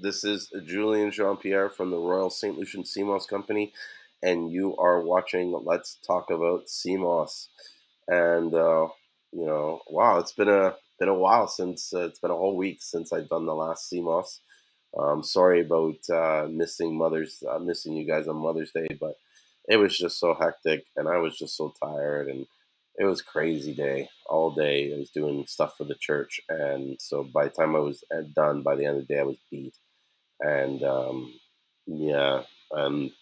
This is Julien Jean-Pierre from the Royal St.Lucian Seamoss Company, and you are watching Let's Talk About Seamoss. And wow, it's been a while since it's been a whole week since I've done the last Seamoss. Sorry about missing you guys on Mother's Day, but it was just so hectic, and I was just so tired, and it was a crazy day all day. I was doing stuff for the church, and so by the time I was done, by the end of the day, I was beat. And yeah, and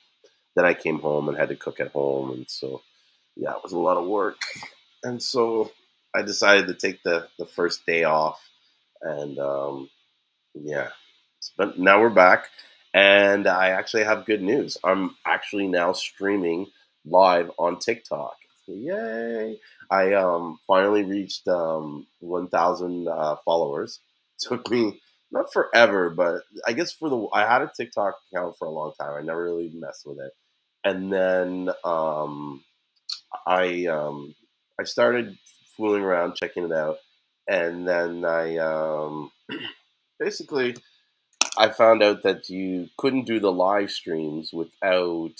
then I came home and had to cook at home, and so yeah, it was a lot of work. And so I decided to take the first day off, and yeah, but now we're back, and I actually have good news. I'm actually now streaming live on TikTok. Yay! I finally reached 1,000 followers. Took me not forever, but I guess I had a TikTok account for a long time. I never really messed with it, and then I um, I started fooling around, checking it out, and then I basically I found out that you couldn't do the live streams without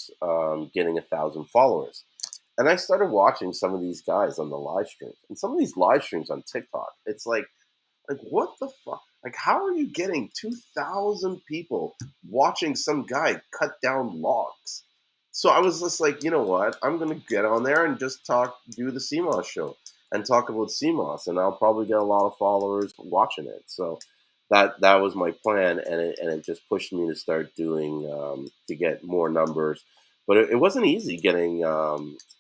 getting 1,000 followers. And I started watching some of these guys on the live streams, and some of these live streams on TikTok. It's like what the fuck? Like, how are you getting 2,000 people watching some guy cut down logs? So I was just like, you know what? I'm gonna get on there and just do the CMOS show, and talk about CMOS, and I'll probably get a lot of followers watching it. So that was my plan, and it just pushed me to start doing to get more numbers. But it wasn't easy getting a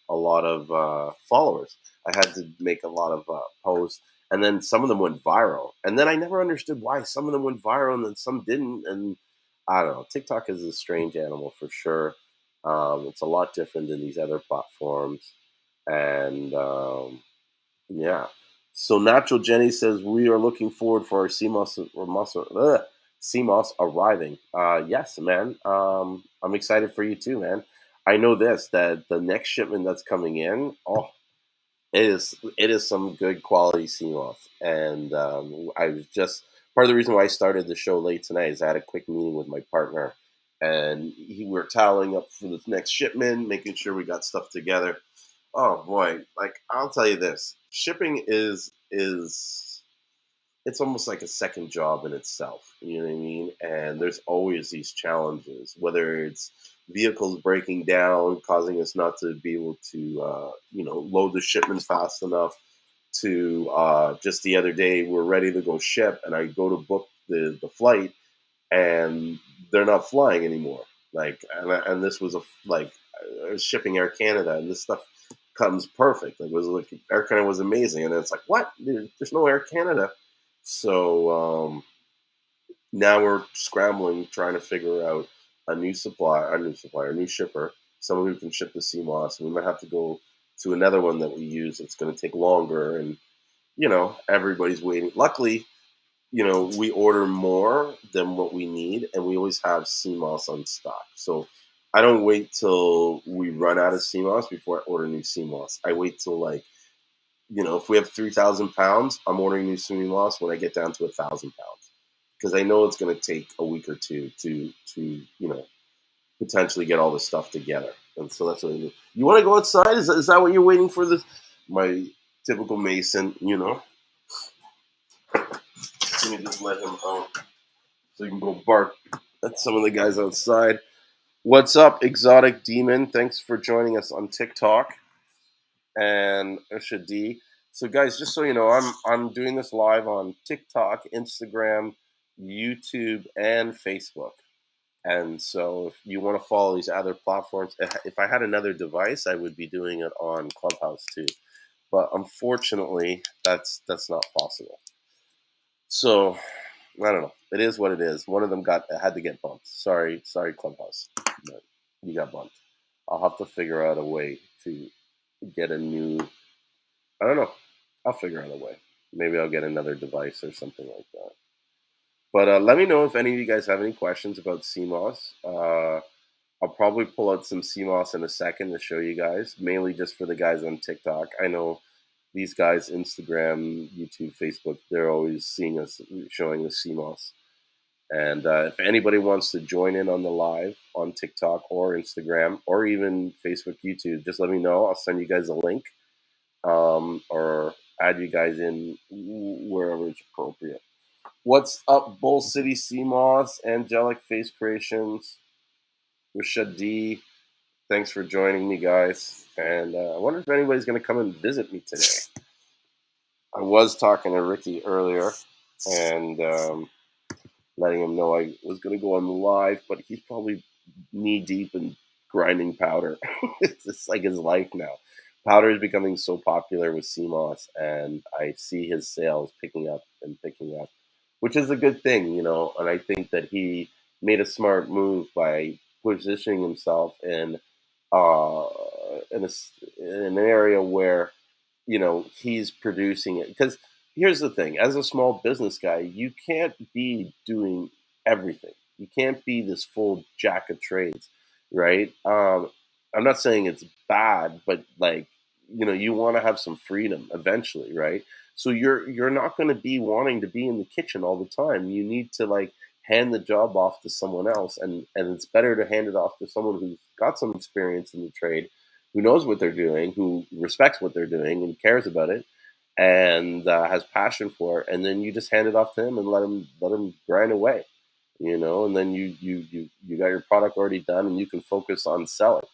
lot of followers. I had to make a lot of posts, and then some of them went viral. And then I never understood why some of them went viral and then some didn't. And I don't know. TikTok is a strange animal for sure. It's a lot different than these other platforms, and yeah. So Natural Jenny says we are looking forward for our CMOS arriving. Yes, man. I'm excited for you too, man. I know this that the next shipment that's coming in, oh, it is some good quality CMOS, and I was just part of the reason why I started the show late tonight is I had a quick meeting with my partner, and we were tallying up for the next shipment, making sure we got stuff together. Oh boy, like I'll tell you this, shipping is it's almost like a second job in itself. You know what I mean? And there's always these challenges, whether it's vehicles breaking down, causing us not to be able to, load the shipment fast enough. To just the other day, we're ready to go ship, and I go to book the flight, and they're not flying anymore. And this was I was shipping Air Canada, and this stuff comes perfect. Like, it was like Air Canada was amazing, and then it's like, what? There's no Air Canada. So now we're scrambling, trying to figure out a new shipper, someone who can ship the CMOS. We might have to go to another one that we use. It's going to take longer, and everybody's waiting. Luckily, we order more than what we need, and we always have CMOS on stock. So I don't wait till we run out of CMOS before I order new CMOS. I wait till if we have 3,000 pounds, I'm ordering new CMOS when I get down to 1,000 pounds, because I know it's going to take a week or two to potentially get all this stuff together. And so that's what I do. You want to go outside? Is that what you're waiting for? My typical Mason, Let me just let him out so you can go bark at some of the guys outside. What's up, Exotic Demon? Thanks for joining us on TikTok. And Usha D. So guys, just so you know, I'm doing this live on TikTok, Instagram, YouTube, and Facebook. And so if you want to follow these other platforms, if I had another device, I would be doing it on Clubhouse too. But unfortunately, that's not possible. So I don't know. It is what it is. One of them had to get bumped. Sorry, Clubhouse, but you got bumped. I'll have to figure out a way to get a new. I don't know. I'll figure out a way. Maybe I'll get another device or something like that. But let me know if any of you guys have any questions about CMOS. I'll probably pull out some CMOS in a second to show you guys, mainly just for the guys on TikTok. I know these guys, Instagram, YouTube, Facebook, they're always seeing us, showing us CMOS. And if anybody wants to join in on the live on TikTok or Instagram or even Facebook, YouTube, just let me know. I'll send you guys a link, or add you guys in wherever it's appropriate. What's up, Bull City Seamoss, Angelic Face Creations, Rashad D? Thanks for joining me, guys. And I wonder if anybody's going to come and visit me today. I was talking to Ricky earlier and letting him know I was going to go on the live, but he's probably knee deep in grinding powder. It's just like his life now. Powder is becoming so popular with Seamoss, and I see his sales picking up and picking up, which is a good thing, you know. And I think that he made a smart move by positioning himself uh, in, a, in an area where, you know, he's producing it. Because here's the thing: as a small business guy, you can't be doing everything. You can't be this full jack of trades, right? I'm not saying it's bad, but like, you know, you want to have some freedom eventually, right? So you're not going to be wanting to be in the kitchen all the time. You need to like hand the job off to someone else, and it's better to hand it off to someone who's got some experience in the trade, who knows what they're doing, who respects what they're doing and cares about it, and has passion for it. And then you just hand it off to him and let him grind away, you know. And then you got your product already done, and you can focus on selling.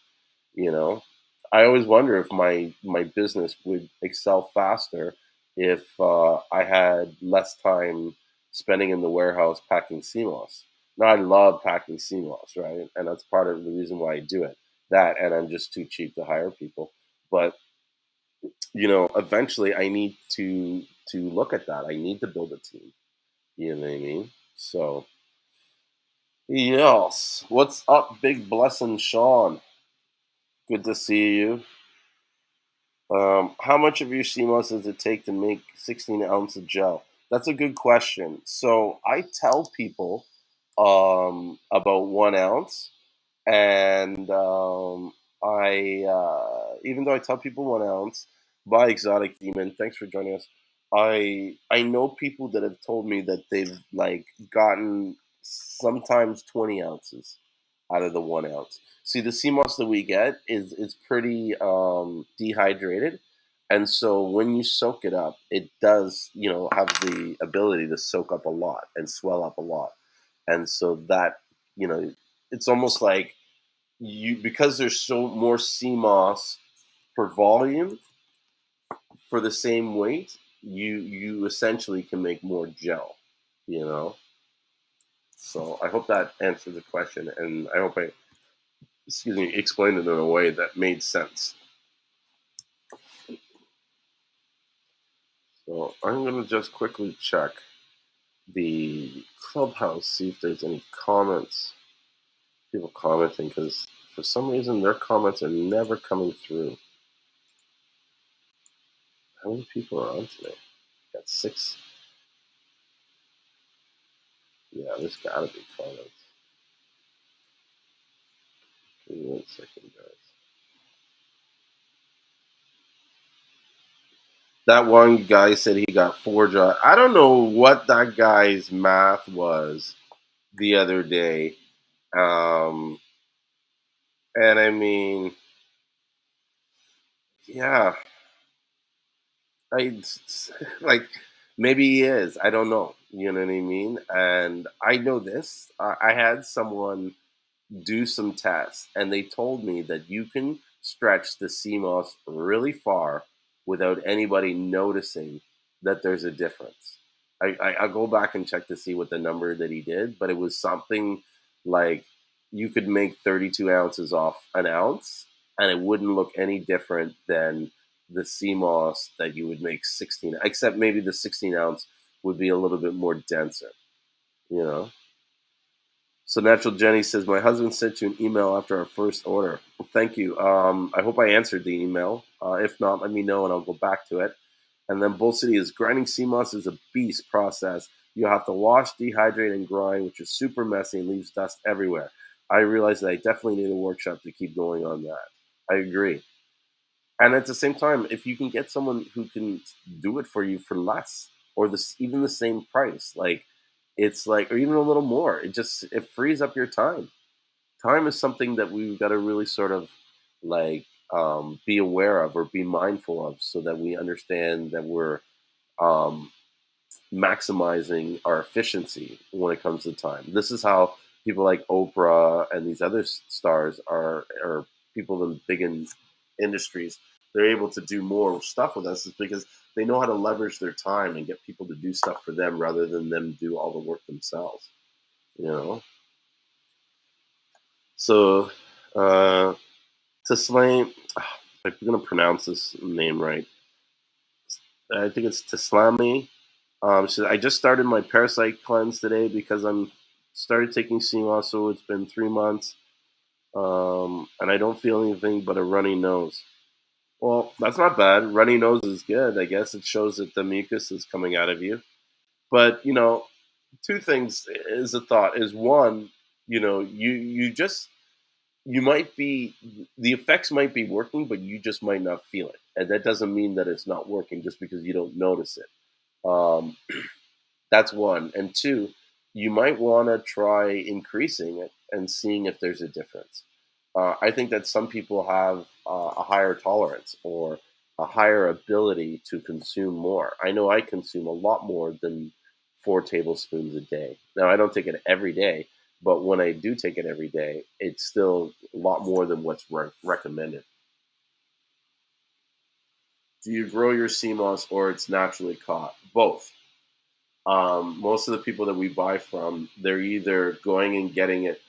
You know, I always wonder if my business would excel faster if I had less time spending in the warehouse packing CMOS. Now I love packing CMOS, right? And that's part of the reason why I do it. That, and I'm just too cheap to hire people. But you know, eventually I need to look at that. I need to build a team. You know what I mean? So yes. What's up, Big Blessing Sean? Good to see you. How much of your CMOS does it take to make 16 ounce of gel? That's a good question. So I tell people about 1 ounce, and even though I tell people 1 ounce, by Exotic Demon, thanks for joining us. I know people that have told me that they've like gotten sometimes 20 ounces out of the 1 ounce. See, the sea moss that we get is pretty dehydrated, and so when you soak it up, it does, you know, have the ability to soak up a lot and swell up a lot, and so that, you know, it's almost like you, because there's so more sea moss per volume for the same weight, you essentially can make more gel, you know. So I hope that answered the question, and I hope I, excuse me, explained it in a way that made sense. So I'm going to just quickly check the clubhouse, see if there's any comments, people commenting, because for some reason their comments are never coming through. How many people are on today? Got 6. Yeah, there's got to be comments. Give me 1 second, guys. That one guy said he got 4 jobs. I don't know what that guy's math was the other day. Um, and I mean, yeah, I like, maybe he is. I don't know. You know what I mean? And I know this. I had someone do some tests, and they told me that you can stretch the CMOS really far without anybody noticing that there's a difference. I'll go back and check to see what the number that he did, but it was something like you could make 32 ounces off 1 ounce, and it wouldn't look any different than the CMOS that you would make 16, except maybe the 16 ounce would be a little bit more denser, you know? So Natural Jenny says, my husband sent you an email after our first order. Well, thank you. I hope I answered the email. If not, let me know and I'll go back to it. And then Bull City is grinding sea moss is a beast process. You have to wash, dehydrate, and grind, which is super messy and leaves dust everywhere. I realize that I definitely need a workshop to keep going on that. I agree. And at the same time, if you can get someone who can do it for you for less or even the same price, like, It's like, or even a little more. It frees up your time. Time is something that we've got to really sort of like be aware of or be mindful of, so that we understand that we're um, maximizing our efficiency when it comes to time. This is how people like Oprah and these other stars or people in big industries, they're able to do more stuff with us, is because they know how to leverage their time and get people to do stuff for them rather than them do all the work themselves. You know, so uh, Tesla, I'm gonna pronounce this name right. I think it's Teslami. So I just started my parasite cleanse today because I'm started taking CMOS, so it's been 3 months, and I don't feel anything but a runny nose. Well, that's not bad. Runny nose is good. I guess it shows that the mucus is coming out of you. But two things is a thought. Is one, you might be the effects might be working, but you just might not feel it, and that doesn't mean that it's not working just because you don't notice it. That's one. And two, you might want to try increasing it and seeing if there's a difference. I think that some people have a higher tolerance or a higher ability to consume more. I know I consume a lot more than 4 tablespoons a day. Now, I don't take it every day, but when I do take it every day, it's still a lot more than what's recommended. Do you grow your sea moss or it's naturally caught? Both. Most of the people that we buy from, they're either going and getting it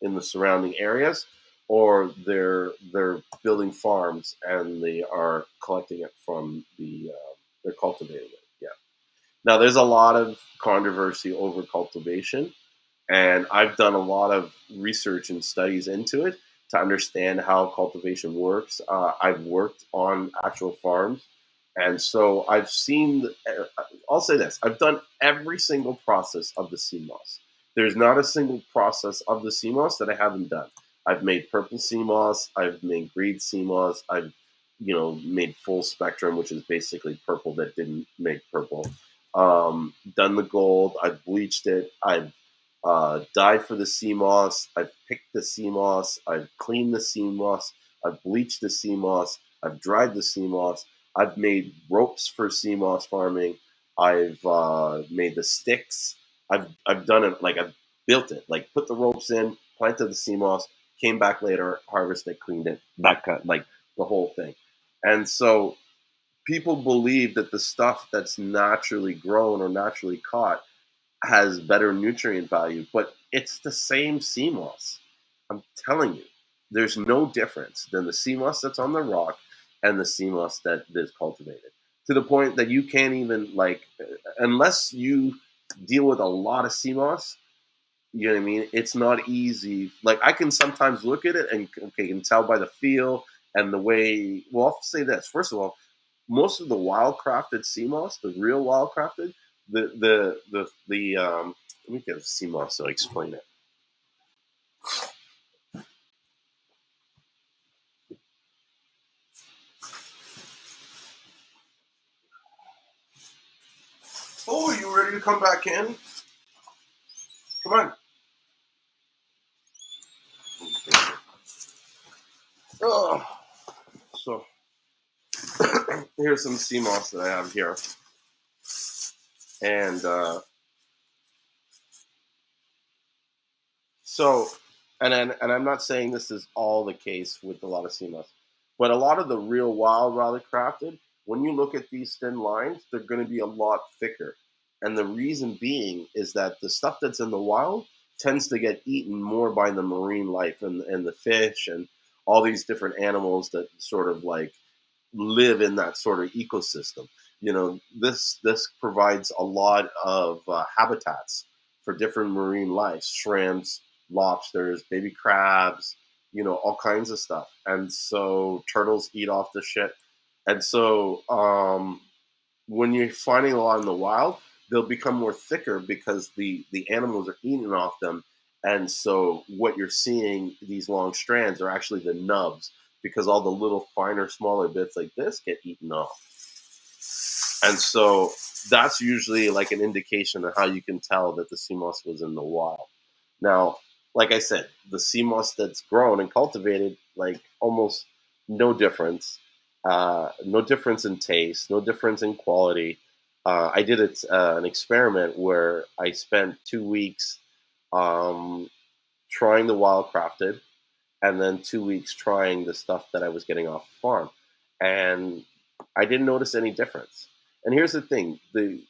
in the surrounding areas, or they're building farms and they are collecting it from they're cultivating it. Yeah. Now there's a lot of controversy over cultivation, and I've done a lot of research and studies into it to understand how cultivation works. I've worked on actual farms, and so I've seen. I'll say this: I've done every single process of the sea moss. There's not a single process of the sea moss that I haven't done. I've made purple sea moss. I've made green sea moss. I've made full spectrum, which is basically purple that didn't make purple. Done the gold. I've bleached it. I've dyed for the sea moss. I've picked the sea moss. I've cleaned the sea moss. I've bleached the sea moss. I've dried the sea moss. I've made ropes for sea moss farming. I've made the sticks. I've done it, like I've built it, like put the ropes in, planted the sea moss, came back later, harvested, cleaned it, back cut, like the whole thing. And so people believe that the stuff that's naturally grown or naturally caught has better nutrient value, but it's the same sea moss. I'm telling you, there's no difference than the sea moss that's on the rock and the sea moss that is cultivated. To the point that you can't even unless you deal with a lot of sea moss, you know what I mean? It's not easy. Like I can sometimes look at it and okay, can tell by the feel and the way. Well, I'll say this first of all: most of the wild crafted sea moss, the real wild crafted, let me get a sea moss so I explain it. Oh, are you ready to come back in? Come on. Oh, so here's some sea moss that I have here, and so, and I'm not saying this is all the case with a lot of CMOS, but a lot of the real wild, rather crafted, when you look at these thin lines, they're going to be a lot thicker. And the reason being is that the stuff that's in the wild tends to get eaten more by the marine life and the fish and all these different animals that sort of like live in that sort of ecosystem. This provides a lot of habitats for different marine life, shrimps, lobsters, baby crabs, all kinds of stuff. And so turtles eat off the shit. And so when you're finding a lot in the wild, they'll become more thicker because the animals are eating off them. And so what you're seeing, these long strands, are actually the nubs because all the little finer, smaller bits like this get eaten off. And so that's usually like an indication of how you can tell that the sea moss was in the wild. Now, like I said, the sea moss that's grown and cultivated, like almost no difference. No difference in taste, no difference in quality. I did an experiment where I spent 2 weeks um, trying the wild crafted, and then 2 weeks trying the stuff that I was getting off the farm, and I didn't notice any difference. And here's the thing: the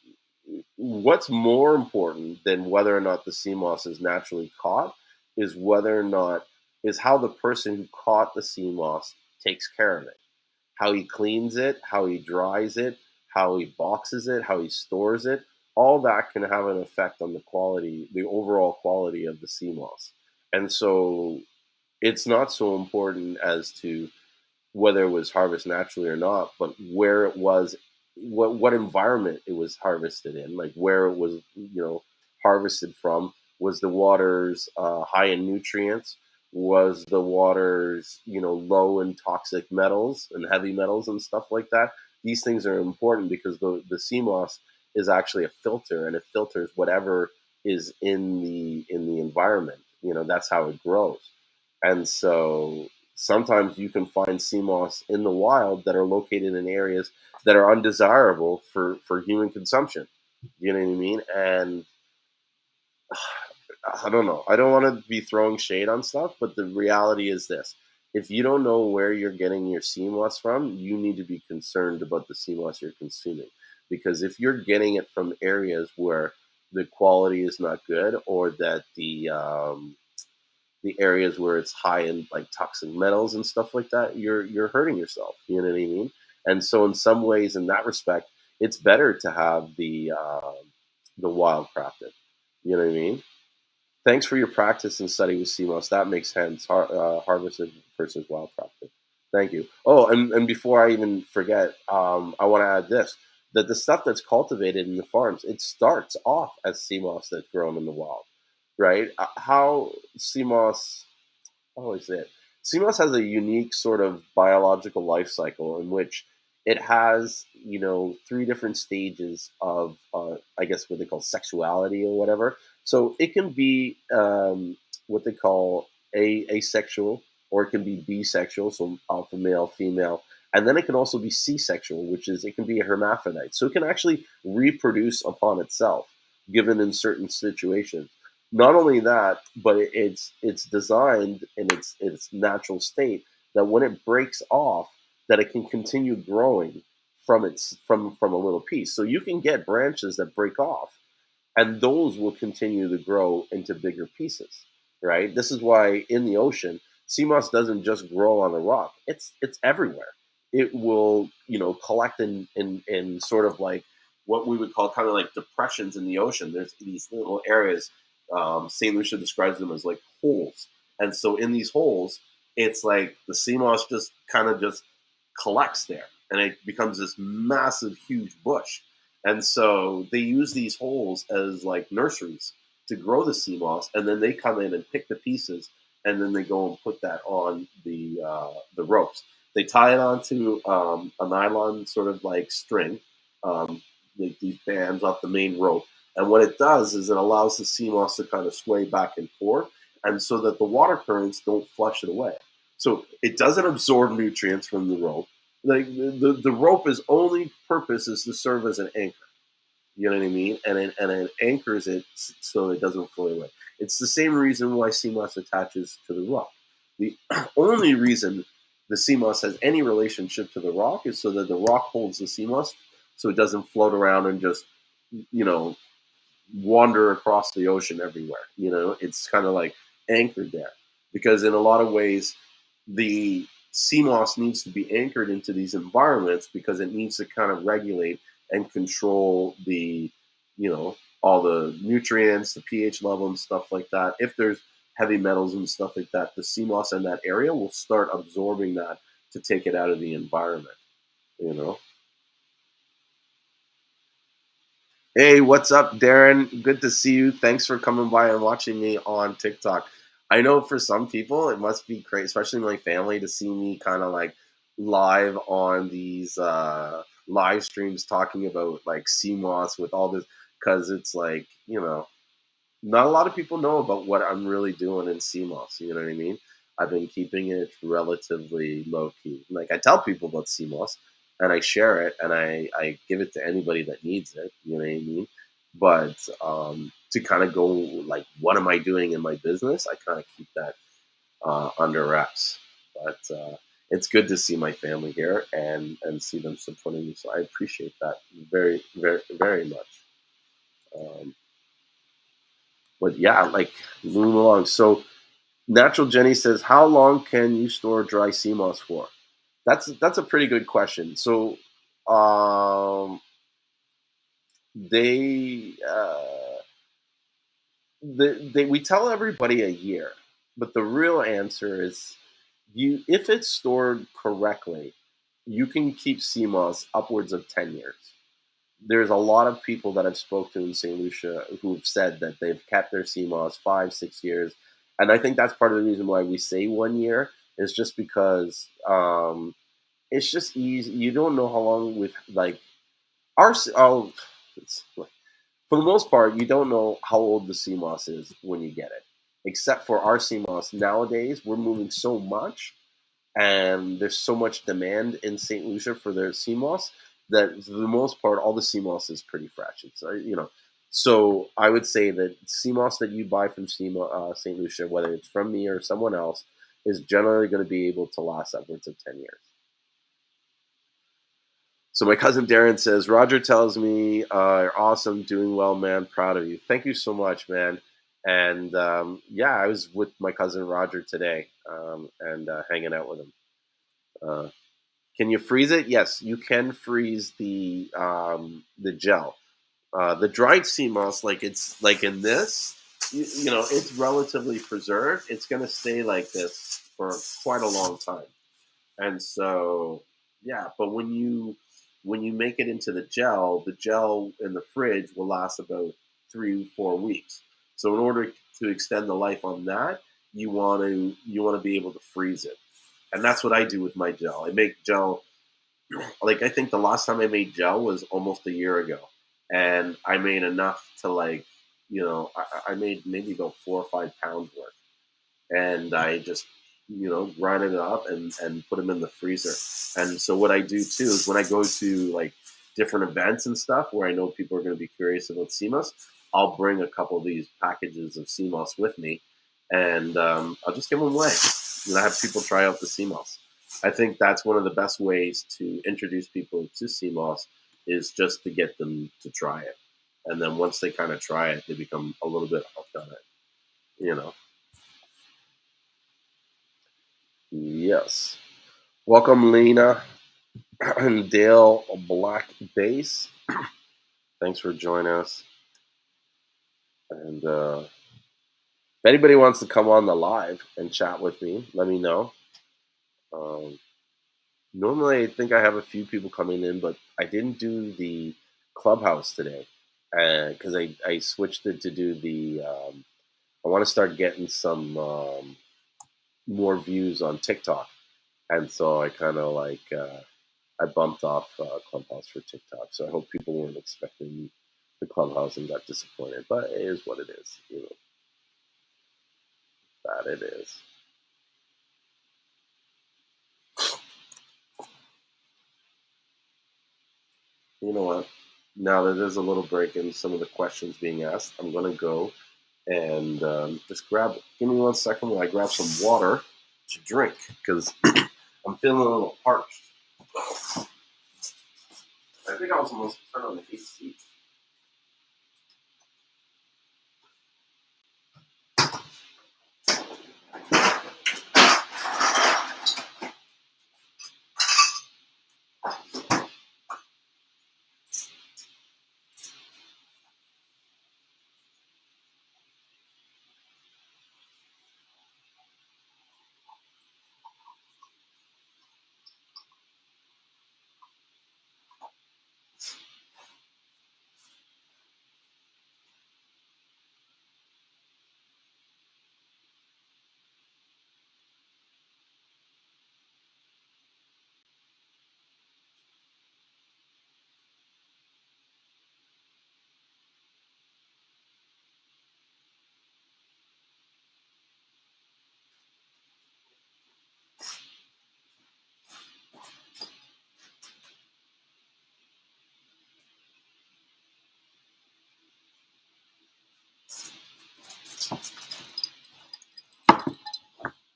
what's more important than whether or not the sea moss is naturally caught is whether or not is how the person who caught the sea moss takes care of it, how he cleans it, how he dries it, how he boxes it, how he stores it. All that can have an effect on the quality, the overall quality of the sea moss. And so it's not so important as to whether it was harvested naturally or not, but where it was, what environment it was harvested in, like where it was, harvested from. Was the waters high in nutrients? Was the waters, low in toxic metals and heavy metals and stuff like that? These things are important because the sea moss is actually a filter, and it filters whatever is in the environment. That's how it grows. And so sometimes you can find sea moss in the wild that are located in areas that are undesirable for human consumption. You know what I mean? And I don't know. I don't want to be throwing shade on stuff, but the reality is this. If you don't know where you're getting your sea moss from, you need to be concerned about the sea moss you're consuming. Because if you're getting it from areas where the quality is not good, or that the areas where it's high in like toxic metals and stuff like that, you're hurting yourself. You know what I mean? And so, in some ways, in that respect, it's better to have the wild crafted. You know what I mean? Thanks for your practice and study with CMOS. That makes sense. Harvested versus wild crafted. Thank you. Oh, and before I even forget, I want to add this: that the stuff that's cultivated in the farms, it starts off as CMOS that's grown in the wild, right? How CMOS always it. CMOS has a unique sort of biological life cycle in which it has, three different stages of, I guess, what they call sexuality or whatever. So it can be what they call asexual, or it can be bisexual, so alpha male, female. And then it can also be C-sexual, which is it can be a hermaphrodite. So it can actually reproduce upon itself, given in certain situations. Not only that, but it's designed in its natural state that when it breaks off, that it can continue growing from a little piece. So you can get branches that break off, and those will continue to grow into bigger pieces, right? This is why in the ocean, sea moss doesn't just grow on the rock; it's everywhere. It will, collect in sort of like what we would call kind of like depressions in the ocean. There's these little areas. St. Lucian describes them as like holes, and so in these holes, it's like the sea moss just kind of just collects there, and it becomes this massive, huge bush. And so they use these holes as like nurseries to grow the sea moss, and then they come in and pick the pieces, and then they go and put that on the ropes. They tie it onto a nylon sort of like string, like these bands off the main rope. And what it does is it allows the sea moss to kind of sway back and forth, and so that the water currents don't flush it away. So it doesn't absorb nutrients from the rope. Like the rope is only purpose is to serve as an anchor. You know what I mean? And it anchors it so it doesn't float away. It's the same reason why sea moss attaches to the rock. The only reason the sea moss has any relationship to the rock is so that the rock holds the sea moss, so it doesn't float around and just, you know, wander across the ocean everywhere. It's kind of like anchored there, because in a lot of ways, the sea moss needs to be anchored into these environments because it needs to kind of regulate and control all the nutrients, the pH level, and stuff like that. If there's heavy metals and stuff like that, the sea moss in that area will start absorbing that to take it out of the environment. You know. Hey, what's up, Darren? Good to see you. Thanks for coming by and watching me on TikTok. I know for some people it must be crazy, especially my family, to see me kind of like live on these live streams talking about like CMOS with all this, because it's like, not a lot of people know about what I'm really doing in CMOS. You know what I mean? I've been keeping it relatively low key. Like I tell people about CMOS and I share it and I give it to anybody that needs it. You know what I mean? But to kind of go like, what am I doing in my business? I kind of keep that under wraps. But it's good to see my family here and see them supporting me. So I appreciate that very, very, very much. Um, but yeah, like moving along. So Natural Jenny says, "How long can you store dry sea moss for?" That's a pretty good question. So, um, they, we tell everybody a year, but the real answer is you if it's stored correctly, you can keep sea moss upwards of 10 years. There's a lot of people that I've spoke to in St. Lucia who've said that they've kept their sea moss 5, 6 years, and I think that's part of the reason why we say 1 year is just because it's just easy. You don't know how long we've like our it's, for the most part, you don't know how old the sea moss is when you get it, except for our sea moss. Nowadays, we're moving so much and there's so much demand in St. Lucia for their sea moss that for the most part, all the sea moss is pretty fresh. It's so I would say that sea moss that you buy from St. Lucia, whether it's from me or someone else, is generally going to be able to last upwards of 10 years. So my cousin Darren says, Roger tells me, you're awesome, doing well, man. Proud of you. Thank you so much, man. And yeah, I was with my cousin Roger today and hanging out with him. Uh, Can you freeze it? Yes, you can freeze the gel. The dried sea moss, like it's like in this, it's relatively preserved. It's going to stay like this for quite a long time. And so, yeah, but when you make it into the gel in the fridge will last about 3 4 weeks. So in order to extend the life on that, you want to be able to freeze it, and that's what I do with my gel. I make gel like I think the last time I made gel was almost a year ago, and I made enough to like I made maybe about 4 or 5 pounds worth, and I just grind it up and put them in the freezer. And so what I do too is when I go to like different events and stuff where I know people are going to be curious about CMOS, I'll bring a couple of these packages of CMOS with me, and I'll just give them away. I have people try out the CMOS. I think that's one of the best ways to introduce people to CMOS is just to get them to try it, and then once they kind of try it, they become a little bit hooked on it. You know. Yes. Welcome, Lena and Dale Black Bass. Thanks for joining us. And if anybody wants to come on the live and chat with me, let me know. Um, Normally, I think I have a few people coming in, but I didn't do the clubhouse today because I switched it to do the. I want to start getting some more views on TikTok, and so I kind of like. I bumped off Clubhouse for TikTok, so I hope people weren't expecting the Clubhouse and got disappointed. But it is what it is, that it is. You know what? Now that there's a little break in some of the questions being asked, I'm gonna go and just Give me 1 second while I grab some water to drink because I'm feeling a little parched. I think I was almost turned on the AC.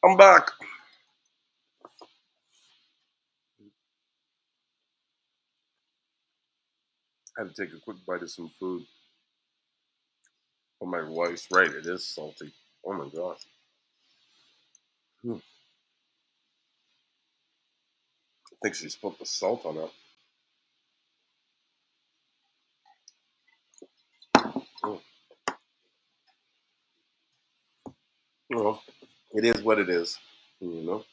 I'm back. I had to take a quick bite of some food. Oh, my wife's right. It is salty. Oh my gosh. I think she's put the salt on it. Mm. Well, it is what it is. You know.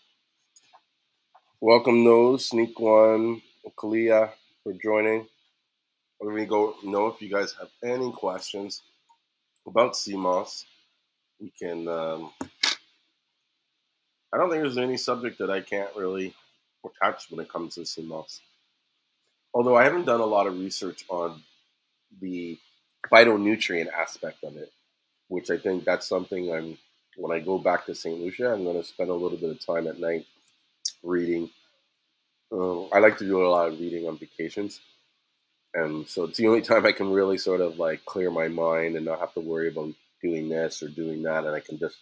Welcome, Nose, Sneak One, Kalia, for joining. Let me go know if you guys have any questions about CMOS. We can. I don't think there's any subject that I can't really touch when it comes to CMOS. Although I haven't done a lot of research on the phytonutrient aspect of it, which I think that's something when I go back to St. Lucia, I'm going to spend a little bit of time at night reading. I like to do a lot of reading on vacations. And so it's the only time I can really sort of like clear my mind and not have to worry about doing this or doing that. And I can just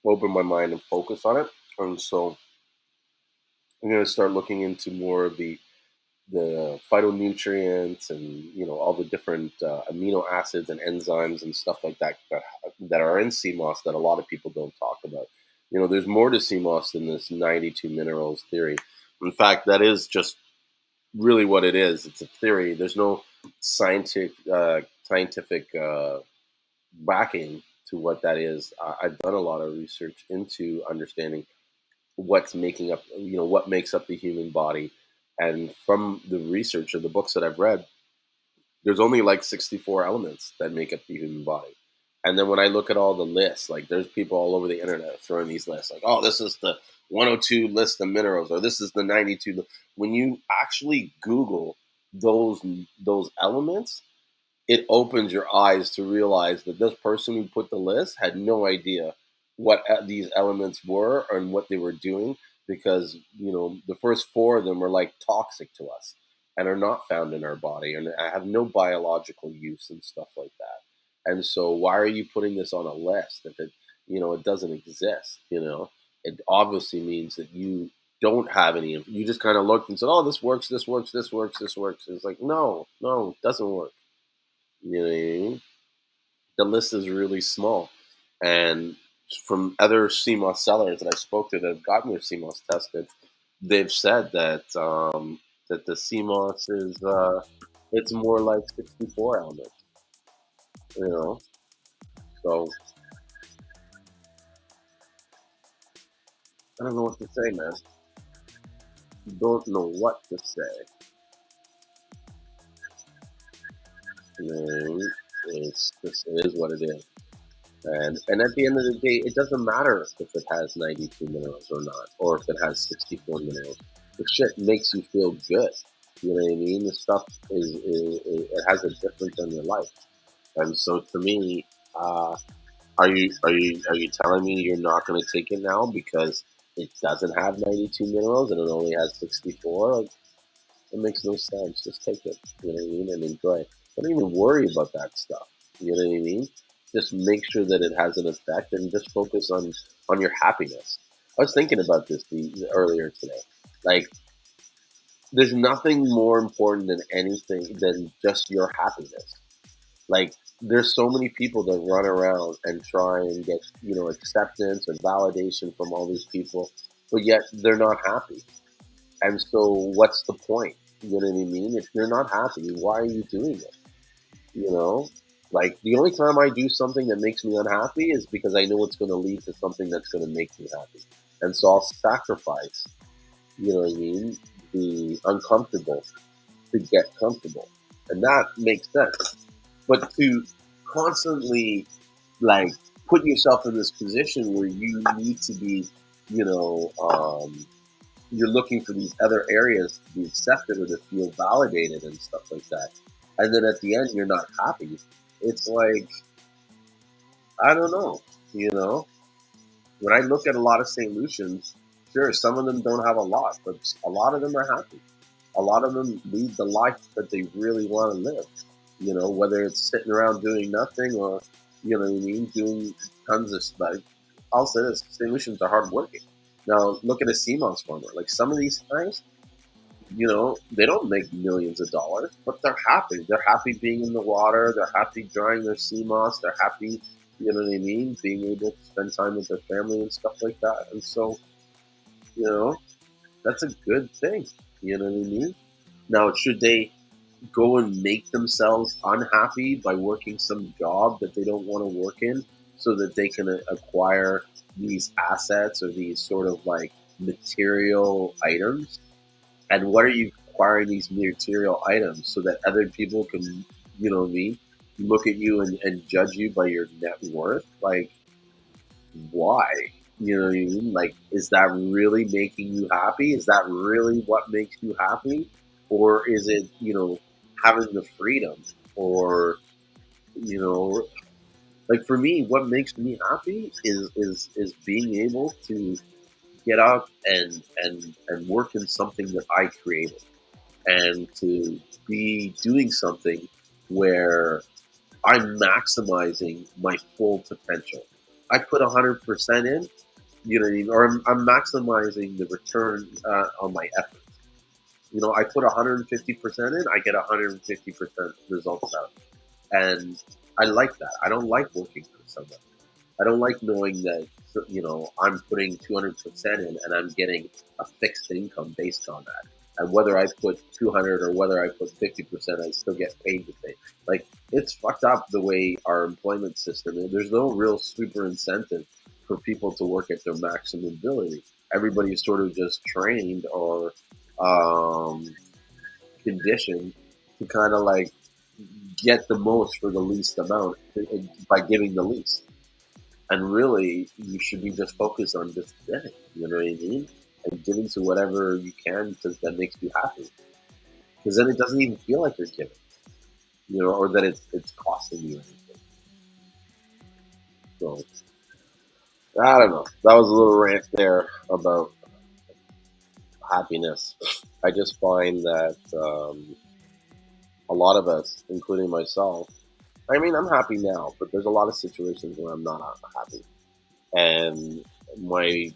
open my mind and focus on it. And so I'm going to start looking into more of the phytonutrients and all the different amino acids and enzymes and stuff like that are in CMOS that a lot of people don't talk about. There's more to CMOS than this 92 minerals theory. In fact, that is just really what it is. It's a theory. There's no scientific backing to what that is. I've done a lot of research into understanding what's making up, what makes up the human body. And from the research of the books that I've read, there's only like 64 elements that make up the human body. And then when I look at all the lists, like there's people all over the internet throwing these lists, like, oh, this is the 102 list of minerals, or this is the 92. When you actually Google those those elements, it opens your eyes to realize that this person who put the list had no idea what these elements were and what they were doing, because the first four of them are like toxic to us and are not found in our body and have no biological use and stuff like that. And so why are you putting this on a list if it doesn't exist? It obviously means that you don't have any. You just kind of looked and said, oh, this works, this works, this works, this works. It's like, no, it doesn't work. You know what I mean? The list is really small. And from other CMOS sellers that I spoke to that have gotten their CMOS tested, they've said that the CMOS is it's more like 64 elements. You know, so I don't know what to say, man. Don't know what to say. You know what I mean? It is what it is. And at the end of the day, it doesn't matter if it has 92 minerals or not, or if it has 64 minerals. The shit makes you feel good. You know what I mean? The stuff it has a difference in your life. And so to me, are you telling me you're not going to take it now because it doesn't have 92 minerals and it only has 64? Like, it makes no sense. Just take it, you know what I mean, and enjoy it. Don't even worry about that stuff. You know what I mean? Just make sure that it has an effect and just focus on your happiness. I was thinking about this earlier today. Like, there's nothing more important than anything than just your happiness. Like, there's so many people that run around and try and get acceptance and validation from all these people, but yet they're not happy. And so, what's the point? You know what I mean? If you're not happy, why are you doing it? You know, like the only time I do something that makes me unhappy is because I know it's going to lead to something that's going to make me happy. And so I'll sacrifice, you know what I mean, the uncomfortable to get comfortable. And that makes sense. But to constantly, like, put yourself in this position where you need to be, you know, you're looking for these other areas to be accepted or to feel validated and stuff like that. And then at the end, you're not happy. It's like, I don't know, you know? When I look at a lot of St. Lucians, sure, some of them don't have a lot, but a lot of them are happy. A lot of them lead the life that they really want to live, whether it's sitting around doing nothing or, you know what I mean, doing tons of stuff, I'll say this: St. Lucians are hardworking. Now look at a Seamoss farmer. Like some of these guys, they don't make millions of dollars, but they're happy. They're happy being in the water. They're happy drying their sea moss. They're happy, you know what I mean, being able to spend time with their family and stuff like that. And so, you know, that's a good thing. You know what I mean? Now, should they go and make themselves unhappy by working some job that they don't want to work in so that they can acquire these assets or these sort of like material items? And what are you acquiring these material items so that other people can, you know what I mean, look at you and judge you by your net worth? Like, why? You know what I mean? Like, is that really making you happy? Is that really what makes you happy? Or is it, having the freedom? Or, you know, like for me, what makes me happy is being able to get up and work in something that I created and to be doing something where I'm maximizing my full potential. I put 100% in, you know what I mean? Or I'm maximizing the return on my effort. I put 150% in, I get 150% results out. And I like that. I don't like working for someone. I don't like knowing that, I'm putting 200% in and I'm getting a fixed income based on that. And whether I put 200 or whether I put 50%, I still get paid the same. Like, it's fucked up the way our employment system is. There's no real super incentive for people to work at their maximum ability. Everybody's sort of just trained or um, conditioned to kind of like get the most for the least amount by giving the least. And really, you should be just focused on just giving, you know what I mean? And giving to whatever you can that makes you happy. Because then it doesn't even feel like you're giving, or that it's costing you anything. So, I don't know. That was a little rant there about happiness. I just find that a lot of us, including myself, I mean, I'm happy now, but there's a lot of situations where I'm not happy. And my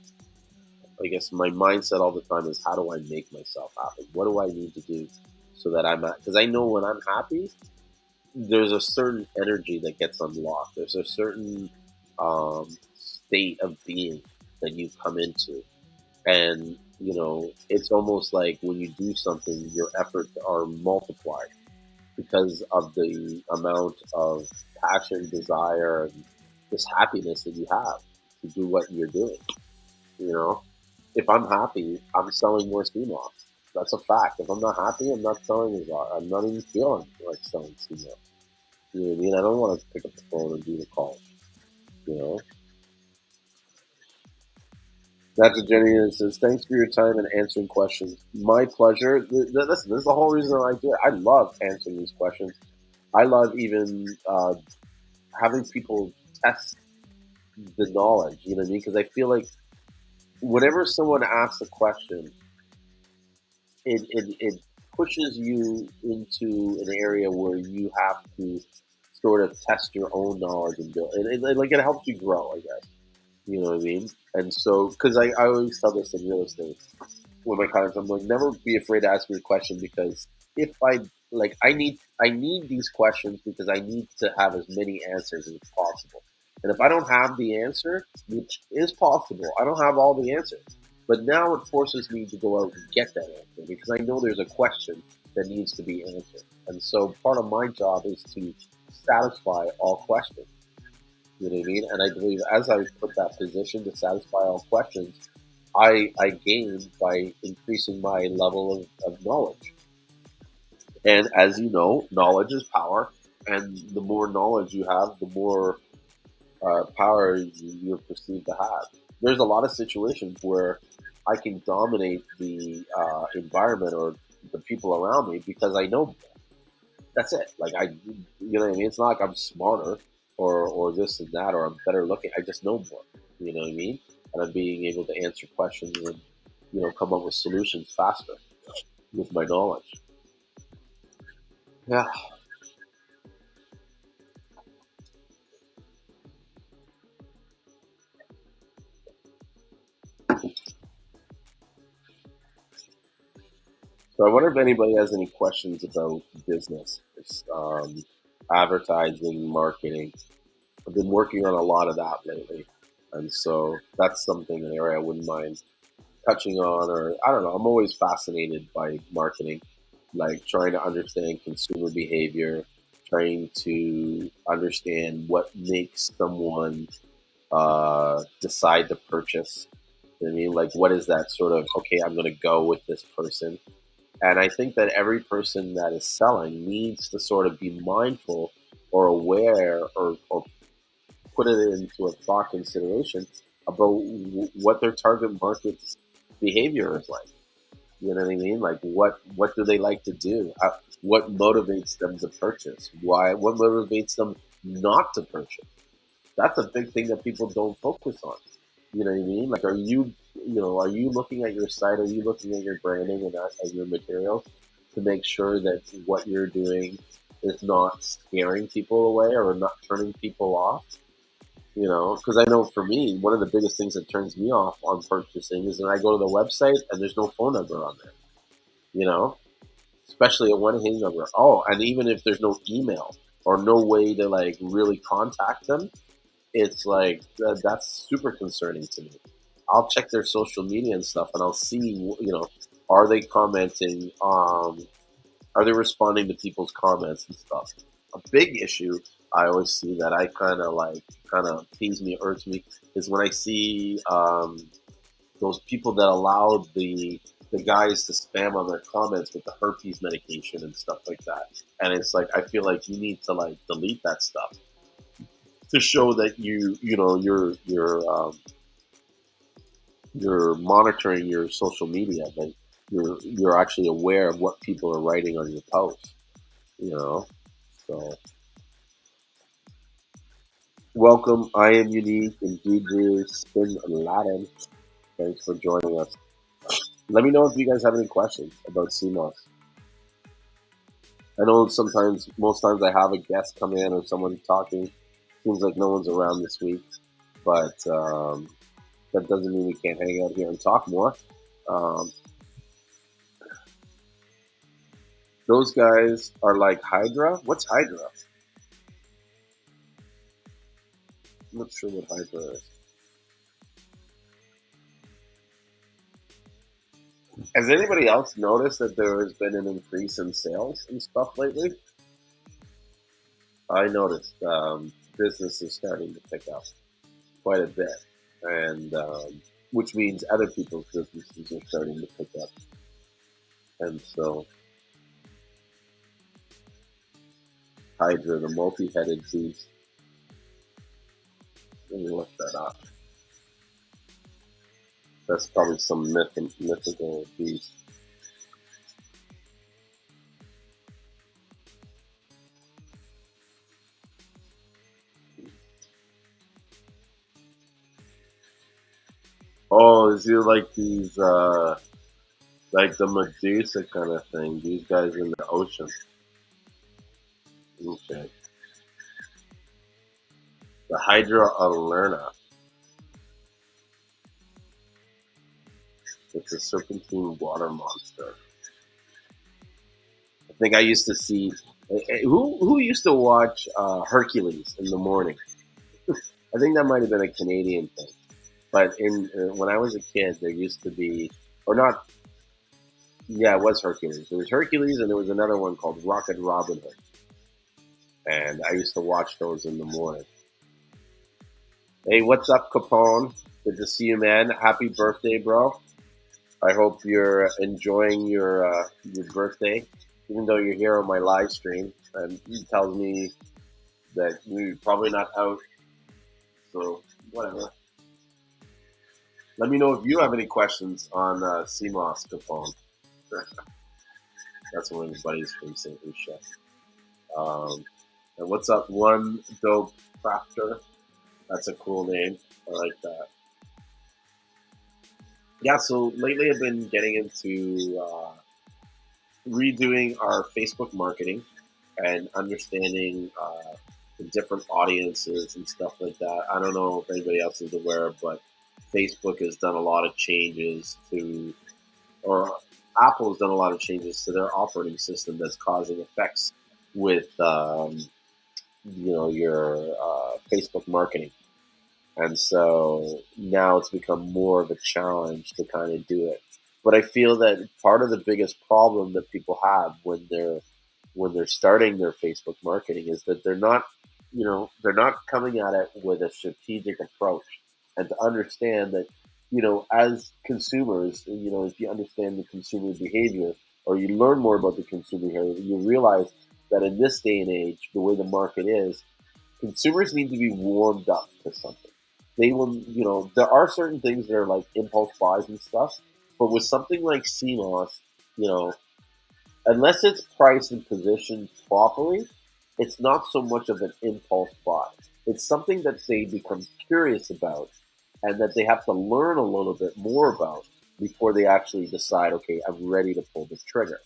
I guess my mindset all the time is how do I make myself happy? What do I need to do so that I'm because I know when I'm happy, there's a certain energy that gets unlocked. There's a certain state of being that you come into, and it's almost like when you do something, your efforts are multiplied because of the amount of passion, desire, and this happiness that you have to do what you're doing. You know, if I'm happy, I'm selling more CMOS. That's a fact. If I'm not happy, I'm not selling as lot. I'm not even feeling like selling CMOS. You know what I mean? I don't want to pick up the phone and do the call. You know. That's what Jenny says. Thanks for your time and answering questions. My pleasure. Listen, this is the whole reason I do it. I love answering these questions. I love even having people test the knowledge. You know what I mean? Because I feel like whenever someone asks a question, it pushes you into an area where you have to sort of test your own knowledge and build. Like it helps you grow, I guess. You know what I mean? And so, because I always tell this in real estate with my clients, I'm like, never be afraid to ask me a question because if I need these questions because I need to have as many answers as possible. And if I don't have the answer, which is possible, I don't have all the answers. But now it forces me to go out and get that answer because I know there's a question that needs to be answered. And so part of my job is to satisfy all questions. You know what I mean? And I believe as I put that position to satisfy all questions, I gain by increasing my level of knowledge. And as you know, knowledge is power. And the more knowledge you have, the more power you're perceived to have. There's a lot of situations where I can dominate the environment or the people around me because I know more. That's it. Like you know what I mean? It's not like I'm smarter or this and that or I'm better looking. I just know more. You know what I mean? And I'm being able to answer questions and come up with solutions faster with my knowledge. Yeah. So I wonder if anybody has any questions about business, advertising, marketing. I've been working on a lot of that lately, and so that's something an area I wouldn't mind touching on. Or I don't know. I'm always fascinated by marketing, like trying to understand consumer behavior, trying to understand what makes someone decide to purchase. You know what I mean, like what is that sort of okay? I'm going to go with this person. And I think that every person that is selling needs to sort of be mindful or aware or put it into a thought consideration about what their target market's behavior is like. You know what I mean? Like what do they like to do? What motivates them to purchase? Why? What motivates them not to purchase? That's a big thing that people don't focus on. You know what I mean? Like, are you looking at your site? Are you looking at your branding and your materials to make sure that what you're doing is not scaring people away or not turning people off? You know, because I know for me, one of the biggest things that turns me off on purchasing is when I go to the website and there's no phone number on there. You know, especially a one hand number. Oh, and even if there's no email or no way to like really contact them, it's like that's super concerning to me. I'll check their social media and stuff, and I'll see, are they commenting? Are they responding to people's comments and stuff? A big issue I always see that I kind of tease me, irks me, is when I see those people that allow the guys to spam on their comments with the herpes medication and stuff like that. And it's like I feel like you need to like delete that stuff to show that you're monitoring your social media, that you're actually aware of what people are writing on your posts. You know, so welcome. I am unique and Juju Spin Latin. Thanks for joining us. Let me know if you guys have any questions about CMOS. I know sometimes, most times, I have a guest come in or someone talking. Seems like no one's around this week, but that doesn't mean we can't hang out here and talk more. Um, those guys are like Hydra. What's Hydra? I'm not sure what Hydra is. Has anybody else noticed that there has been an increase in sales and stuff lately? I noticed business is starting to pick up quite a bit, and which means other people's businesses are starting to pick up. And so, Hydra, the multi-headed beast. Let me look that up. That's probably some mythical beast. Oh, is he like these, like the Medusa kind of thing? These guys in the ocean. Okay. The Hydra alerna. It's a serpentine water monster. I think I used to see. Who used to watch Hercules in the morning? I think that might have been a Canadian thing. But in when I was a kid, there used to be, or not. Yeah, it was Hercules. There was Hercules, and there was another one called Rocket Robin Hood. And I used to watch those in the morning. Hey, what's up, Capone? Good to see you, man. Happy birthday, bro. I hope you're enjoying your birthday, even though you're here on my live stream. And he tells me that we're probably not out, so whatever. Let me know if you have any questions on CMOS, Capone. That's one of his buddies from St. Lucia. And what's up, One Dope Crafter? That's a cool name. I like that. Yeah, so lately I've been getting into redoing our Facebook marketing and understanding the different audiences and stuff like that. I don't know if anybody else is aware, but Facebook has done a lot of changes to, or Apple has done a lot of changes to their operating system that's causing effects with your Facebook marketing. And so now it's become more of a challenge to kind of do it. But I feel that part of the biggest problem that people have when they're starting their Facebook marketing is that they're not coming at it with a strategic approach, and to understand that, as consumers, if you understand the consumer behavior, or you learn more about the consumer behavior, you realize that in this day and age, the way the market is, consumers need to be warmed up to something. They will, there are certain things that are like impulse buys and stuff, but with something like CMOS, you know, unless it's priced and positioned properly, it's not so much of an impulse buy. It's something that they become curious about and that they have to learn a little bit more about before they actually decide, okay, I'm ready to pull the trigger.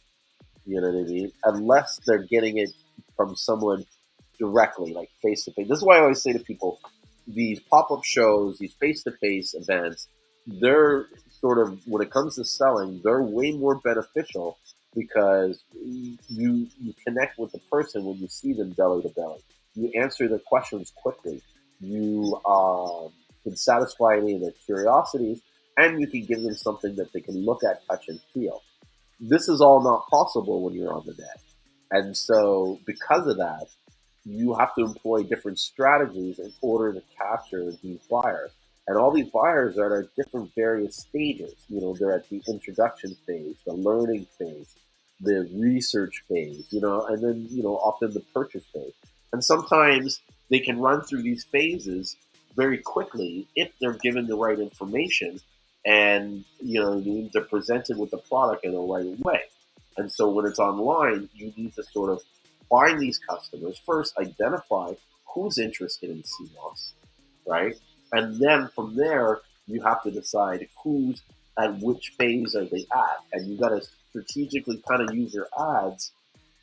You know what I mean? Unless they're getting it from someone directly, like face to face. This is why I always say to people, these pop up shows, these face to face events, they're sort of, when it comes to selling, they're way more beneficial because you connect with the person when you see them belly to belly. You answer their questions quickly. You can satisfy any of their curiosities, and you can give them something that they can look at, touch, and feel. This is all not possible when you're on the net. And so, because of that, you have to employ different strategies in order to capture these buyers. And all these buyers are at different various stages. They're at the introduction phase, the learning phase, the research phase, and then, often the purchase phase. And sometimes they can run through these phases very quickly if they're given the right information and, they're presented with the product in the right way. And so when it's online, you need to sort of find these customers first, identify who's interested in CMOS, right? And then from there, you have to decide who's at which phase are they at. And you got to strategically kind of use your ads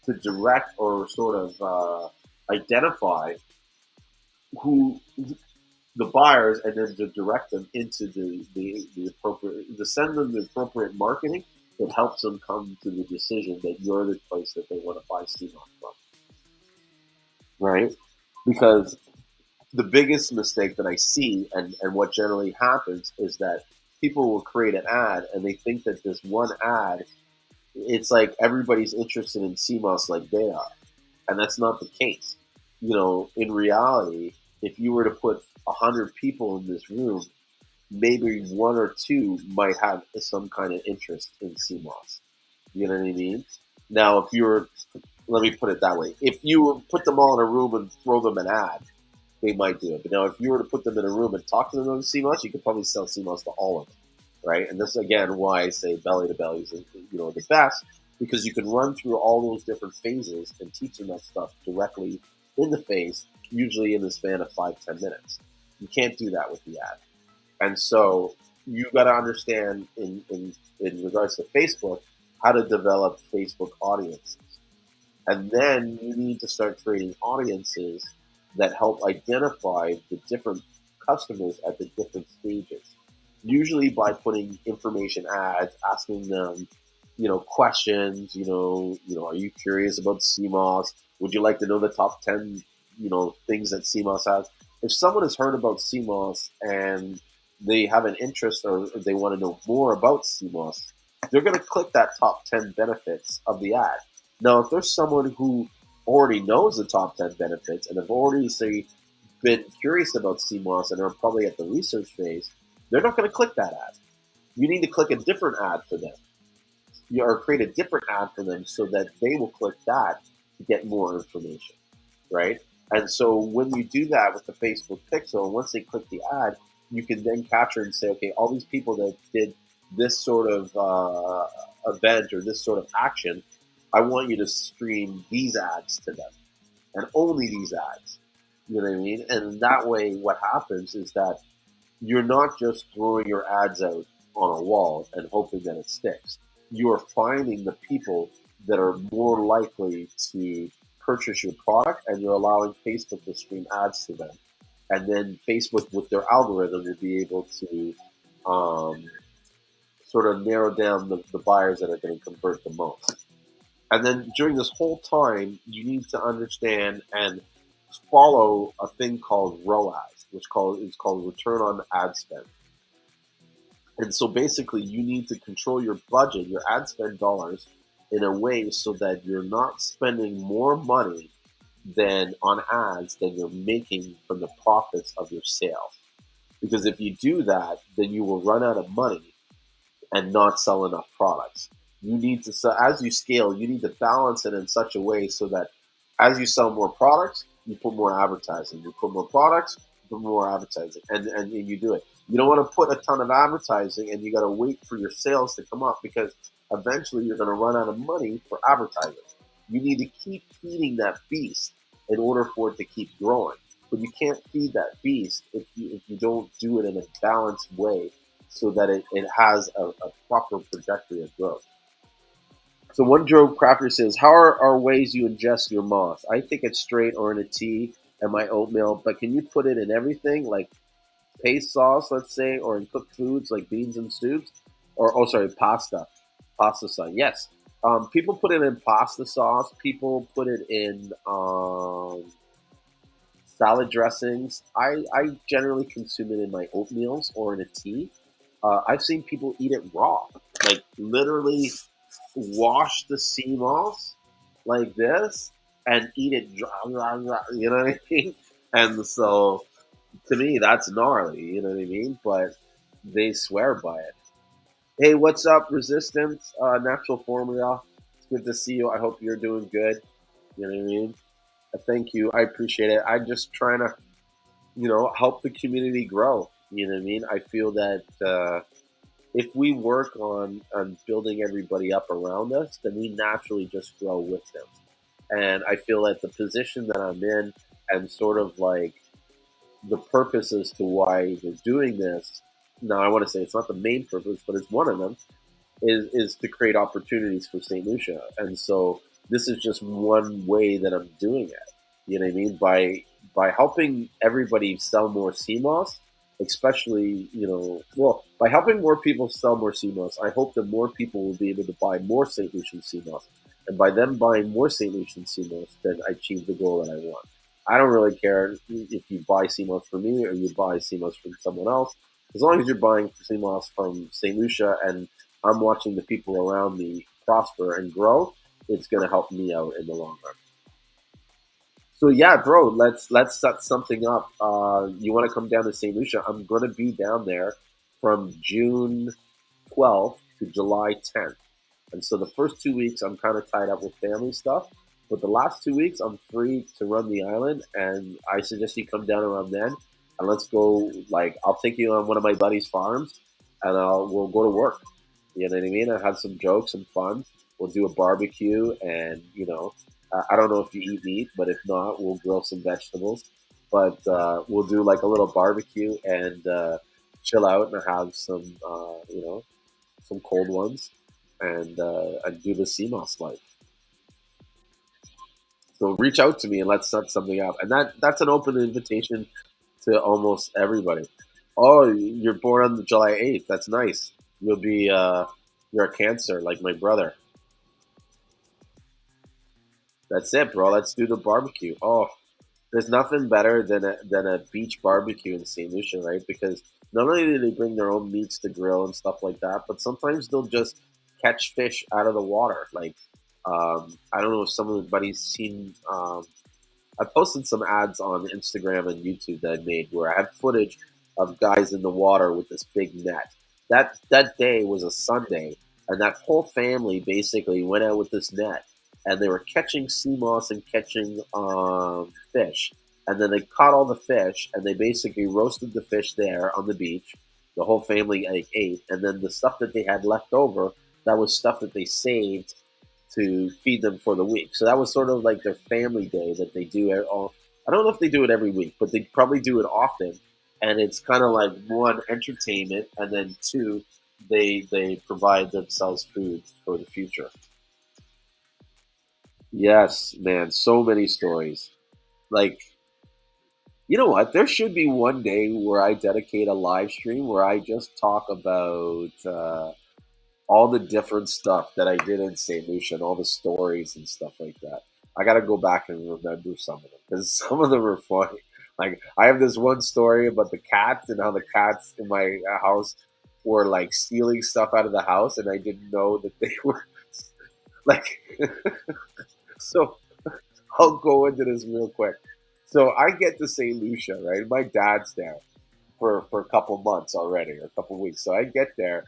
to direct or sort of identify who the buyers, and then to direct them into the appropriate, to send them the appropriate marketing that helps them come to the decision that you're the place that they want to buy CMOS from, right? Because the biggest mistake that I see, and what generally happens, is that people will create an ad and they think that this one ad, it's like everybody's interested in CMOS like they are. And that's not the case. In reality, if you were to put 100 people in this room, maybe one or two might have some kind of interest in CMOS. You know what I mean? Now, if you're, let me put it that way. If you put them all in a room and throw them an ad, they might do it. But now, if you were to put them in a room and talk to them about CMOS, you could probably sell CMOS to all of them, right? And this is, again, why I say belly to belly is, the best, because you can run through all those different phases and teach them that stuff directly in the face, usually in the span of 5-10 minutes. You can't do that with the ad. And so you got to understand in regards to Facebook, how to develop Facebook audiences. And then you need to start creating audiences that help identify the different customers at the different stages. Usually by putting information ads, asking them, questions, are you curious about CMOS? Would you like to know the top 10, things that CMOS has? If someone has heard about CMOS and they have an interest or they want to know more about CMOS, they're going to click that top 10 benefits of the ad. Now, if there's someone who already knows the top 10 benefits and have already, say, been curious about CMOS and are probably at the research phase, they're not going to click that ad. You need to click a different ad for them, or create a different ad for them so that they will click that to get more information, right? And so when you do that with the Facebook pixel, once they click the ad, you can then capture and say, okay, all these people that did this sort of event or this sort of action, I want you to stream these ads to them, and only these ads. You know what I mean? And that way, what happens is that you're not just throwing your ads out on a wall and hoping that it sticks. You are finding the people that are more likely to purchase your product, and you're allowing Facebook to stream ads to them. And then Facebook, with their algorithm, will be able to sort of narrow down the buyers that are going to convert the most. And then during this whole time, you need to understand and follow a thing called ROAS, which is called return on ad spend. And so basically, you need to control your budget, your ad spend dollars, in a way so that you're not spending more money than on ads than you're making from the profits of your sales. Because if you do that, then you will run out of money and not sell enough products. You need to sell, as you scale, you need to balance it in such a way so that as you sell more products, you put more advertising. You put more products, you put more advertising, and you do it. You don't want to put a ton of advertising and you got to wait for your sales to come up because eventually you're going to run out of money for advertising. You need to keep feeding that beast in order for it to keep growing. But you can't feed that beast if you don't do it in a balanced way so that it has a proper trajectory of growth. So one Joe Crafter says, how are ways you ingest your moss? I think it's straight or in a tea and my oatmeal, but can you put it in everything like paste sauce, let's say, or in cooked foods like beans and stews? Or, oh, sorry, pasta sauce. Yes. People put it in pasta sauce. People put it in salad dressings. I generally consume it in my oatmeals or in a tea. I've seen people eat it raw, like literally wash the sea moss like this and eat it dry, you know what I mean? And so to me, that's gnarly, you know what I mean? But they swear by it. Hey, what's up, Resistance? Natural Formula. It's good to see you. I hope you're doing good. You know what I mean? Thank you. I appreciate it. I'm just trying to, help the community grow. You know what I mean? I feel that if we work on building everybody up around us, then we naturally just grow with them. And I feel that the position that I'm in and sort of like the purpose as to why we're doing this. Now, I want to say it's not the main purpose, but it's one of them. Is to create opportunities for St. Lucia, and so this is just one way that I'm doing it. You know what I mean? By helping everybody sell more CMOS, especially by helping more people sell more CMOS, I hope that more people will be able to buy more St. Lucian CMOS, and by them buying more St. Lucian CMOS, then I achieve the goal that I want. I don't really care if you buy CMOS from me or you buy CMOS from someone else, as long as you're buying CMOS from St. Lucia and I'm watching the people around me prosper and grow, it's going to help me out in the long run. So yeah, bro, let's set something up. You want to come down to St. Lucia? I'm going to be down there from June 12th to July 10th. And so the first 2 weeks I'm kind of tied up with family stuff, but the last 2 weeks I'm free to run the island, and I suggest you come down around then, and let's go. Like I'll take you on one of my buddies' farms, and we'll go to work. You know what I mean? I have some jokes and fun. We'll do a barbecue, and I don't know if you eat meat, but if not, we'll grill some vegetables. But we'll do like a little barbecue and chill out and have some, some cold ones, and do the CMOS life. So reach out to me and let's set something up. And that's an open invitation to almost everybody. Oh, you're born on July 8th. That's nice. You'll be you're a Cancer like my brother. That's it, bro. Let's do the barbecue. Oh, there's nothing better than a beach barbecue in St. Lucia, right? Because not only do they bring their own meats to grill and stuff like that, but sometimes they'll just catch fish out of the water. Like, I don't know if somebody's seen. I posted some ads on Instagram and YouTube that I made where I had footage of guys in the water with this big net. That day was a Sunday, and that whole family basically went out with this net, and they were catching sea moss and catching fish. And then they caught all the fish, and they basically roasted the fish there on the beach. The whole family ate, and then the stuff that they had left over, that was stuff that they saved to feed them for the week. So that was sort of like their family day that they do. I don't know if they do it every week, but they probably do it often. And it's kind of like one, entertainment, and then two, they provide themselves food for the future. Yes, man, so many stories. Like, you know what? There should be one day where I dedicate a live stream where I just talk about all the different stuff that I did in St. Lucian, all the stories and stuff like that. I got to go back and remember some of them because some of them are funny. Like I have this one story about the cats and how the cats in my house were like stealing stuff out of the house, and I didn't know that they were like. So I'll go into this real quick. So I get to St. Lucia, right? My dad's there for a couple months already, or a couple weeks. So I get there,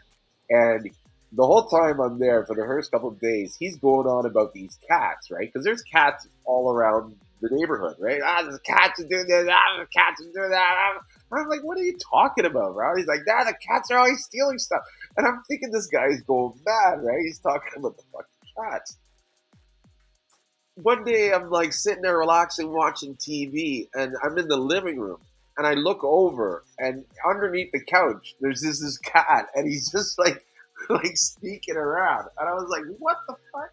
and the whole time I'm there for the first couple of days, he's going on about these cats, right? Because there's cats all around the neighborhood, right? There's cats who do this, there's cats who do that. I'm like, what are you talking about, bro? He's like, the cats are always stealing stuff. And I'm thinking this guy's going mad, right? He's talking about the fucking cats. One day I'm like sitting there relaxing watching TV and I'm in the living room and I look over and underneath the couch there's this cat and he's just like like sneaking around and I was like what the fuck,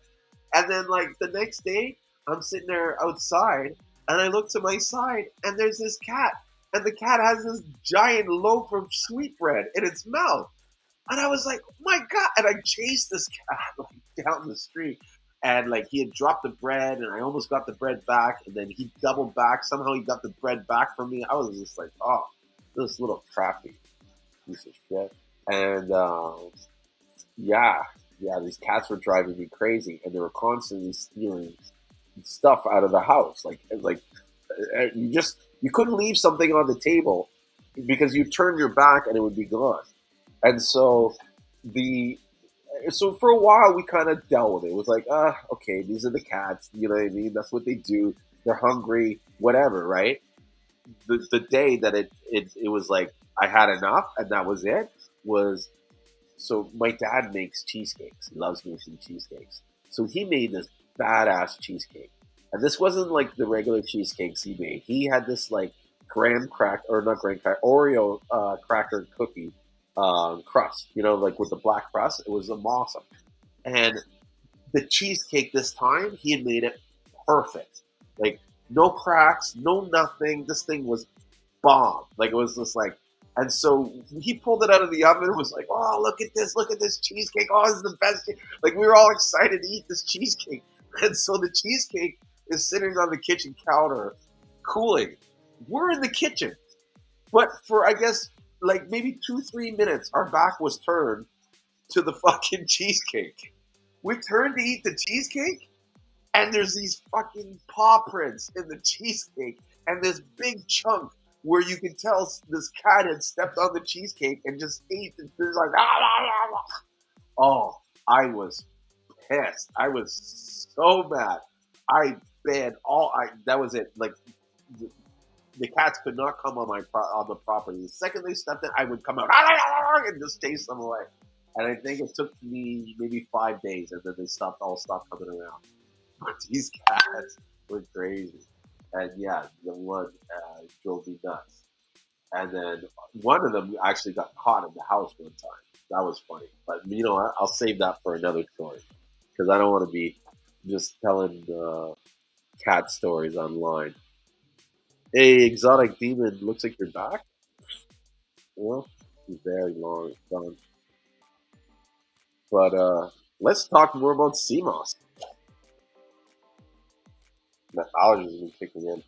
and then like the next day I'm sitting there outside and I look to my side and there's this cat and the cat has this giant loaf of sweetbread in its mouth. And I was like, my God. And I chased this cat like, down the street. And like he had dropped the bread and I almost got the bread back. And then he doubled back. Somehow he got the bread back from me. I was just like, oh, this little crafty piece of shit. And yeah, these cats were driving me crazy. And they were constantly stealing stuff out of the house. Like you couldn't leave something on the table because you turned your back and it would be gone. And the so for a while we kind of dealt with it. It was like, okay, these are the cats. You know what I mean? That's what they do. They're hungry, whatever, right? The day that it was like I had enough and that was it was so my dad makes cheesecakes. He loves making cheesecakes. So he made this badass cheesecake. And this wasn't like the regular cheesecakes he made. He had this like graham crack or not graham crack Oreo cracker cookie crust, you know, like with the black crust. It was awesome. And the cheesecake this time, he had made it perfect. Like no cracks, no nothing. This thing was bomb. Like it was just like, and so he pulled it out of the oven and was like, "Oh, look at this cheesecake! Oh, this is the best!" Like we were all excited to eat this cheesecake, and so the cheesecake is sitting on the kitchen counter, cooling. We're in the kitchen, but for I guess like maybe 2-3 minutes, our back was turned to the fucking cheesecake. We turned to eat the cheesecake, and there's these fucking paw prints in the cheesecake, and this big chunk where you can tell this cat had stepped on the cheesecake and just ate it. There's like, ah, ah, ah, ah. Oh, I was pissed. I was so mad. I banned all. I that was it. Like the cats could not come on on the property. The second they stepped in, I would come out ah, ah, ah, and just chase them away. And I think it took me maybe 5 days, and then they all stopped coming around. But these cats were crazy. And yeah, the one drove me nuts. And then one of them actually got caught in the house one time. That was funny. But you know, I'll save that for another story because I don't want to be just telling cat stories online. Hey, exotic demon, looks like you're back. Well, he's very long gone. But let's talk more about Seamoss. The allergies have been kicking in,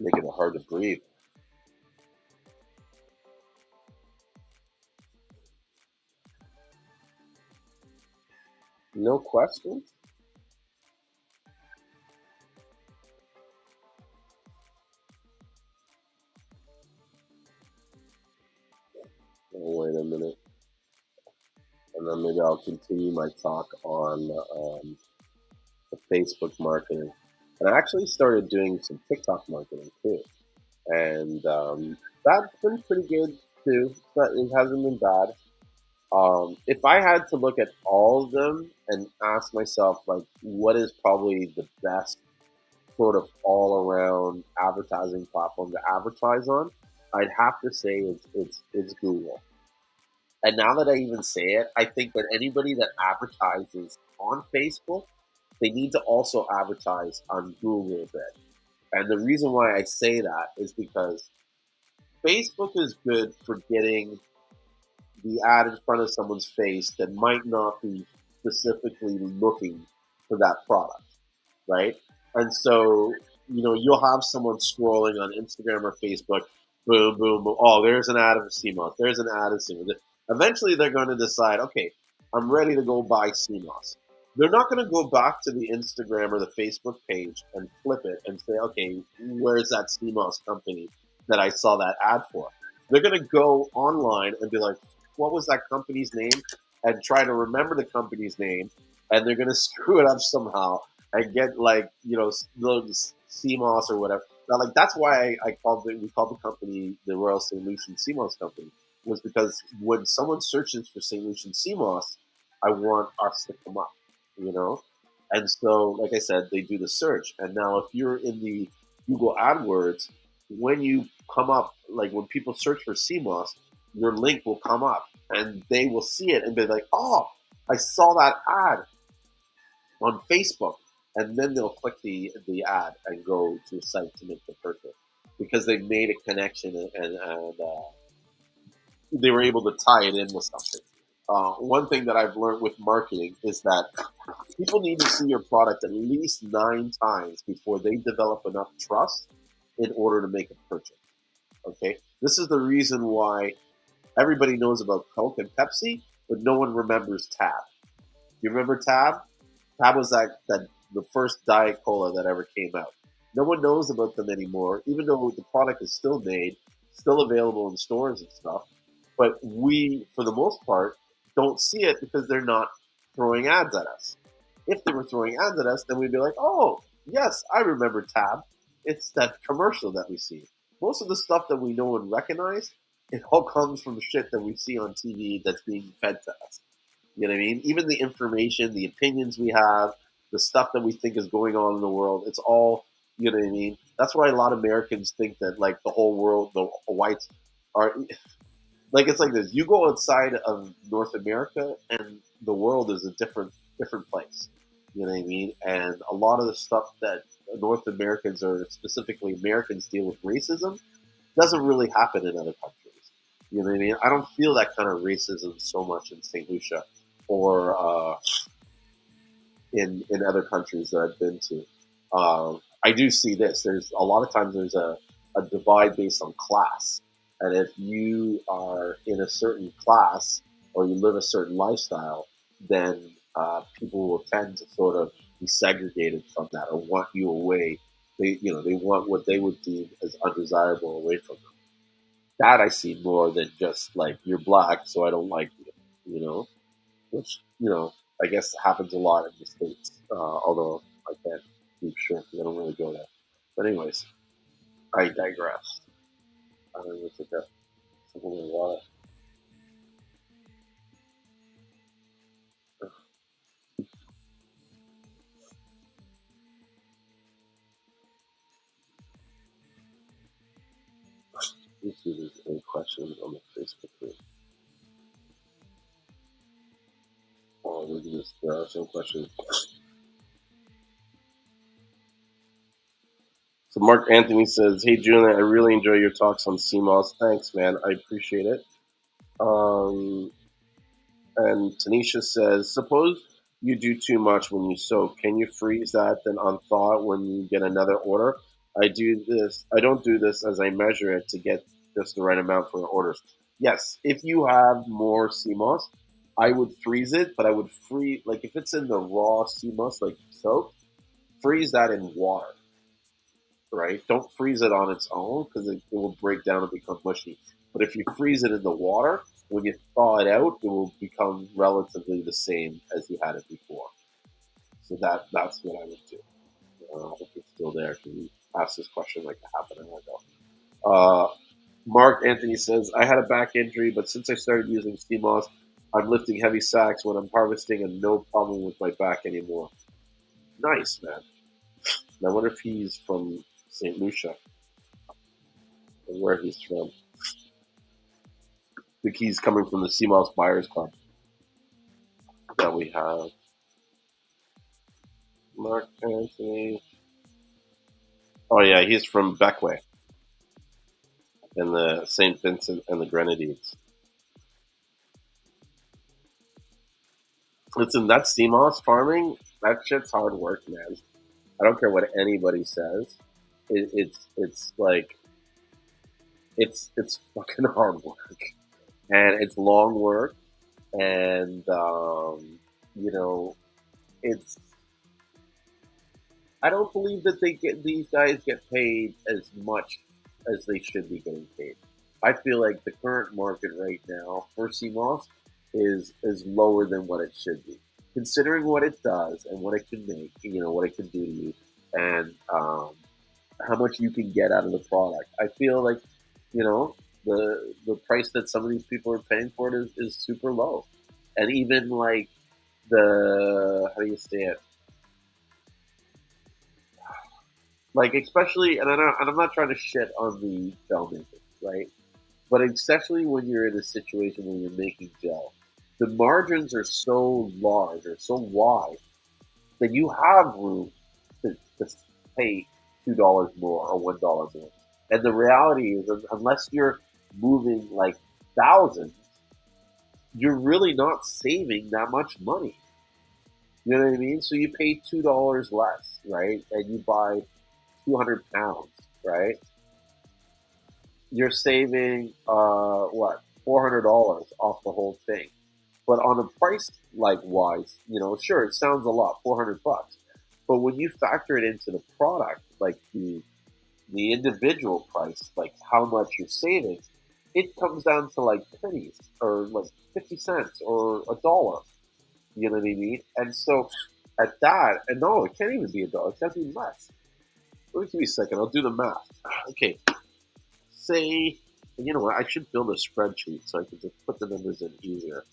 making it hard to breathe. No questions? Oh, wait a minute. And then maybe I'll continue my talk on the Facebook marketing. And I actually started doing some TikTok marketing too. And that's been pretty good too. It hasn't been bad. If I had to look at all of them and ask myself, like, what is probably the best sort of all around advertising platform to advertise on, I'd have to say it's Google. And now that I even say it, I think that anybody that advertises on Facebook, they need to also advertise on Google a bit. And the reason why I say that is because Facebook is good for getting the ad in front of someone's face that might not be specifically looking for that product, right? And so, you'll have someone scrolling on Instagram or Facebook, boom, boom, boom. Oh, there's an ad of CMOS. There's an ad of CMOS. Eventually, they're going to decide, okay, I'm ready to go buy CMOS. They're not going to go back to the Instagram or the Facebook page and flip it and say, okay, where's that CMOS company that I saw that ad for? They're going to go online and be like, what was that company's name? And try to remember the company's name. And they're going to screw it up somehow and get like, little CMOS or whatever. Now, like, that's why we called the company the Royal St.Lucian CMOS Company, was because when someone searches for St.Lucian CMOS, I want us to come up, you know? And so, like I said, they do the search. And now if you're in the Google AdWords, when you come up, like when people search for CMOS, your link will come up and they will see it and be like, oh, I saw that ad on Facebook. And then they'll click the ad and go to a site to make the purchase because they made a connection and they were able to tie it in with something. One thing that I've learned with marketing is that people need to see your product at least 9 times before they develop enough trust in order to make a purchase. Okay, this is the reason why everybody knows about Coke and Pepsi, but no one remembers Tab. You remember Tab? Tab was that the first Diet Cola that ever came out. No one knows about them anymore, even though the product is still made, still available in stores and stuff. But we, for the most part, don't see it because they're not throwing ads at us. If they were throwing ads at us, then we'd be like, oh, yes, I remember Tab. It's that commercial that we see. Most of the stuff that we know and recognize, it all comes from the shit that we see on TV that's being fed to us. You know what I mean? Even the information, the opinions we have, the stuff that we think is going on in the world, it's all, you know what I mean? That's why a lot of Americans think that, like, the whole world, the whites are, like, it's like this. You go outside of North America and the world is a different place. You know what I mean? And a lot of the stuff that North Americans or specifically Americans deal with racism doesn't really happen in other countries. You know what I mean? I don't feel that kind of racism so much in St. Lucia or in other countries that I've been to. I do see this. There's a lot of times there's a divide based on class, and if you are in a certain class or you live a certain lifestyle, then people will tend to sort of be segregated from that or want you away. They want what they would deem as undesirable away from them. That I see more than just like you're black, so I don't like you. You know, which I guess happens a lot in the states. Although I can't keep sure because I don't really go there. But anyways, I digress. I'm gonna take a sip of water. Let's see if there's any questions on the Facebook group. Oh, there are some questions. So Mark Anthony says, "Hey Julian, I really enjoy your talks on CMOS. Thanks, man. I appreciate it." Um, And Tanisha says, suppose you do too much when you soak. Can you freeze that then unthaw it when you get another order? I don't do this as I measure it to get just the right amount for orders. Yes, if you have more CMOS, I would freeze it, but I would freeze, like if it's in the raw CMOS, like soaked, freeze that in water, right? Don't freeze it on its own because it will break down and become mushy. But if you freeze it in the water, when you thaw it out, it will become relatively the same as you had it before. So that's what I would do. I hope it's still there because we asked this question like a half an hour ago. Mark Anthony says, I had a back injury, but since I started using CMOS, I'm lifting heavy sacks when I'm harvesting and no problem with my back anymore. Nice, man. And I wonder if he's from St. Lucia and where he's from. I think he's coming from the CMOS Buyers Club that we have. Mark Anthony. Oh, yeah, he's from Beckway in the St. Vincent and the Grenadines. Listen, that CMOS farming, that shit's hard work, man. I don't care what anybody says. It's like it's fucking hard work, and it's long work, and you know, it's. I don't believe that these guys get paid as much as they should be getting paid. I feel like the current market right now for CMOS is lower than what it should be, considering what it does and what it can make. What it can do to you, and how much you can get out of the product. I feel like the price that some of these people are paying for it is super low, and even like the how do you say it? Like especially, and I'm not trying to shit on the gel makers, right? But especially when you're in a situation where you're making gel, the margins are so large or so wide that you have room to pay $2 more or $1 more. And the reality is, unless you're moving like thousands, you're really not saving that much money. You know what I mean? So you pay $2 less, right? And you buy 200 pounds, right? You're saving what, $400 off the whole thing. But on a price like wise, sure, it sounds a lot, $400. But when you factor it into the product, like the individual price, like how much you're saving, it comes down to like pennies or like 50 cents or a dollar. You know what I mean? And so at that, and no, it can't even be a dollar. It can't be less. Let me give me a second. I'll do the math. Okay, say, you know what? I should build a spreadsheet so I can just put the numbers in easier.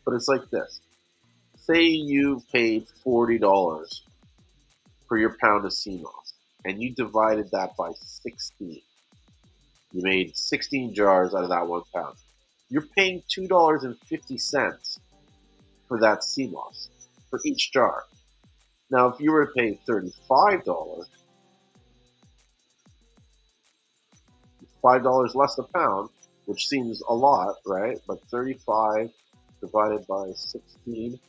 But it's like this. Say you paid $40 for your pound of CMOS, and you divided that by 16. You made 16 jars out of that 1 pound. You're paying $2.50 for that CMOS for each jar. Now, if you were to pay $35, $5 less a pound, which seems a lot, right? But 35 divided by 16,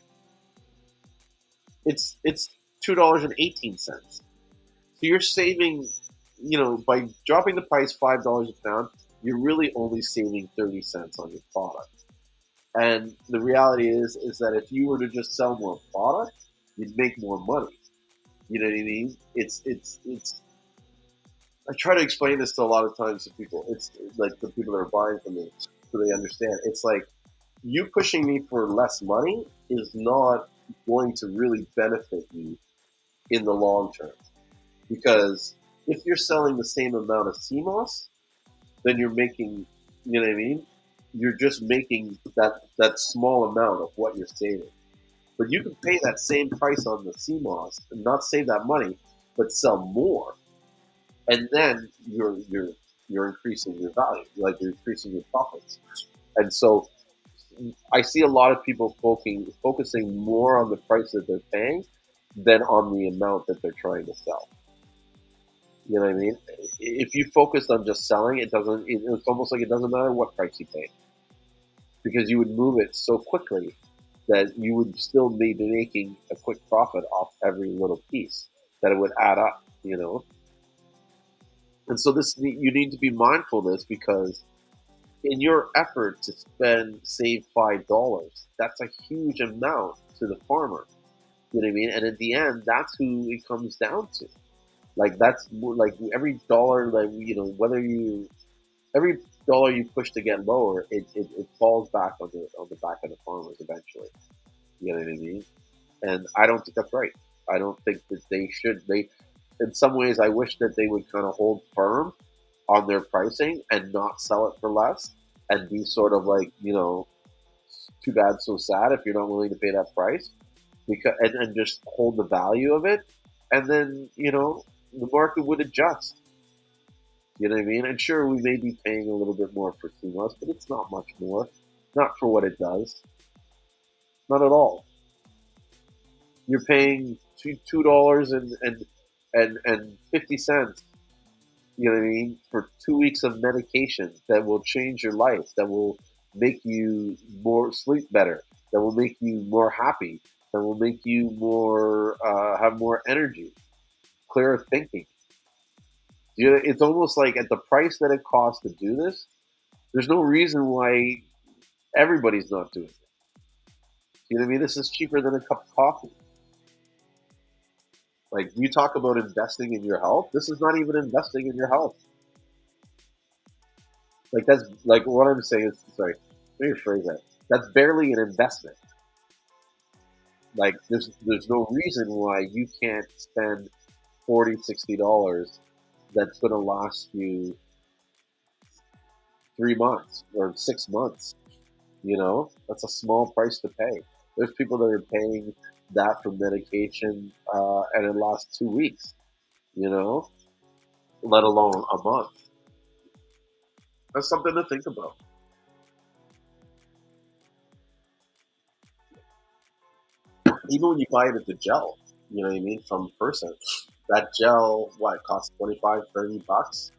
it's $2.18. So you're saving, by dropping the price $5 a pound, you're really only saving 30 cents on your product. And the reality is that if you were to just sell more product, you'd make more money. You know what I mean? It's. I try to explain this to a lot of times to people. It's like the people that are buying from me, so they understand. It's like you pushing me for less money is not going to really benefit you in the long term. Because if you're selling the same amount of CMOS, then you're making, you know what I mean? You're just making that small amount of what you're saving. But you can pay that same price on the CMOS and not save that money, but sell more. And then you're increasing your value, like you're increasing your profits. And so I see a lot of people focusing more on the price that they're paying than on the amount that they're trying to sell. You know what I mean? If you focus on just selling, it's almost like it doesn't matter what price you pay, because you would move it so quickly that you would still be making a quick profit off every little piece, that it would add up. And so you need to be mindful of this, because in your effort to save $5, that's a huge amount to the farmer. You know what I mean? And at the end, that's who it comes down to. Like that's more like every dollar, like every dollar you push to get lower, it falls back on the back of the farmers eventually. You know what I mean? And I don't think that's right. I don't think that they should. In some ways, I wish that they would kind of hold firm on their pricing and not sell it for less, and be sort of like, too bad, so sad if you're not willing to pay that price, because and just hold the value of it, and then the market would adjust. You know what I mean? And sure, we may be paying a little bit more for CMOS, but it's not much more, not for what it does, not at all. You're paying $2 and 50 cents. You know what I mean? For 2 weeks of medication that will change your life, that will make you sleep better, that will make you more happy, that will make you more have more energy, clearer thinking. It's almost like at the price that it costs to do this, there's no reason why everybody's not doing it. You know what I mean? This is cheaper than a cup of coffee. Like you talk about investing in your health, this is not even investing in your health. Like that's like what I'm saying is sorry, let me rephrase that. That's barely an investment. Like there's no reason why you can't spend 40, $60 that's gonna last you 3 months or 6 months. You know, that's a small price to pay. There's people that are paying that for medication, and it lasts 2 weeks. You know, let alone a month. That's something to think about. Even when you buy it at the gel, you know what I mean, from person, that gel, what, costs 25, $30,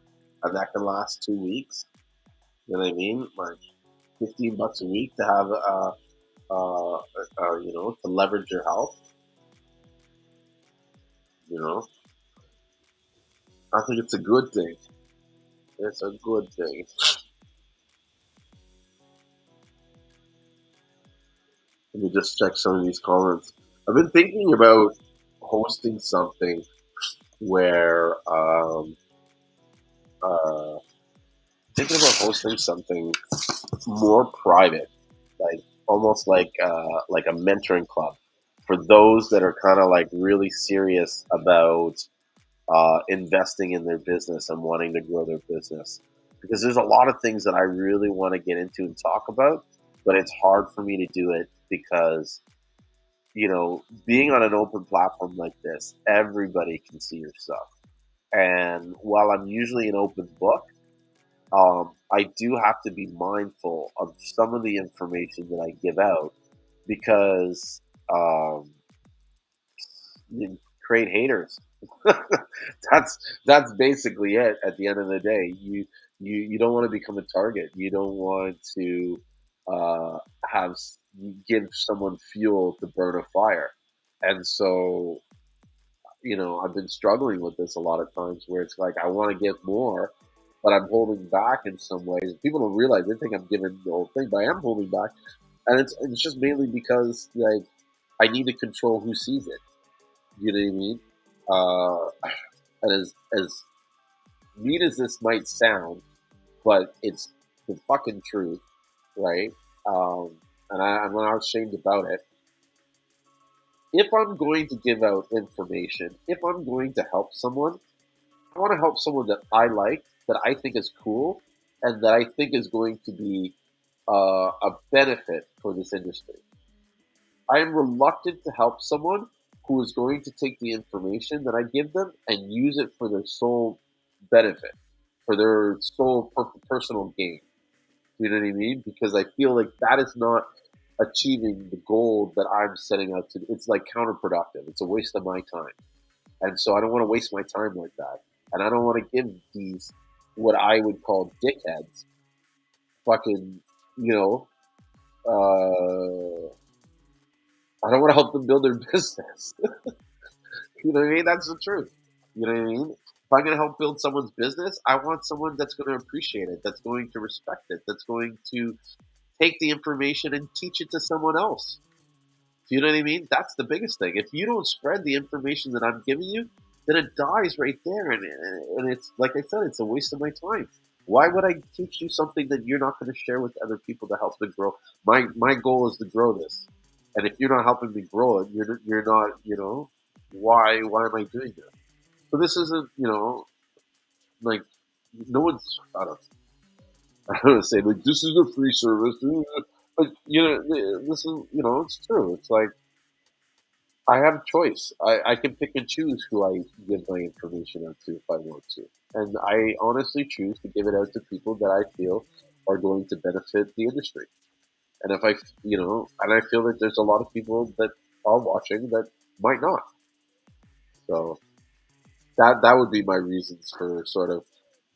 and that can last 2 weeks. You know what I mean? Like $15 a week to have, to leverage your health. You know, I think it's a good thing. It's a good thing. Let me just check some of these comments. I've been thinking about hosting something where, uh, thinking about hosting something more private, like almost like a mentoring club for those that are kind of like really serious about investing in their business and wanting to grow their business. Because there's a lot of things that I really want to get into and talk about, but it's hard for me to do it because being on an open platform like this, everybody can see your stuff. And while I'm usually an open book, I do have to be mindful of some of the information that I give out because um, you create haters. That's basically it. At the end of the day, you don't want to become a target. You don't want to uh, have give someone fuel to burn a fire. And so I've been struggling with this a lot of times where it's like I want to give more, but I'm holding back in some ways. People don't realize they think I'm giving the whole thing, but I am holding back, and it's just mainly because like I need to control who sees it. You know what I mean? And as mean as this might sound, but it's the fucking truth, right? Um, I'm not ashamed about it. If I'm going to give out information, if I'm going to help someone, I want to help someone that I like, that I think is cool, and that I think is going to be a benefit for this industry. I am reluctant to help someone who is going to take the information that I give them and use it for their sole benefit, for their sole personal gain. You know what I mean? Because I feel like that is not achieving the goal that I'm setting out to. It's like counterproductive. It's a waste of my time. And so I don't want to waste my time like that. And I don't want to give these what I would call dickheads fucking, you know, I don't want to help them build their business. You know what I mean? That's the truth. You know what I mean? If I'm going to help build someone's business, I want someone that's going to appreciate it, that's going to respect it, that's going to take the information and teach it to someone else. Do you know what I mean? That's the biggest thing. If you don't spread the information that I'm giving you, then it dies right there. And it's, like I said, it's a waste of my time. Why would I teach you something that you're not going to share with other people to help them grow? My goal is to grow this. And if you're not helping me grow it, you're not, why am I doing this? So this isn't, like, no one's, I don't want to say, like, this is a free service. But, this is, it's true. It's like, I have choice. I can pick and choose who I give my information out to if I want to. And I honestly choose to give it out to people that I feel are going to benefit the industry. And if and I feel that there's a lot of people that are watching that might not. So that would be my reasons for sort of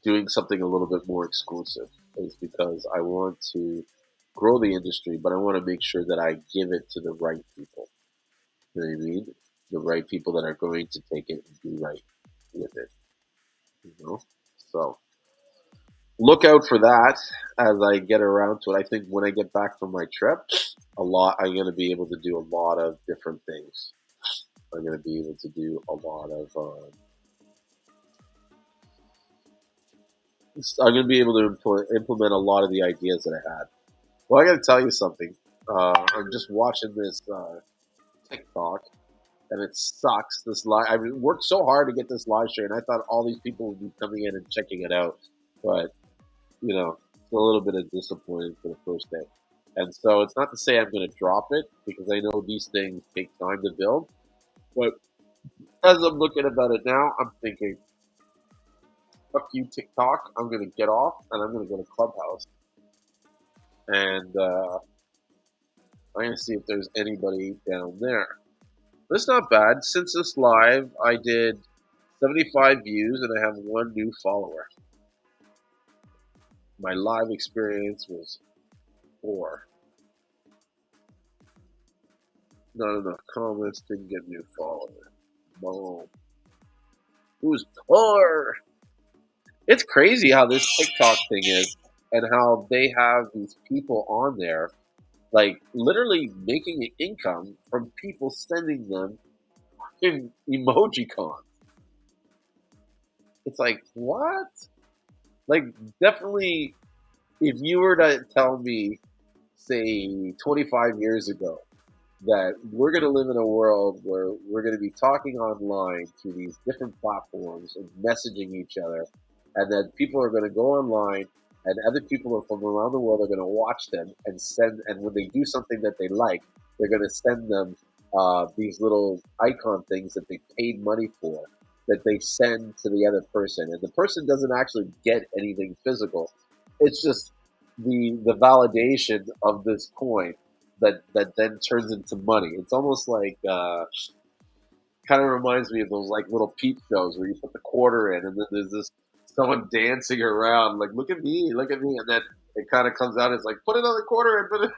doing something a little bit more exclusive, is because I want to grow the industry, but I want to make sure that I give it to the right people. You know what I mean? The right people that are going to take it and do right with it. You know, so look out for that as I get around to it. I think when I get back from my trip, I'm going to be able to do a lot of different things. I'm going to be able to do a lot of. I'm going to be able to implement a lot of the ideas that I had. Well, I got to tell you something. I'm just watching this TikTok, and it sucks. This live, I worked so hard to get this live stream, and I thought all these people would be coming in and checking it out, but it's a little bit of disappointing for the first day. And so it's not to say I'm going to drop it because I know these things take time to build. But as I'm looking about it now, I'm thinking, fuck you, TikTok. I'm going to get off and I'm going to go to Clubhouse. And I'm going to see if there's anybody down there. That's not bad. Since this live, I did 75 views and I have one new follower. My live experience was 4. Not enough comments, didn't get new follower. Boom. Who's poor? It's crazy how this TikTok thing is and how they have these people on there, like literally making an income from people sending them in emoji cons. It's like, what? Like, definitely, if you were to tell me, say, 25 years ago, that we're going to live in a world where we're going to be talking online through these different platforms and messaging each other, and that people are going to go online and other people from around the world are going to watch them and and when they do something that they like, they're going to send them these little icon things that they paid money for, that they send to the other person, and the person doesn't actually get anything physical. It's just the validation of this coin that then turns into money. It's almost like kind of reminds me of those like little peep shows where you put the quarter in and then there's this someone dancing around like look at me, and then it kind of comes out as like put another quarter in, put it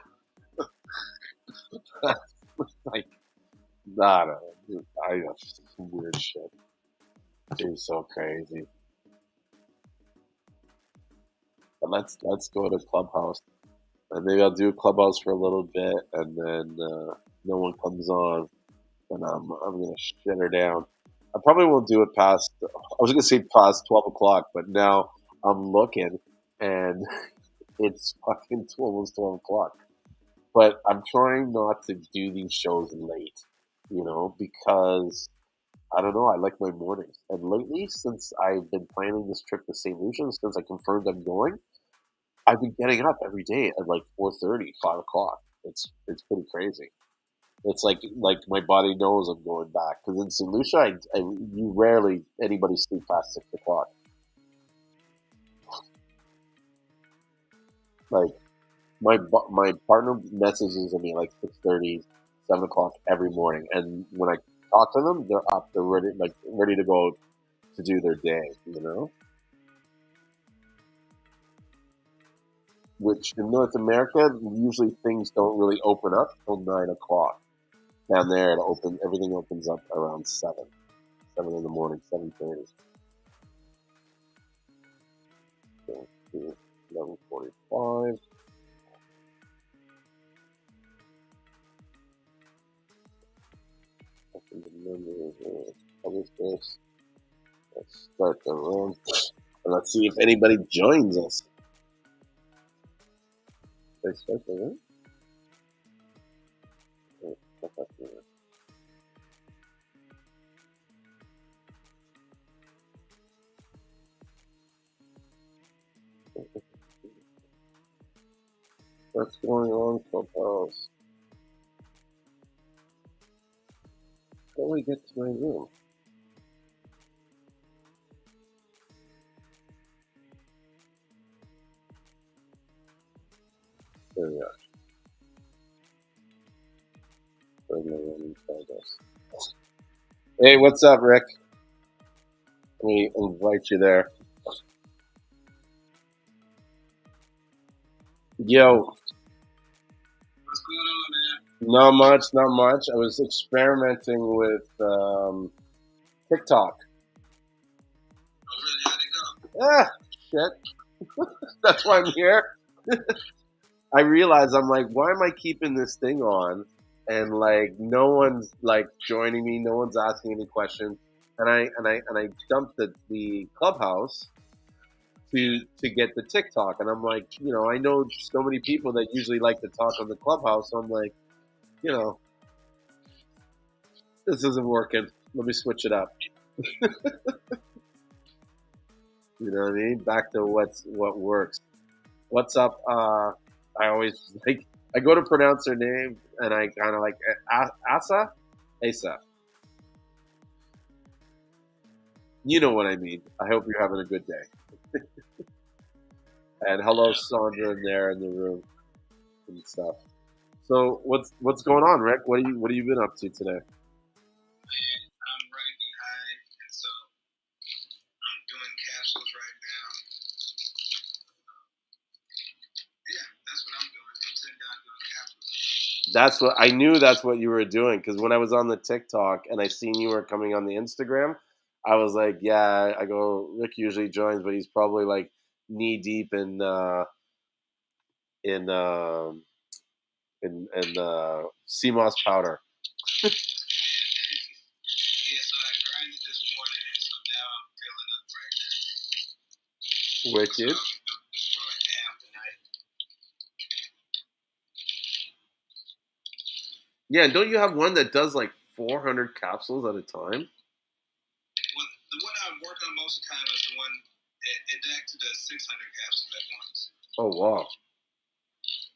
like I don't know. I just some weird shit. It's so crazy. But let's go to Clubhouse. And maybe I'll do Clubhouse for a little bit, and then no one comes on, and I'm gonna shut her down. I probably won't do it past. I was gonna say past 12 o'clock, but now I'm looking, and it's fucking almost 12 o'clock. But I'm trying not to do these shows late, because I don't know. I like my mornings, and lately, since I've been planning this trip to St. Lucian, since I confirmed I'm going, I've been getting up every day at like 4:30, 5 o'clock. It's pretty crazy. It's like my body knows I'm going back because in St. Lucia, you rarely anybody sleep past 6 o'clock. Like my partner messages me like 6:30, 7 o'clock every morning, and when I talk to them, they're up, they're ready to go to do their day. Which in North America, usually things don't really open up till 9 o'clock. Down there, everything opens up around 7 in the morning, 7:30. 11:45. Publish this. Let's start the room. And let's see if anybody joins us. Let's start the room. What's going on, Clubhouse? How do we get to my room? There we are. Hey, what's up, Rick? Let me invite you there. Yo, Not much, not much. I was experimenting with TikTok. Oh, really? How'd it go? Ah, shit. That's why I'm here. I realize I'm like, why am I keeping this thing on? And like, no one's like joining me. No one's asking any questions. And I dumped the clubhouse to get the TikTok. And I'm like, I know so many people that usually like to talk on the clubhouse. So I'm like, you know, this isn't working. Let me switch it up. You know what I mean? Back to what works. What's up? I always like I go to pronounce her name and I kind of like Asa, Asa. You know what I mean. I hope you're having a good day. And hello, Sandra, in there in the room and stuff. So what's going on, Rick? What have you been up to today? I'm running behind, and so I'm doing capsules right now. Yeah, that's what I'm doing. I'm sitting down doing capsules. That's what I knew. That's what you were doing because when I was on the TikTok and I seen you were coming on the Instagram, I was like, yeah. I go, Rick usually joins, but he's probably like knee deep in CMOS powder. Yeah, so I grinded this morning, and so now I'm filling up right now. So Wicked. I'll be doing this for like half the night. Yeah, and don't you have one that does like 400 capsules at a time? Well, the one I work on most of the time is the one it actually does 600 capsules at once. Oh wow.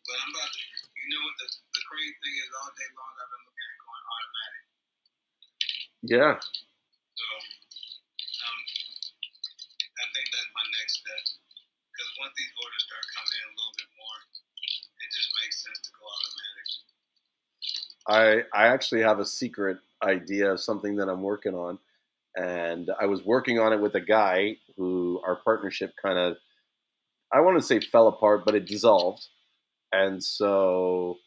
But I'm about to, you know what the crazy thing is? All day long I've been looking at going automatic. Yeah. So I think that's my next step. Because once these orders start coming in a little bit more, it just makes sense to go automatic. I actually have a secret idea of something that I'm working on, and I was working on it with a guy who our partnership kind of I want to say fell apart, but it dissolved, and so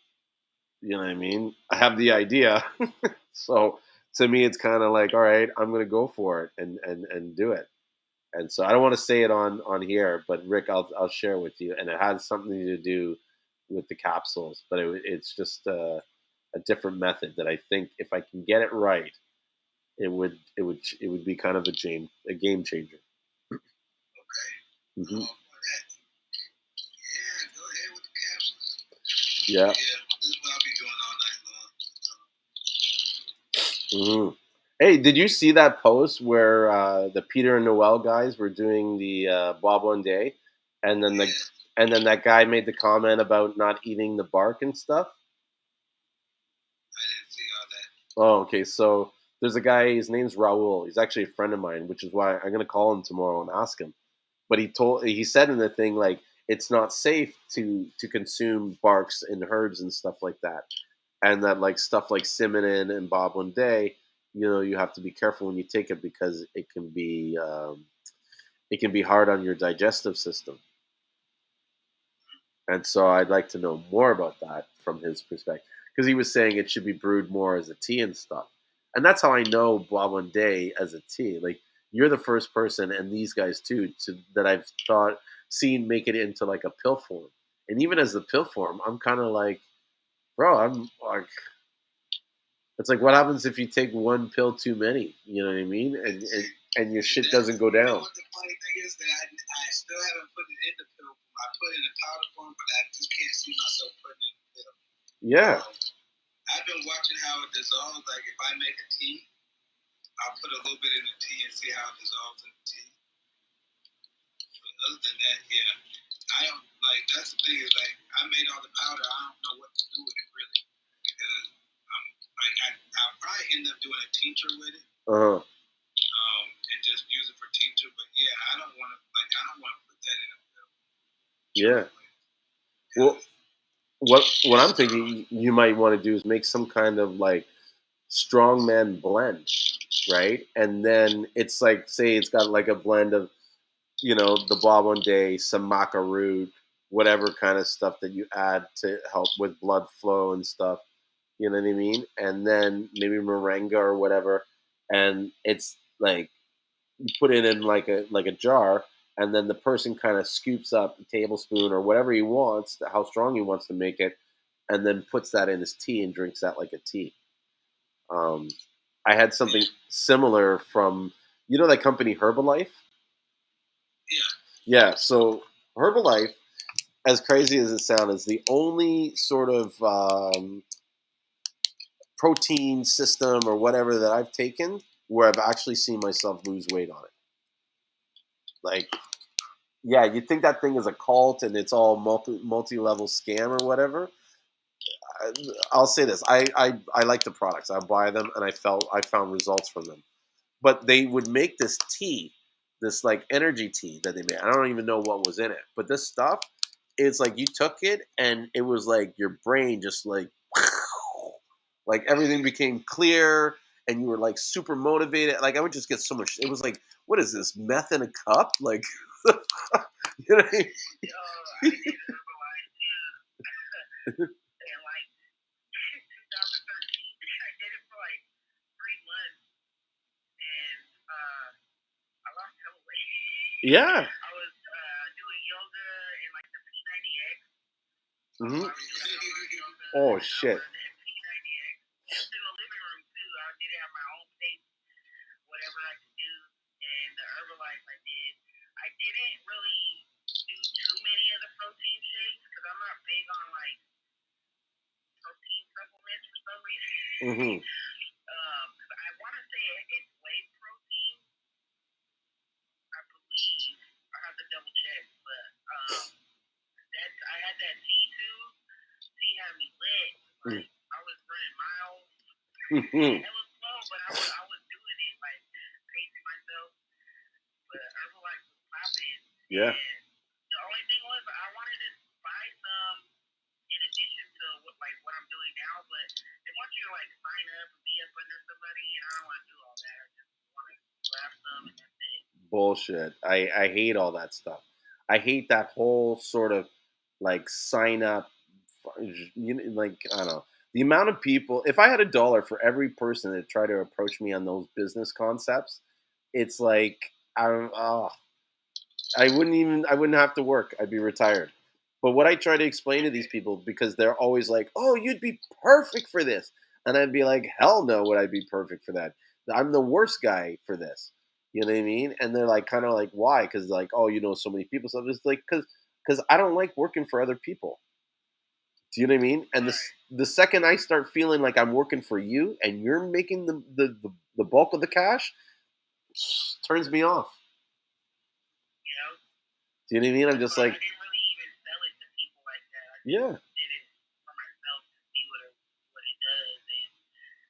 you know what I mean. I have the idea, so to me it's kind of like, all right, I'm gonna go for it and do it. And so I don't want to say it on here, but Rick, I'll share with you, and it has something to do with the capsules, but it's just a different method that I think if I can get it right, it would be kind of a game changer. Okay. Hmm. For that. Yeah, go ahead with the capsules. Yeah. Yeah, this is what I'll be doing all night long. Hmm. Hey, did you see that post where the Peter and Noel guys were doing the Bob one day, and then the Yeah, and then that guy made the comment about not eating the bark and stuff? I didn't see all that. Oh, okay. So there's a guy. His name's Raul. He's actually a friend of mine, which is why I'm gonna call him tomorrow and ask him. But he said in the thing like it's not safe to consume barks and herbs and stuff like that, and that like stuff like cinnamon and Bob one day, you have to be careful when you take it because it can be hard on your digestive system. And so I'd like to know more about that from his perspective because he was saying it should be brewed more as a tea and stuff. And that's how I know Bob Day as a tea. Like you're the first person, and these guys too, that I've seen make it into like a pill form. And even as the pill form, I'm kind of like, bro, I'm like, it's like what happens if you take one pill too many? You know what I mean? And your shit doesn't go You know down. what the funny thing is that I still haven't put it in the pill form. I put it in powder form, but I just can't see myself putting it in the pill. Yeah, I've been watching how it dissolves. Like if I make a tea, I'll put a little bit in the tea and see how it dissolves in the tea. But other than that, yeah, I don't like. That's the thing is like I made all the powder. I don't know what to do with it really because I'm like I'll probably end up doing a tincture with it. uh-huh. And just use it for tincture. But yeah, I don't want to put that in a pill. Yeah. Well, what I'm thinking you might want to do is make some kind of like strongman blend, right? And then it's like say it's got like a blend of the Bob one day, some maca root, whatever kind of stuff that you add to help with blood flow and stuff. You know what I mean? And then maybe moringa or whatever, and it's like you put it in like a jar, and then the person kind of scoops up a tablespoon or whatever he wants, how strong he wants to make it, and then puts that in his tea and drinks that like a tea. Um, I had something similar from that company Herbalife. Yeah. Yeah, so Herbalife, as crazy as it sounds, is the only sort of protein system or whatever that I've taken where I've actually seen myself lose weight on it. Like, yeah, you think that thing is a cult and it's all multi level scam or whatever. I'll say this: I like the products. I buy them, and I found results from them. But they would make this tea, this like energy tea that they made. I don't even know what was in it, but this stuff, it's like you took it and it was like your brain just like everything became clear and you were like super motivated. Like I would just get so much. It was like, what is this, meth in a cup? Like, you know what I mean? I did Herbalife too. And like 2013, I did it for like 3 months, and I lost hella weight. Yeah. I was doing yoga and like the P90X. Mm-hmm. Oh shit. P90X. Just in the living room too. I did have my own pace, whatever I could do, and the Herbalife I did. I didn't really do too many of the protein shakes because I'm not big on like protein supplements for some reason. Mm-hmm. I want to say it's whey protein. I believe I have to double check, but I had that tea too. Tea had me lit. Like I was running miles. It was slow, but I was doing it like pacing myself. But Herbalife was popping. Yeah. And the only thing was I wanted to buy some in addition to what I'm doing now, but they want you to like sign up and be up under somebody, and I don't want to do all that. I just want to grab some and that's it. Bullshit. I hate all that stuff. I hate that whole sort of like sign up. Like I don't know the amount of people. If I had $1 for every person that tried to approach me on those business concepts, it's like I wouldn't have to work. I'd be retired. But what I try to explain to these people, because they're always like, "Oh, you'd be perfect for this," and I'd be like, "Hell no, would I be perfect for that? I'm the worst guy for this." You know what I mean? And they're like, kind of like, "Why?" Because like, "Oh, you know so many people." So it's like, because I don't like working for other people. Do you know what I mean? And the second I start feeling like I'm working for you and you're making the bulk of the cash, turns me off. Yeah. Do you know what I mean? I'm just like, I didn't really even sell it to people like that. I yeah. did it for myself to see what it does, and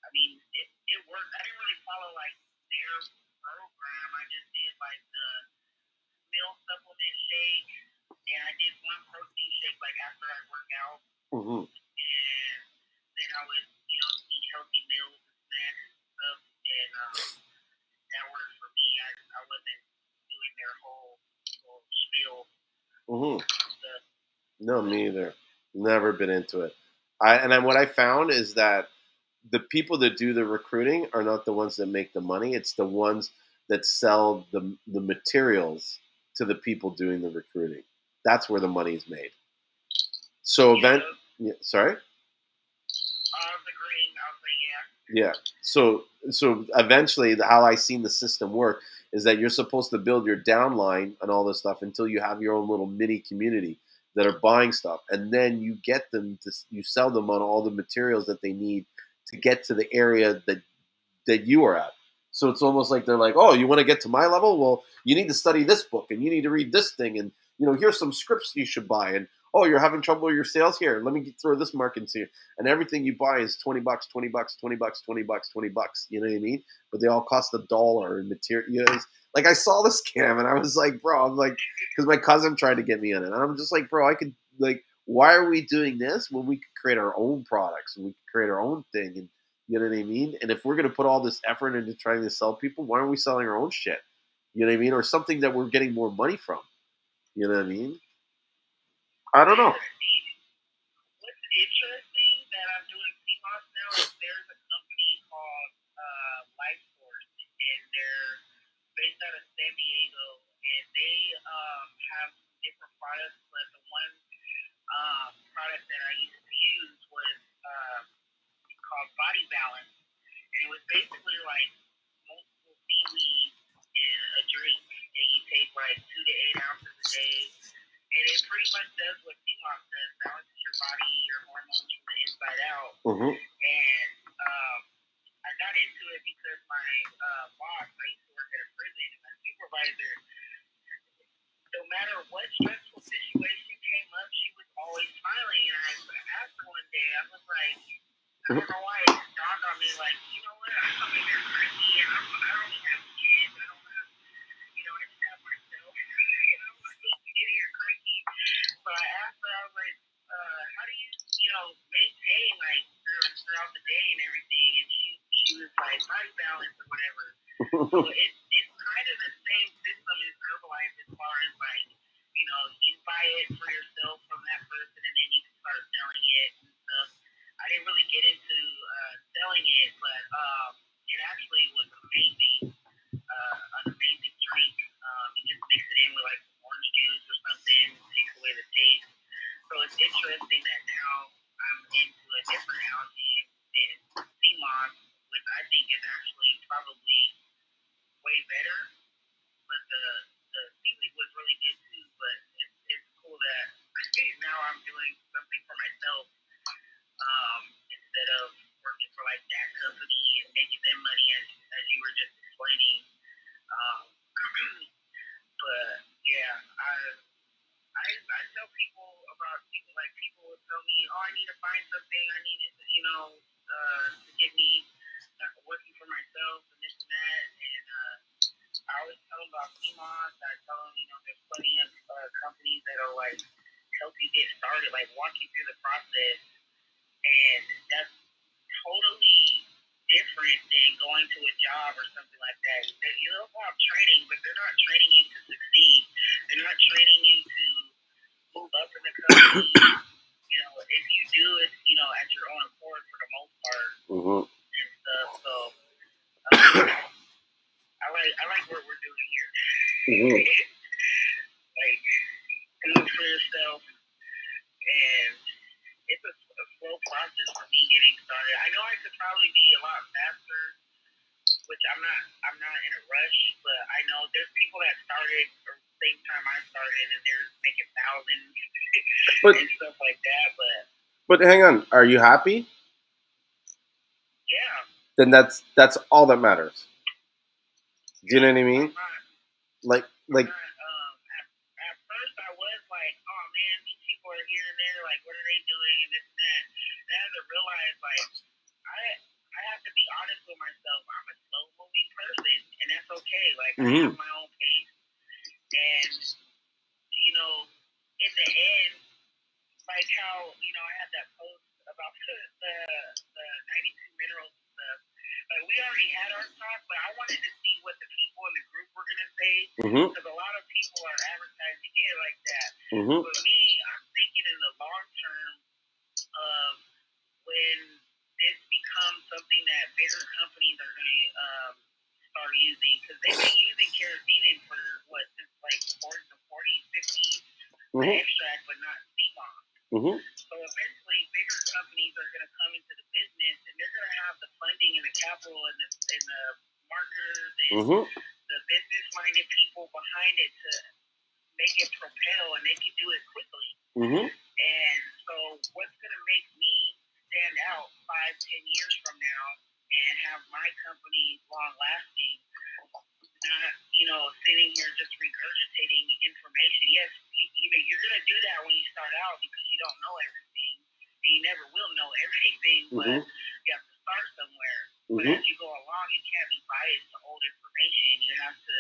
I mean it worked. I didn't really follow like their program. I just did like the meal supplement shake, and I did one protein shake like after I work out, Mm-hmm. and then I would eat healthy meals and snacks and stuff, and that worked for me. I wasn't doing their whole spiel. Mm-hmm. No, me either. Never been into it. What I found is that the people that do the recruiting are not the ones that make the money. It's the ones that sell the materials to the people doing the recruiting. That's where the money is made. So sorry. I was agreeing. I was like, yeah. Yeah. So eventually, how I seen the system work is that you're supposed to build your downline and all this stuff until you have your own little mini community that are buying stuff, and then you get them to you sell them on all the materials that they need to get to the area that you are at. So it's almost like they're like, oh, you want to get to my level? Well, you need to study this book and you need to read this thing, and here's some scripts you should buy. And oh, you're having trouble with your sales here. Let me throw this market to you. And everything you buy is $20, $20, $20, $20, $20. You know what I mean? But they all cost $1 in material. Like I saw the scam and I was like, bro, I'm like, because my cousin tried to get me in it, and I'm just like, bro, I could like, why are we doing this when we could create our own products and we could create our own thing? And you know what I mean? And if we're going to put all this effort into trying to sell people, why aren't we selling our own shit? You know what I mean? Or something that we're getting more money from. You know what I mean? I don't know. What's interesting that I'm doing Seamoss now is there's a company called Life Force, and they're based out of San Diego, and they have different products. But the one product that I used to use was called Body Balance, and it was basically like multiple seaweeds in a drink, and you take like 2 to 8 ounces a day, and it pretty much does what Seamoss does, balances your body, your hormones from the inside out. Mm-hmm. And I got into it because my boss, I used to work at a prison, and my supervisor, no matter what stressful situation came up, she was always smiling. And I asked her one day, I was like, I don't know why it just dawned on me, like, you know what, I'm coming here crazy, and I don't even have kids, I don't have, I just have myself, and I'm like, you get here crazy. So I asked her, I was like, how do you, maintain, like, throughout the day and everything? And she was like, body balance or whatever. So it's kind of the same system as Herbalife as far as, like, you buy it for yourself from that person, and then you can start selling it and stuff. I didn't really get into selling it, but it actually was amazing, an amazing drink. You just mix it in with like some orange juice or something, takes away the taste. So it's interesting that now I'm into a different algae and sea moss, which I think is actually probably way better. But the seaweed was really good too. But it's cool that now I'm doing something for myself, instead of working for like that company and making them money, as you were just explaining. Um, but yeah, I tell people about people, like, people will tell me, oh, I need to find something, I need it, to get me working for myself and this and that. And I always tell them about CMOS. I tell them, there's plenty of companies that'll like help you get started, like walk you through the process, and that's totally different than going to a job or something like that. They'll have training, but they're not training you to succeed. They're not training you to move up in the company. If you do it, at your own accord for the most part, Mm-hmm. and stuff. So I like what we're doing here. Mm-hmm. Like, do it for yourself, and it's a slow process for me getting started. I know I could probably be a lot faster, which I'm not in a rush, but I know there's people that started at the same time I started, and they're making thousands and stuff like that. But hang on, are you happy? Yeah. Then that's all that matters. Do you know what I mean? Like. At first, I was like, oh man, these people are here and there. Like, what are they doing and this and that. And I had to realize, like, I have to be honest with myself. I'm a slow moving person, and that's okay. Like, I have my own pace, and in the end, like how I had that post about the 92 minerals and stuff. Like, we already had our talk, but I wanted to see what the people in the group were gonna say, because a lot of people are advertising it like that. Mm-hmm. But me, I'm thinking in the long term of when this becomes something that bigger companies are going to start using, because they've been using carrageenan for what, since like the 40s, 50s, the extract, but not CMOS. Mm-hmm. So eventually, bigger companies are going to come into the business, and they're going to have the funding and the capital and the marketers and the business-minded people behind it to make it propel, and they can do it quickly. And so, what's going to make me stand out 5-10 years from now and have my company long-lasting? Not, sitting here just regurgitating information. Yes, you're going to do that when you start out because you don't know everything, and you never will know everything, but you have to start somewhere. But as you go along, you can't be biased to old information. You have to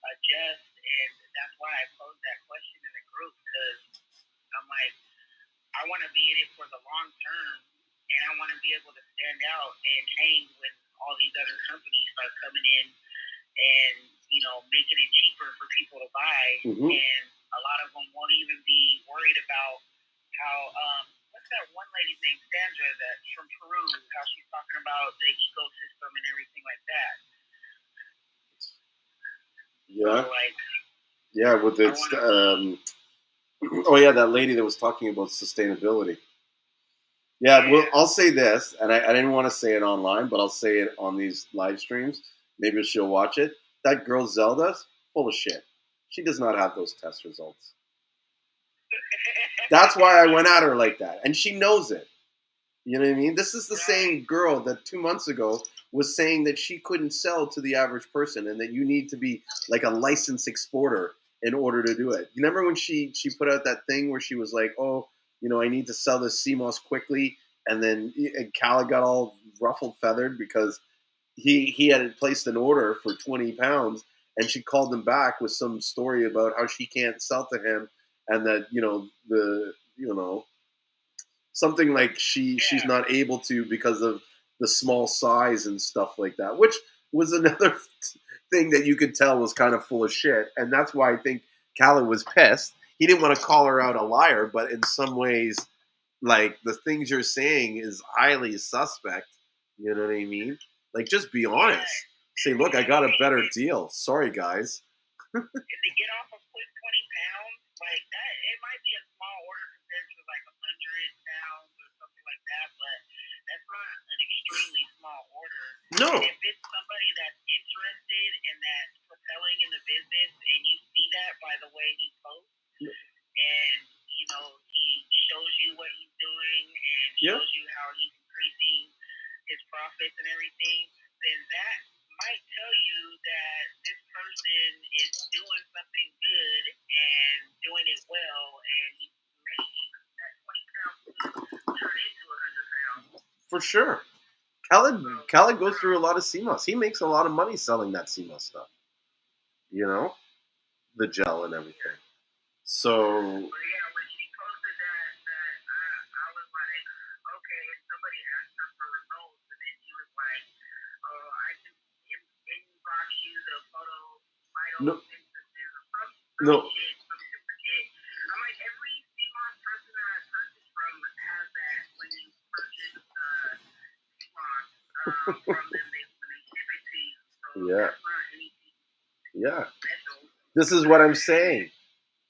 adjust, and that's why I posed that question in the group, because I'm like, I want to be in it for the long term, and I want to be able to stand out and hang when all these other companies start coming in and making it cheaper for people to buy, and a lot of them won't even be worried about how what's that one lady named Sandra that's from Peru, how she's talking about the ecosystem and everything like that. Yeah. So, like, yeah, with its oh yeah, that lady that was talking about sustainability. Yeah, well, I'll say this, and I didn't want to say it online, but I'll say it on these live streams. Maybe she'll watch it. That girl Zelda's full of shit. She does not have those test results. That's why I went at her like that, and she knows it. You know what I mean? This is the same girl that 2 months ago was saying that she couldn't sell to the average person, and that you need to be like a licensed exporter in order to do it. You remember when she put out that thing where she was like, "Oh, you know, I need to sell this Seamoss quickly," and then Calla got all ruffled feathered because he had placed an order for 20 pounds, and she called him back with some story about how she can't sell to him, and that something like she's not able to because of the small size and stuff like that, which was another thing that you could tell was kind of full of shit, and that's why I think Calla was pissed. He didn't want to call her out a liar, but in some ways, like, the things you're saying is highly suspect. You know what I mean? Like, just be honest. Say, look, I got a better deal. Sorry, guys. If they get off a quick 20 pounds, like that, it might be a small order compared to like 100 pounds or something like that, but that's not an extremely small order. No. And if it's somebody that's interested and that's propelling in the business, and you see that by the way he posts, and you know he shows you what he's doing and shows you how he's increasing his profits and everything, then that might tell you that this person is doing something good and doing it well, and he's making that 20 pounds turn into 100 pounds. For sure. Calla goes through a lot of Seamoss. He makes a lot of money selling that Seamoss stuff. You know? The gel and everything. So... yeah, when she posted that I was like, okay, somebody asked her for results, and then she was like, oh, I can inbox you the photo, vital instances of some shit, some duplicate. I'm like, every Seamoss person that I purchased from has that when you purchase Seamoss from them, when they ship it to you. So that's not anything special. This is what I'm saying.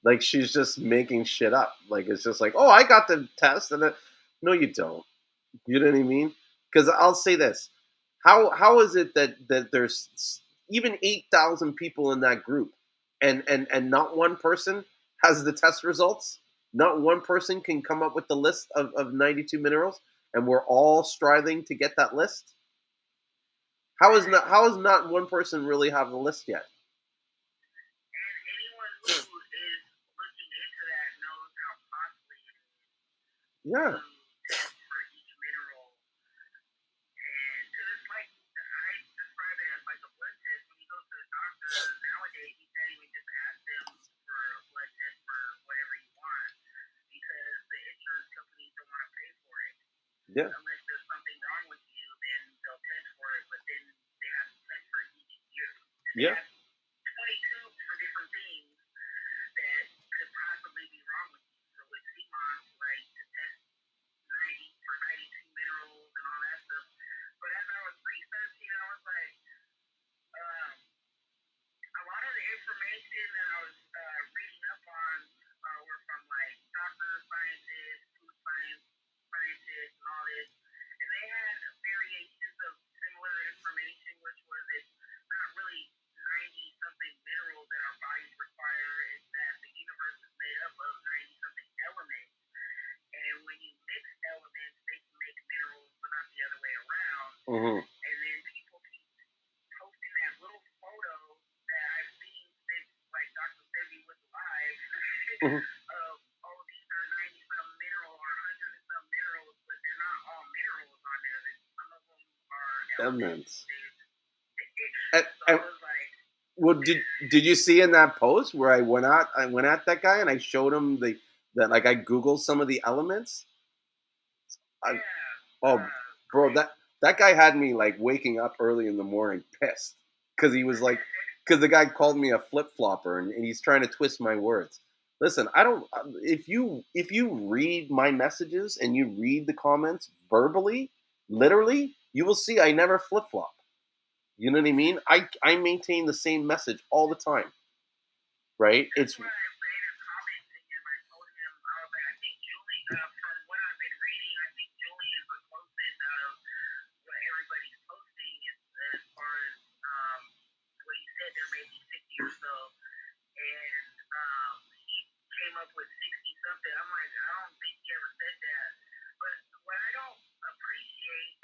Like, she's just making shit up. Like, it's just like, oh, I got the test, and no, you don't. You know what I mean? Because I'll say this: how is it that there's even 8,000 people in that group, and not one person has the test results? Not one person can come up with the list of 92 minerals, and we're all striving to get that list. How is not one person really have the list yet? Yeah. For each mineral, and because it's like, I describe it as like a blood test. When you go to the doctor nowadays, you can't even just ask them for a blood test for whatever you want, because the insurance companies don't want to pay for it. Yeah. Unless there's something wrong with you, then they'll test for it, but then they have to test for each year. And yeah. 22 for different things that could possibly be wrong with you. So with Seamoss, like, to test 90 for 92 minerals and all that stuff. But as I was researching, I was like, a lot of the information that I was reading up on were from like doctors, scientists, food scientists, and all this. And they had variations of similar information, which was it's not really 90 something minerals that our bodies require. It's that the universe is made up of 90 something elements. And when you mix elements, they can make minerals, but not the other way around. Mm-hmm. And then people keep posting that little photo that I've seen since, like, Dr. Sebi was alive of, oh, these are 90 some mineral or 100 and some minerals, but they're not all minerals on there. Some of them are elements. Well, did you see in that post where I went at that guy and I showed him that like I googled some of the elements? Bro, that guy had me like waking up early in the morning pissed because he was like, because the guy called me a flip flopper and he's trying to twist my words. Listen, I don't. If you read my messages and you read the comments verbally, literally, you will see I never flip flop. You know what I mean? I maintain the same message all the time, right? That's what I made a comment to him. I told him, I was like, I think Julie, from what I've been reading, I think Julie is the closest out of what everybody's posting as far as what you said, there may be 60 or so. And he came up with 60 something. I'm like, I don't think he ever said that. But what I don't appreciate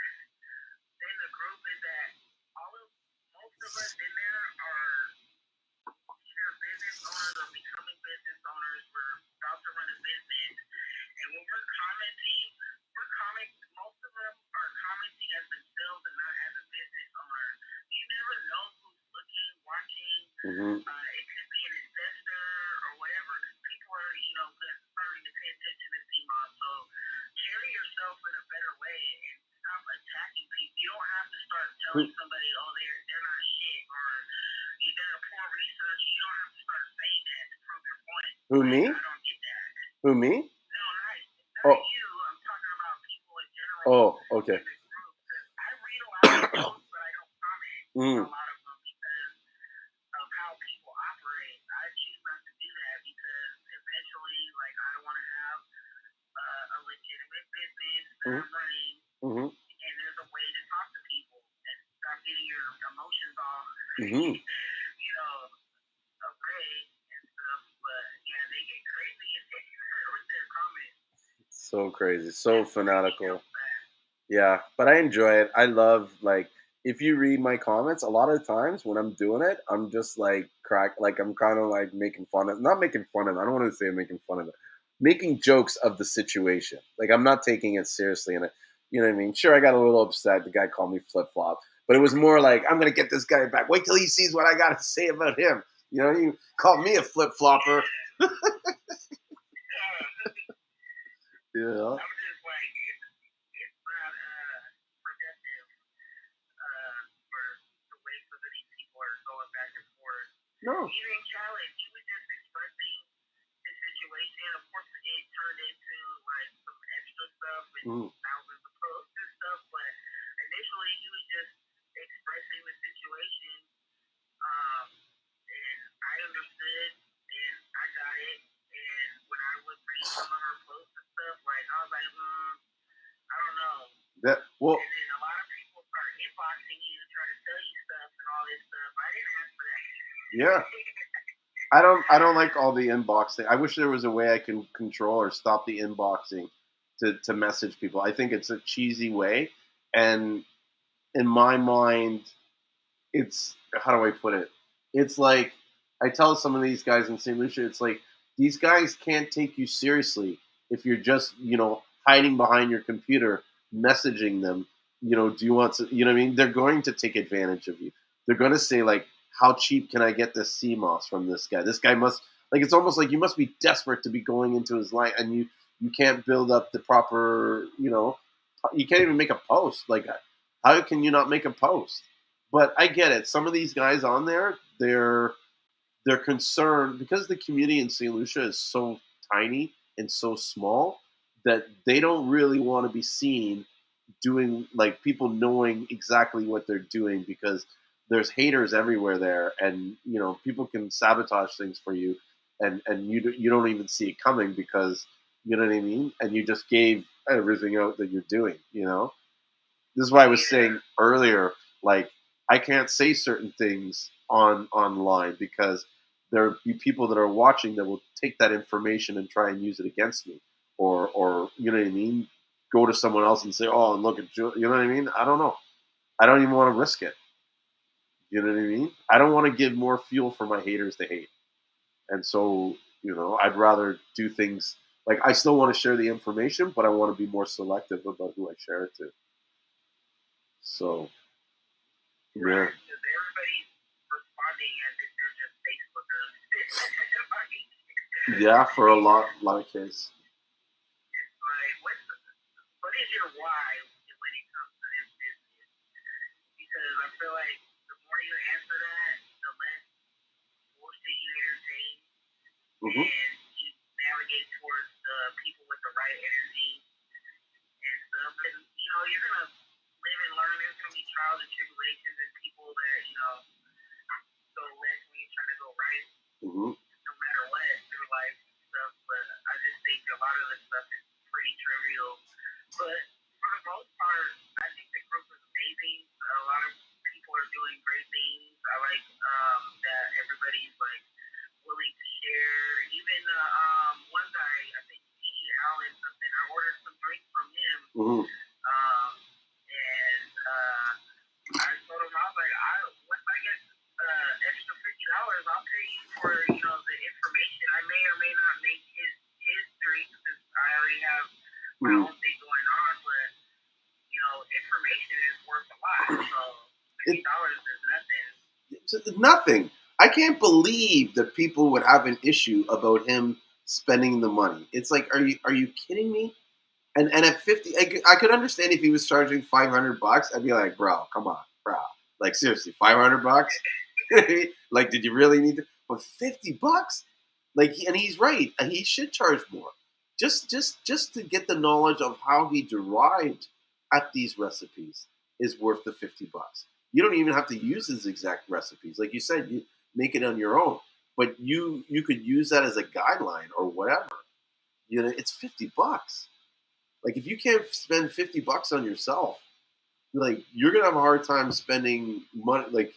in the group is that most of us in there are either business owners or becoming business owners. We're about to run a business. And when we're commenting, most of them are commenting as themselves and not as a business owner. You never know who's looking, watching. Mm-hmm. It could be an investor or whatever. People are, starting to pay attention to CMOS. So carry yourself in a better way and stop attacking people. You don't have to start telling somebody, oh, they're not shit, or they're a poor research. You don't have to start saying that to prove your point. Who, me? I don't get that. Who, me? No, not you. I'm talking about people in general. Oh, okay. In this group. I read a lot of posts, but I don't comment on a lot of them because of how people operate. I choose not to do that because eventually, like, I want to have a legitimate business that I'm running, and there's a way to talk to people and stop getting your emotions all, away and stuff. But yeah, they get crazy with their comments. So crazy, so fanatical. Yeah, but I enjoy it. I love, like, if you read my comments, a lot of times when I'm doing it, I'm just like I'm kind of like making fun of, not making fun of it. I don't want to say I'm making fun of it, making jokes of the situation. Like, I'm not taking it seriously, and you know what I mean. Sure, I got a little upset. The guy called me flip flop, but it was more like, I'm gonna get this guy back. Wait till he sees what I got to say about him. You know, you called me a flip flopper. Yeah. I'm just like, it's not productive for the way some of these people are going back and forth. No. Even Challenge, he was just expressing the situation. Of course, it turned into like some extra stuff and thousands of posts and stuff. But initially, he was just expressing the situation, and I understood and I got it. And when I would read some of her posts and stuff, like I was like, I don't know. That well. And then a lot of people start inboxing you, trying to tell you stuff and all this stuff. I didn't ask for that. Yeah. I don't like all the inboxing. I wish there was a way I can control or stop the inboxing to message people. I think it's a cheesy way, and in my mind, it's, how do I put it? It's like, I tell some of these guys in St.Lucian, it's like, these guys can't take you seriously if you're just, hiding behind your computer, messaging them, do you want to, you know what I mean? They're going to take advantage of you. They're going to say, like, how cheap can I get this Seamoss from this guy? This guy must, like, it's almost like you must be desperate to be going into his life, and you can't build up the proper, you can't even make a post. Like, how can you not make a post? But I get it. Some of these guys on there, they're concerned because the community in St. Lucia is so tiny and so small that they don't really want to be seen doing, like, people knowing exactly what they're doing, because there's haters everywhere there, and people can sabotage things for you, and you don't even see it coming, because you know what I mean, and you just gave everything out that you're doing. This is why I was saying earlier, like, I can't say certain things online, because there be people that are watching that will take that information and try and use it against me, or you know what I mean, go to someone else and say, oh, and look at you know what I mean. I don't know. I don't even want to risk it. You know what I mean? I don't want to give more fuel for my haters to hate, and so I'd rather do things like, I still want to share the information, but I want to be more selective about who I share it to. So. Yeah. Because everybody's responding as if they're just Facebookers. Yeah, for a lot of cases. It's like, what is your why when it comes to this business? Because I feel like the more you answer that, the less bullshit you entertain, and Nothing. I can't believe that people would have an issue about him spending the money. It's like, are you kidding me? And at 50, I could understand if he was charging $500. I'd be like, bro, come on, bro. Like seriously, $500. Like, did you really need to? But $50, like, and he's right. He should charge more. Just to get the knowledge of how he derived at these recipes is worth the $50. You don't even have to use his exact recipes, like you said. You make it on your own, but you could use that as a guideline or whatever. It's $50. Like, if you can't spend $50 on yourself, like, you're gonna have a hard time spending money. Like,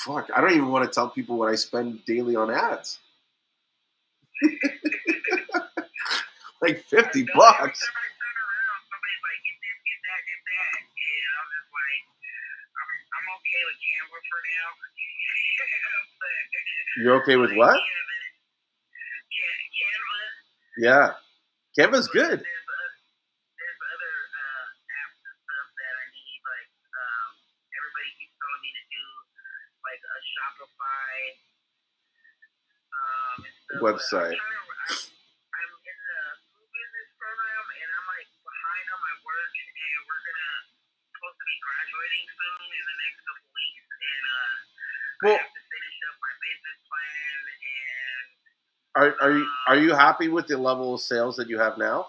fuck, I don't even want to tell people what I spend daily on ads. Like $50. You're okay with what? Yeah, Canva's good. There's other apps and stuff that I need. Like, everybody keeps telling me to do like a Shopify and stuff. Website. I'm in the food business program, and I'm like behind on my work, and we're supposed to be graduating soon in the next couple weeks, and I have to finish up my business plan. And are you happy with the level of sales that you have now? I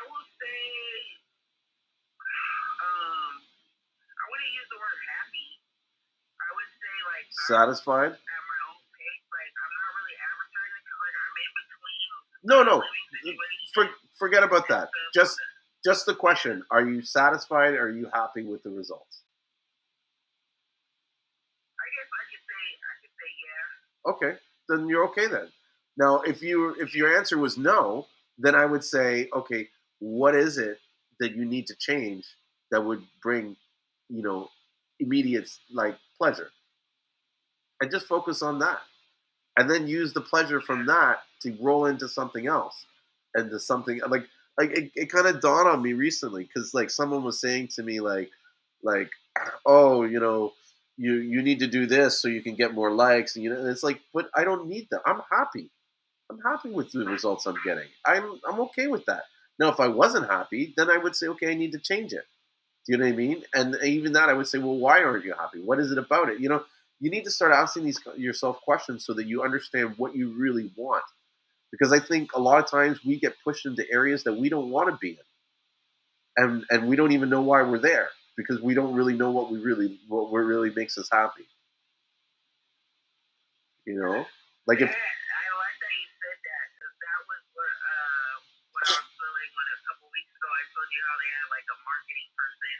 would say, I wouldn't use the word happy. I would say like satisfied. At my own pace, like I'm not really advertising because like I'm in between. No. Forget about that. Just the question: are you satisfied? Are you happy with the results? I guess I could say yeah. Okay, then you're okay then. Now, if your answer was no, then I would say, okay, what is it that you need to change that would bring, immediate like pleasure? And just focus on that, and then use the pleasure from that to roll into something else, and to something like it kind of dawned on me recently, because like someone was saying to me like oh, you need to do this so you can get more likes, and it's like, but I don't need that. I'm happy with the results I'm getting. I'm okay with that. Now, if I wasn't happy, then I would say, okay, I need to change it. Do you know what I mean? And even that, I would say, well, why aren't you happy? What is it about it? You need to start asking these yourself questions so that you understand what you really want. Because I think a lot of times we get pushed into areas that we don't want to be in, and we don't even know why we're there, because we don't really know what really makes us happy. Like if. I like that you said that, because that was what I was feeling when a couple weeks ago I told you how they had like a marketing person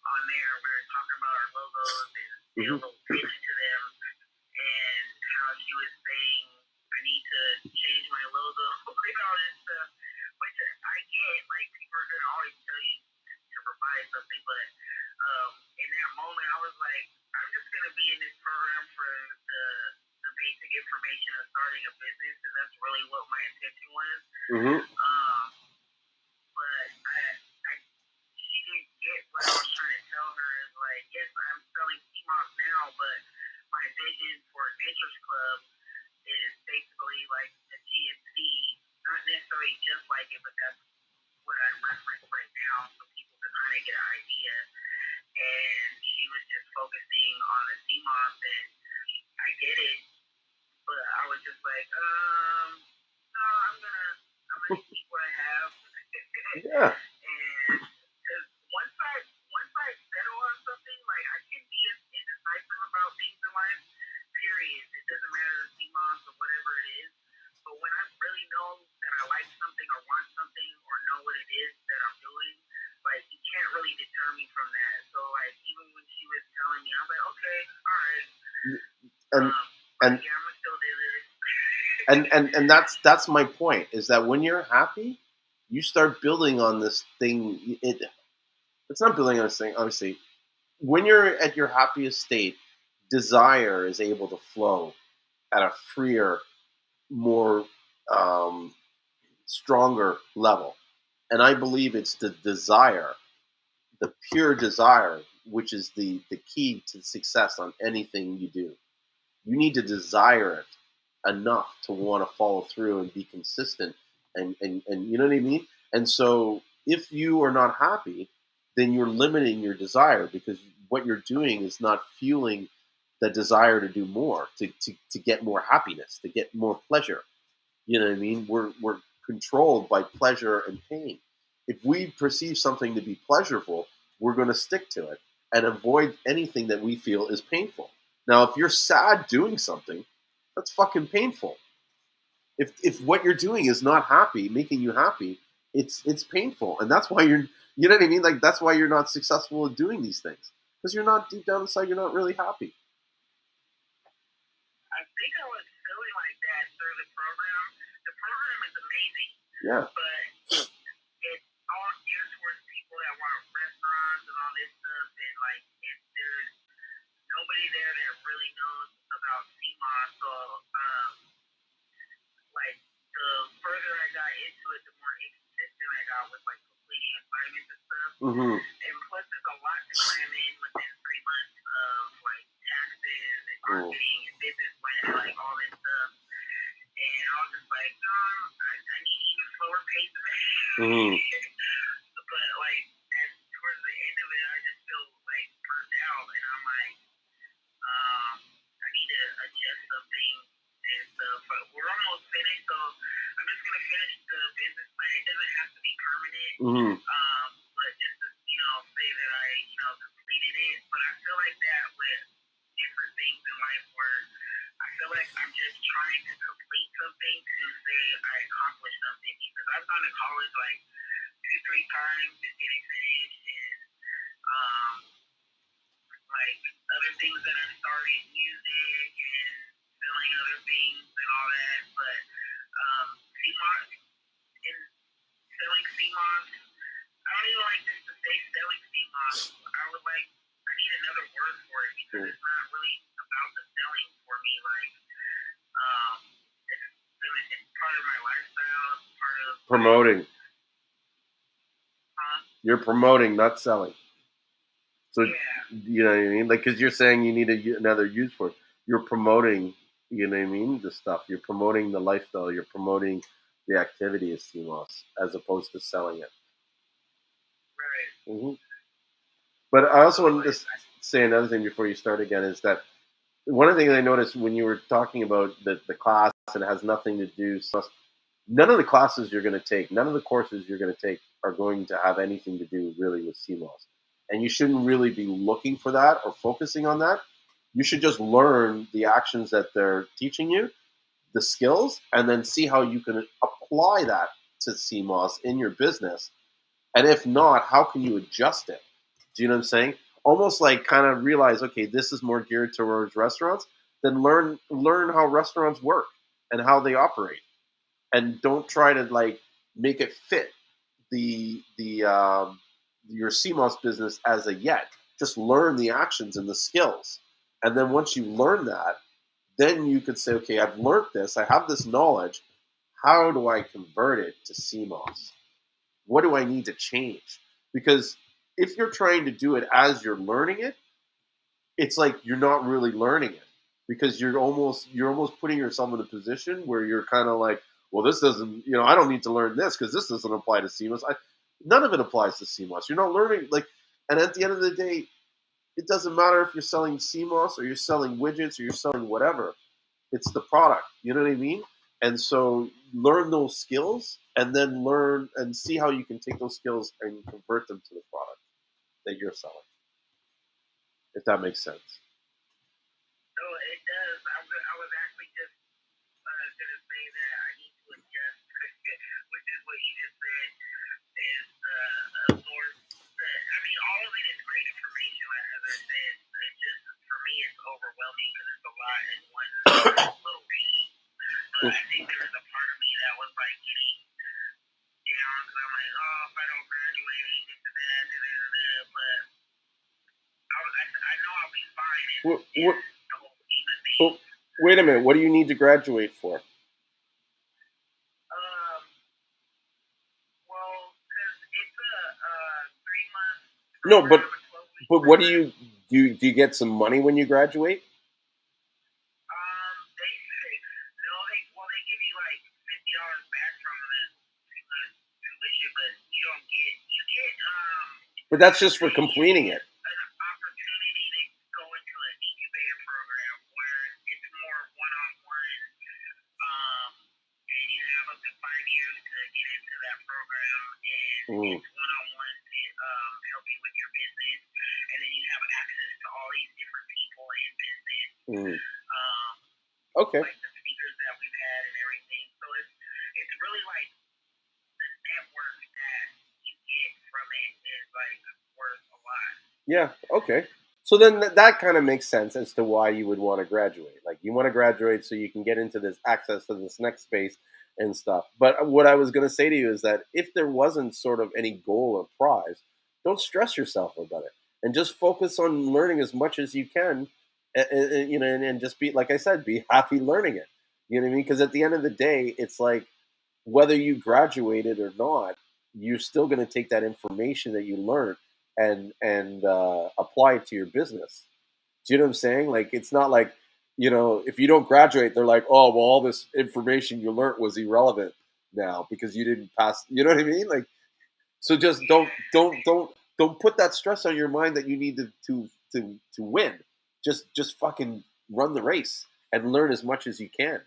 on there. We were talking about our logos and a little pitch to them, and how she was saying I need to change my logo and all this stuff, which I get. Like, people are gonna always tell you to provide something, but in that moment I was like, I'm just gonna be in this program for the basic information of starting a business, because that's really what my intention was. But she didn't get what I was trying to tell her. Is like, yes, I'm selling Seamoss now, but my vision for Nature's Club is basically like a GNC, not necessarily just like it, but that's what I reference right now, so people can kind of get an idea. And she was just focusing on the Seamoss, and I get it, but I was just like, no, I'm gonna keep what I have. Yeah. And because once I settle on something, like, I can be as indecisive about things in life. Period. It doesn't matter if Seamoss or whatever it is. But when I really know that I like something or want something or know what it is that I'm doing, like, you can't really deter me from that. So, like, even when she was telling me, I'm like, okay, all right. And yeah, I'm gonna still do this. and that's my point, is that when you're happy, you start building on this thing. It's not building on this thing, obviously. When you're at your happiest state, desire is able to flow at a freer, more stronger level. And I believe it's the desire, the pure desire, which is the key to success on anything you do. You need to desire it enough to want to follow through and be consistent, and you know what I mean? And so if you are not happy, then you're limiting your desire, because what you're doing is not fueling the desire to do more, to get more happiness, to get more pleasure. You know what I mean? We're controlled by pleasure and pain. If we perceive something to be pleasurable, we're going to stick to it and avoid anything that we feel is painful. Now, if you're sad doing something, that's fucking painful. If what you're doing is not happy, making you happy, it's painful, and that's why you know what I mean? Like, that's why you're not successful at doing these things, because you're not, deep down inside, you're not really happy. I think I was feeling like that through the program. The program is amazing. Yeah. But it's all geared towards people that want restaurants and all this stuff, and like there's nobody there that really knows about Seamoss. So like the further I got into it, the more inconsistent I got with like completing assignments and stuff. Mm-hmm. And plus, there's a lot to cram in within 3 months of like taxes and marketing and business planning, like all this stuff. And I was just like, no, I need even slower pace than that. Mm-hmm. But like, as towards the end of it, I just feel like burnt out, and I'm like, I need to adjust something and stuff. But we're almost finished, so I'm just gonna finish the business plan. It doesn't have to be permanent, but just to, say that I, completed it. But I feel like that with different things in life where I feel like I'm just trying to complete something to say I accomplished something, because I've gone to college like 2-3 times and didn't finish, and like other things that I started, music and selling other things and all that. But Seamoss, in selling Seamoss, I don't even like this to say selling Seamoss. I need another word for it, because it's not really about the selling for me. Like, it's part of my lifestyle. It's part of Promoting. You're promoting, not selling. So, yeah. You know what I mean? Like, because you're saying you need another use for it. You're promoting, you know what I mean? The stuff. You're promoting the lifestyle. You're promoting the activity of Seamoss, as opposed to selling it. Right. Mm-hmm. But I also wanted to say another thing before you start again, is that one of the things I noticed when you were talking about the class, and it has nothing to do, none of the classes you're going to take, none of the courses you're going to take are going to have anything to do really with Seamoss. And you shouldn't really be looking for that or focusing on that. You should just learn the actions that they're teaching you, the skills, and then see how you can apply that to Seamoss in your business. And if not, how can you adjust it? Do you know what I'm saying? Almost like kind of realize, okay, this is more geared towards restaurants. Then learn how restaurants work and how they operate, and don't try to like make it fit the your Seamoss business as a yet. Just learn the actions and the skills, and then once you learn that, then you could say, okay, I've learned this. I have this knowledge. How do I convert it to Seamoss? What do I need to change? Because if you're trying to do it as you're learning it, it's like you're not really learning it, because you're almost putting yourself in a position where you're kind of like, well, this doesn't, I don't need to learn this because this doesn't apply to Seamoss. None of it applies to Seamoss. You're not learning, like, and at the end of the day, it doesn't matter if you're selling Seamoss or you're selling widgets or you're selling whatever. It's the product. You know what I mean? And so learn those skills, and then learn and see how you can take those skills and convert them to the product that you're selling. If that makes sense. No, it does. I was actually just going to say that I need to adjust, which is what you just said, is absorb. I mean, all of it is great information, as I said. It's just, for me, it's overwhelming because it's a lot in one little piece. But I think there's a part of me that was like getting down, because I'm like, oh, if I don't graduate, this and that, but I know I'll be fine. And the whole scheme of things. Wait a minute. What do you need to graduate for? Well, because it's a 3 month. No, but But what do you do? Do you get some money when you graduate? They no, they give you like $50 back from the tuition, but you get But that's just for you completing get it. an opportunity to go into an incubator program where it's more one on one, and you have up to 5 years to get into that program, and it's one on one to help you with your business, and then you have access to all these different people in business. Okay. Like the speakers that we've had and everything. So it's really like the network that you get from it is like worth a lot. Yeah. Okay. So then that kind of makes sense as to why you would want to graduate. Like you want to graduate so you can get into this access to this next space and stuff. But what I was going to say to you is that if there wasn't sort of any goal or prize, don't stress yourself about it and just focus on learning as much as you can. You know, and just be like I said, be happy learning it. You know what I mean? Because at the end of the day, it's like whether you graduated or not, you're still going to take that information that you learned and apply it to your business. Do you know what I'm saying? Like it's not like if you don't graduate, they're like, oh well, all this information you learned was irrelevant now because you didn't pass. You know what I mean? Like so, just don't put that stress on your mind that you need to win. Just fucking run the race and learn as much as you can.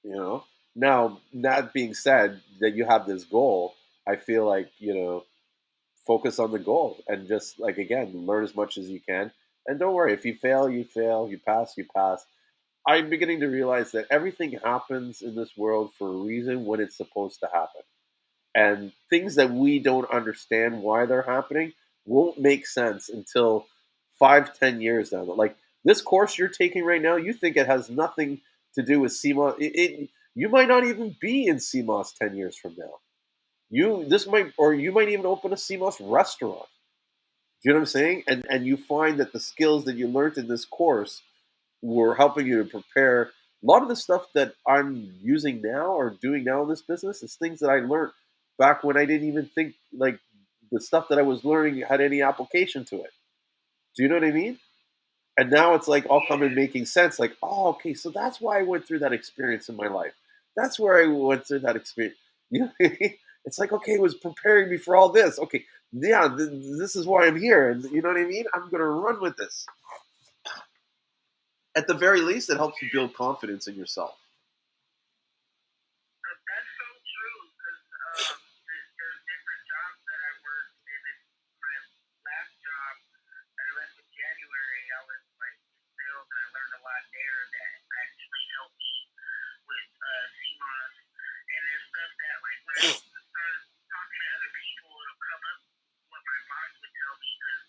You know. Now, that being said, that you have this goal, I feel like focus on the goal and just like again learn as much as you can. And don't worry if you fail, you fail. You pass, you pass. I'm beginning to realize that everything happens in this world for a reason when it's supposed to happen. And things that we don't understand why they're happening won't make sense until 5, 10 years down the like this course you're taking right now, you think it has nothing to do with CMOS. You might not even be in CMOS 10 years from now. You might even open a CMOS restaurant. Do you know what I'm saying? And you find that the skills that you learned in this course were helping you to prepare. A lot of the stuff that I'm using now or doing now in this business is things that I learned back when I didn't even think like the stuff that I was learning had any application to it. Do you know what I mean? And now it's like all coming making sense. Like, oh, okay, so that's why I went through that experience in my life. That's where I went through that experience. You know what I mean? It's like, okay, it was preparing me for all this. Okay, yeah, this is why I'm here. And you know what I mean? I'm going to run with this. At the very least, it helps you build confidence in yourself. That's so true because there's different jobs that I worked in. My last job that I left in January, I was like in sales and I learned a lot there that actually helped me with CMOS. And there's stuff that like when I started talking to other people, it'll come up what my boss would tell me because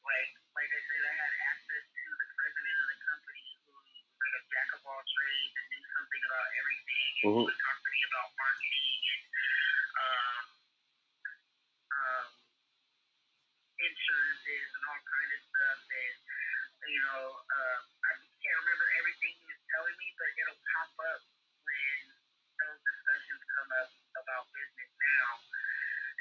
like I said, I had access to the president of the company who was like a jack of all trades and knew something about everything and he would talk to me about marketing and um, um, insurances and all kind of stuff and I can't remember everything he was telling me, but it'll pop up when those discussions come up about business now.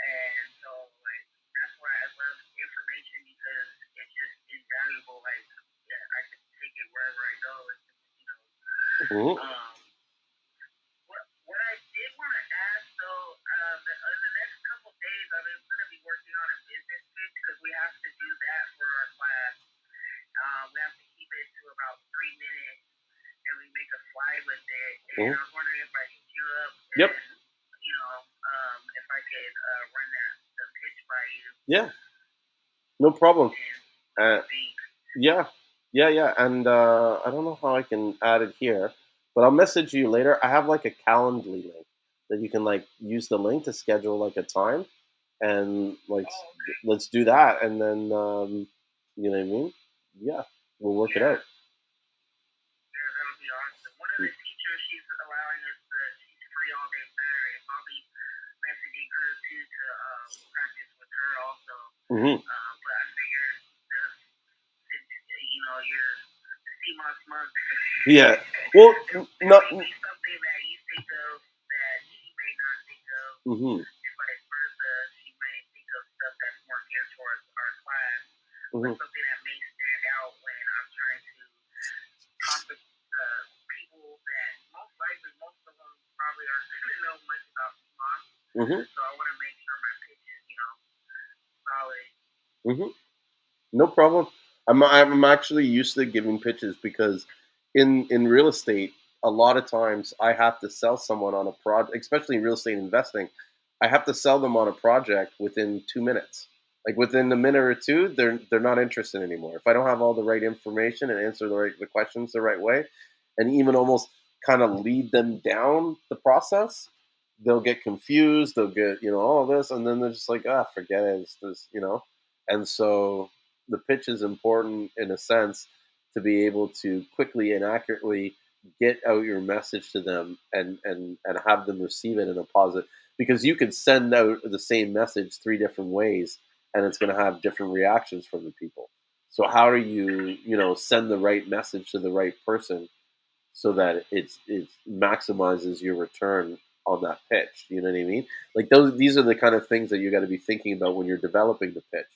And so, like, that's why I love information because it's just invaluable. Like, yeah, I can take it wherever I go. What I did want to ask, though, in the next couple days, I'm going to be working on a business pitch because we have to do that for our class. We have to keep it to about 3 minutes, and we make a slide with it. And I was wondering if I could queue up. Yep. If I could run the pitch by you. Yeah. No problem. Yeah. And I don't know how I can add it here, but I'll message you later. I have like a Calendly link that you can like use the link to schedule like a time, and like let's do that, and then you know what I mean? Yeah, we'll work it out. Yeah, that would be awesome. One of the teachers, she's allowing us she's free all day Saturday, so I'll be messaging her too to practice with her also. But I figured since you're the CMOS monk. Yeah. Well, not something that you think of that she may not think of. but something that may stand out when I'm trying to talk to people that most likely, most of them probably aren't going to know much about Seamoss. So I want to make sure my pitch is, solid. No problem. I'm actually used to giving pitches because in real estate, a lot of times I have to sell someone on a project, especially in real estate investing. I have to sell them on a project within 2 minutes. Like within a minute or two, they're not interested anymore. If I don't have all the right information and answer the questions the right way, and even almost kind of lead them down the process, they'll get confused. They'll get all this, and then they're just like, forget it. It's this. And so the pitch is important in a sense to be able to quickly and accurately get out your message to them and have them receive it in a positive, because you can send out the same message three different ways and it's going to have different reactions from the people. So how do you send the right message to the right person so that it maximizes your return on that pitch? You know what I mean? Like these are the kind of things that you got to be thinking about when you're developing the pitch.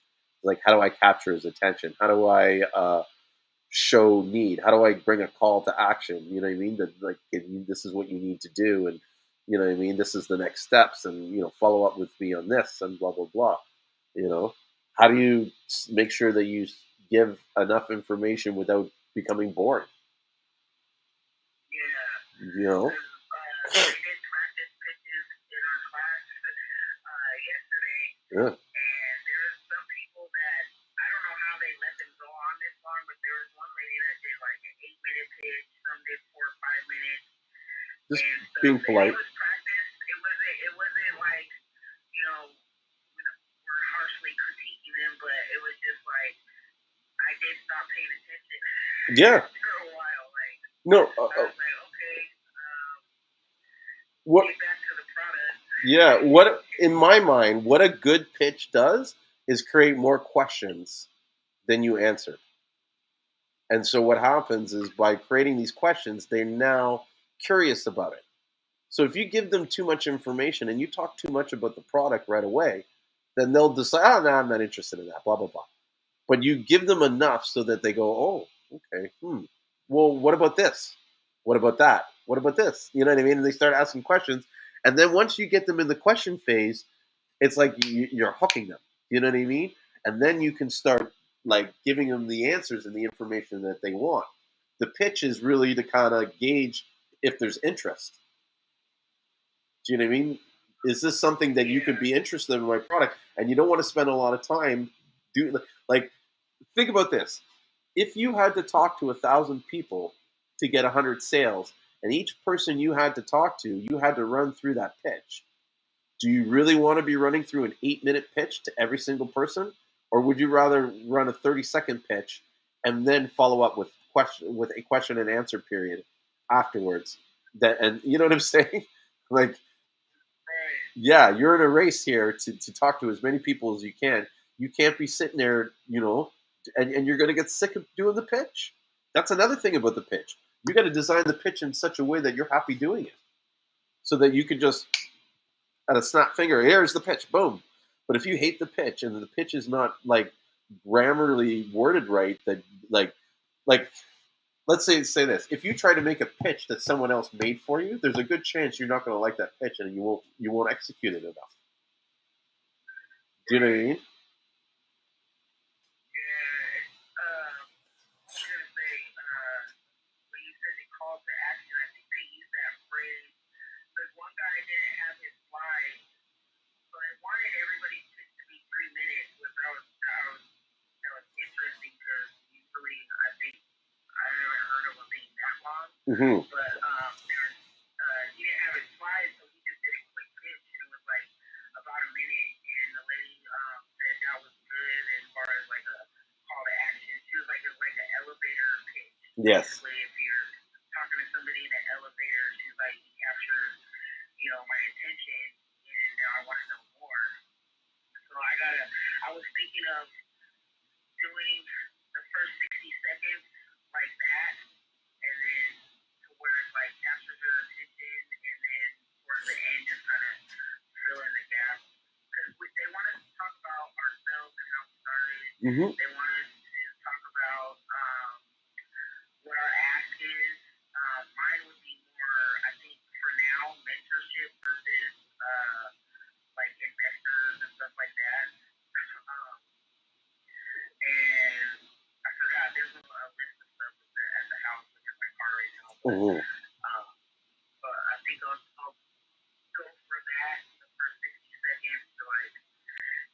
Like, how do I capture his attention? How do I show need? How do I bring a call to action? You know what I mean? That like this is what you need to do, and you know what I mean. This is the next steps, and follow up with me on this, and blah blah blah. How do you make sure that you give enough information without becoming boring? Yeah. You know. We did practice pitches in our class yesterday. Yeah. And there's some people that I don't know how they let them go on this long, but there was one lady that did like an 8-minute pitch, some did 4 or 5 minutes. Just and being polite. It was practice. It wasn't like, we're harshly critiquing them, but it was just like I did stop paying attention. Yeah. After a while, like no. I was like, okay, what? get back to the product. Yeah. What in my mind, what a good pitch does is create more questions than you answer. And so what happens is by creating these questions, they're now curious about it. So if you give them too much information and you talk too much about the product right away, then they'll decide, no, I'm not interested in that, blah, blah, blah. But you give them enough so that they go, oh, okay, well, what about this? What about that? What about this? You know what I mean? And they start asking questions. And then once you get them in the question phase, it's like you're hooking them. You know what I mean? And then you can start like giving them the answers and the information that they want. The pitch is really to kind of gauge if there's interest. Do you know what I mean? Is this something that you could be interested in my product? And you don't want to spend a lot of time doing like think about this. If you had to talk to 1,000 people to get 100 sales, and each person you had to talk to, you had to run through that pitch. Do you really want to be running through an 8-minute pitch to every single person? Or would you rather run a 30-second pitch and then follow up with a question and answer period afterwards? And you know what I'm saying? Like, yeah, you're in a race here to talk to as many people as you can. You can't be sitting there, and you're going to get sick of doing the pitch. That's another thing about the pitch. You got to design the pitch in such a way that you're happy doing it, so that you can just at a snap finger, here's the pitch, boom. But if you hate the pitch and the pitch is not like grammarly worded right, that like let's say this: if you try to make a pitch that someone else made for you, there's a good chance you're not going to like that pitch and you won't execute it enough. Do you know what I mean? Mm-hmm. But he didn't have his slides, so he just did a quick pitch, and it was like about a minute. And the lady said that was good as far as like a call to action. She was like, it was like an elevator pitch. Yes. Basically, if you're talking to somebody in an elevator, she's like, you captured, my attention, and now I want to know more. So I was thinking of doing the first 60 seconds like that, and then to where it like captures your attention, and then towards the end just kind of fill in the gap. Because they want us to talk about ourselves and how we started. Mm-hmm. They want us Mm-hmm. But I think I'll go for that in the first 60 seconds to like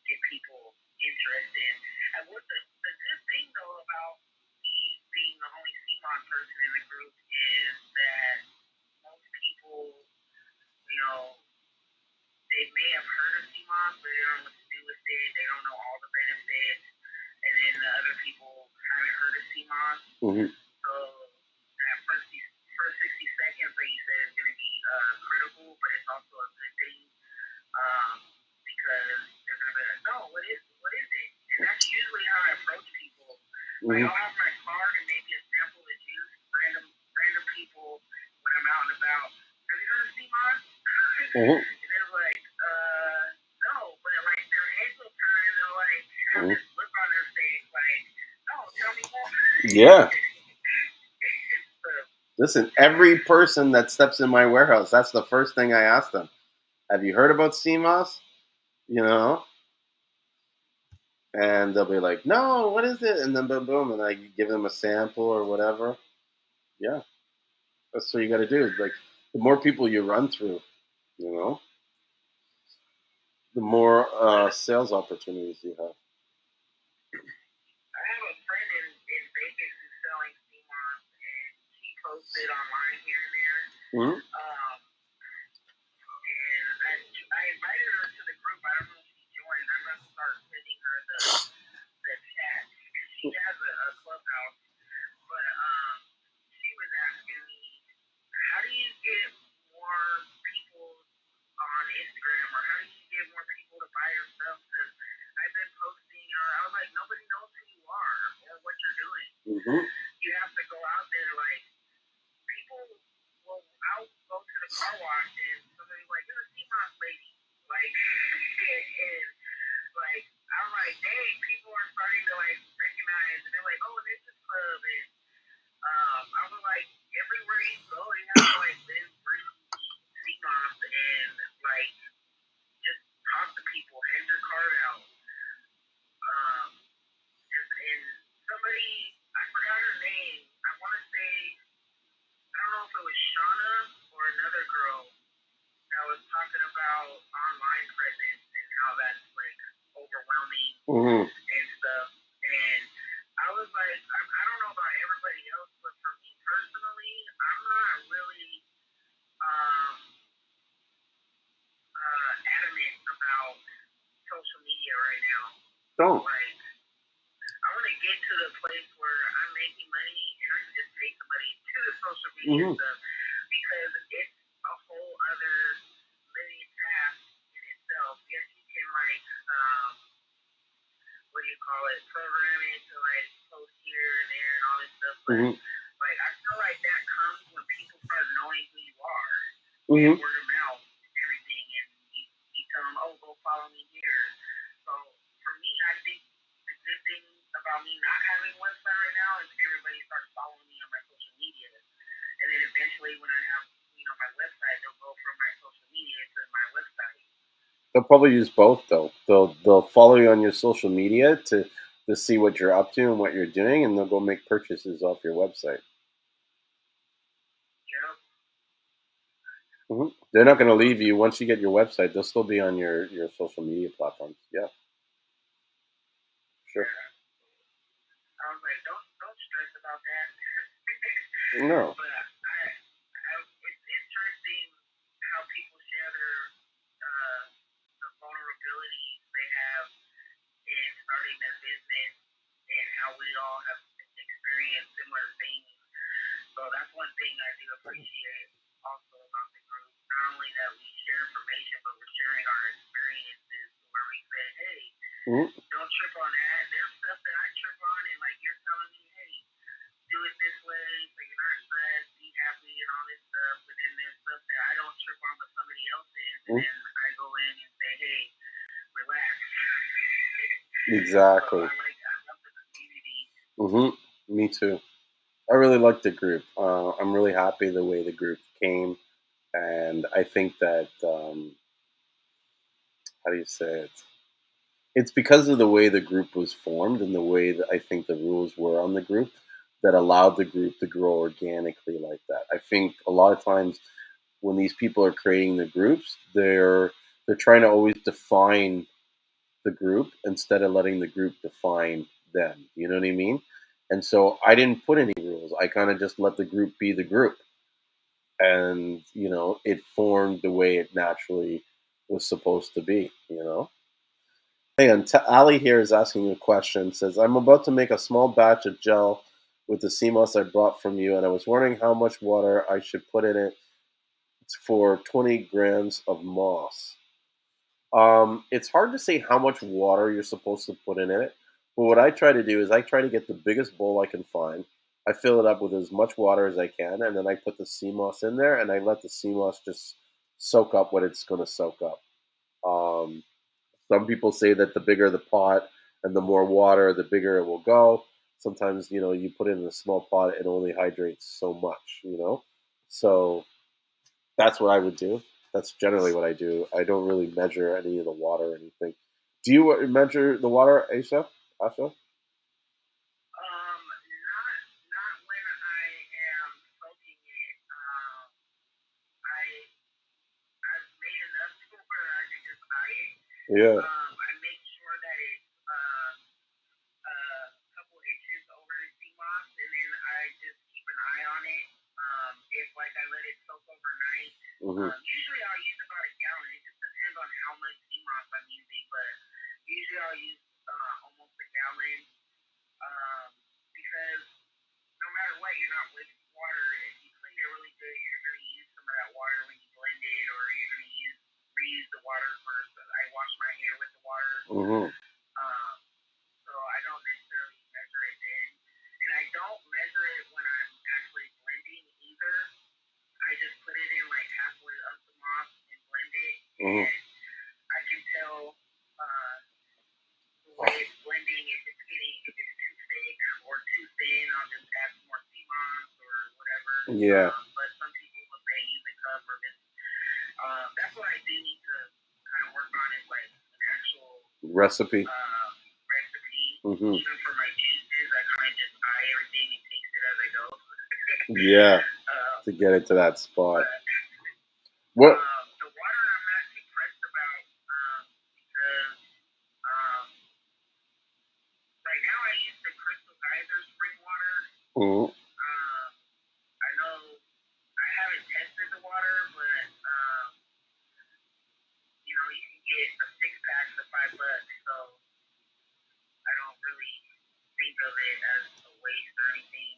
get people interested. And what the good thing though about me being the only CMON person in the group is that most people, you know, they may have heard of CMOS, but they don't know what to do with it. They don't know all the benefits. And then the other people haven't heard of CMOS. Mm-hmm. So that first 60 seconds, like you said, is going to be critical, but it's also a good thing because they're going to be like, no, what is it? And that's usually how I approach people. Mm-hmm. Like, I'll have my card and maybe a sample of juice, random people when I'm out and about. Have you heard of CMOS? Mm-hmm. And they're like, no, but like their heads will turn and they'll like have this look on their face, like, no, tell me more. Yeah. Listen, every person that steps in my warehouse, that's the first thing I ask them. Have you heard about CMOS? You know? And they'll be like, no, what is it? And then boom, boom, and I give them a sample or whatever. Yeah. That's what you got to do. Like, the more people you run through, you know, the more sales opportunities you have. I have a friend in Vegas who's selling CMOS, and she posts it online here and there. Mm-hmm. And I invited her to the group. I don't know if she joined. I'm going to start sending her the chat because she has a clubhouse. But she was asking me, how do you get more people on Instagram, or how do you get more people to buy your stuff? Because I've been posting, or I was like, nobody knows who you are or what you're doing. Mm-hmm. You have to go out there, like, people will, I'll go to the car wash and somebody's like, you're a CMOS lady. Like, and like, I'm like, dang, people are starting to like recognize, and they're like, oh, this is club, and I was like, everywhere you go, you have to like live, breathe, eat CMOS, and like just talk to people, hand your card out. And somebody, I forgot her name. I want to say, I don't know if it was Shauna or another girl that was talking about online presence and how that's like overwhelming. Mm-hmm. And stuff. And I was like, I don't know about everybody else, but for me personally, I'm not really adamant about social media right now. Don't. Like, I want to get to the place where I'm making money and I can just pay somebody to the social media stuff, because it's a whole other living task in itself. Yes, you can like, what do you call it, program it to like post here and there and all this stuff, but like I feel like that comes when people start knowing who you are, and word of mouth and everything, and you tell them, oh, go follow me here. So for me, I think the good thing about me not having a website right now is everybody starts following me on my social media, and then eventually when I have, my website, they'll go from my social media to my website. They'll probably use both though. They'll follow you on your social media to see what you're up to and what you're doing, and they'll go make purchases off your website. Yep. Mm-hmm. They're not going to leave you once you get your website. They'll still be on your social media platforms. Yeah. Sure. I was like, don't stress about that. No. But it's interesting how people share the vulnerabilities they have in starting their business, and how we all have experienced similar things. So that's one thing I do appreciate also about the group. Not only that we share information, but we're sharing our experiences where we say, hey, don't trip on that. There's stuff that I trip on, and like you're telling me, hey, do it this way so you're not stressed, be happy, and all this stuff. But then there's stuff that I don't trip on, but somebody else is, and then I go in and say, hey, relax. Exactly. So I love the community. Me too. I really like the group. I'm really happy the way the group came, and I think that how do you say it? It's because of the way the group was formed and the way that I think the rules were on the group. that allowed the group to grow organically like that. I think a lot of times when these people are creating the groups, they're trying to always define the group instead of letting the group define them. You know what I mean? And so I didn't put any rules. I kind of just let the group be the group. And, it formed the way it naturally was supposed to be. Hang on. Ali here is asking a question. Says, I'm about to make a small batch of gel with the CMOS I brought from you, and I was wondering how much water I should put in it for 20 grams of moss. It's hard to say how much water you're supposed to put in it, but what I try to do is I try to get the biggest bowl I can find. I fill it up with as much water as I can, and then I put the sea moss in there, and I let the sea moss just soak up what it's going to soak up. Um, some people say that the bigger the pot and the more water, the bigger it will go. Sometimes, you put it in a small pot, it only hydrates so much. So that's what I would do. That's generally what I do. I don't really measure any of the water or anything. Do you measure the water, Asha? Asha? Not when I am soaking it. I I've made enough to where I can just eye it. Yeah. I make sure that it's a couple inches over the sea moss, and then I just keep an eye on it. If like I let it soak overnight, usually I'll use about a gallon. It just depends on how much sea moss I'm using, but usually I'll use almost a gallon. Because no matter what, you're not wasting water. If you clean it really good, you're going to use some of that water when you blend it, or you're going to reuse the water for. I wash my hair with the water. So I don't necessarily measure it then, and I don't measure it when I'm actually blending either. I just put it in like halfway up the moss and blend it, and I can tell the way it's blending if it's too thick or too thin. I'll just add some more sea moss or whatever. Yeah. But some people will say use a cup or this. That's what I do need to kind of work on is like an actual Recipe. Even for my juices, I kind of just eye everything and taste it as I go. Yeah. To get it to that spot. What? The water I'm not too pressed about because right now I use the Crystal Geyser spring water. I know I haven't tested the water, but you can get a 6-pack for $5, so I don't really think of it as a waste or anything.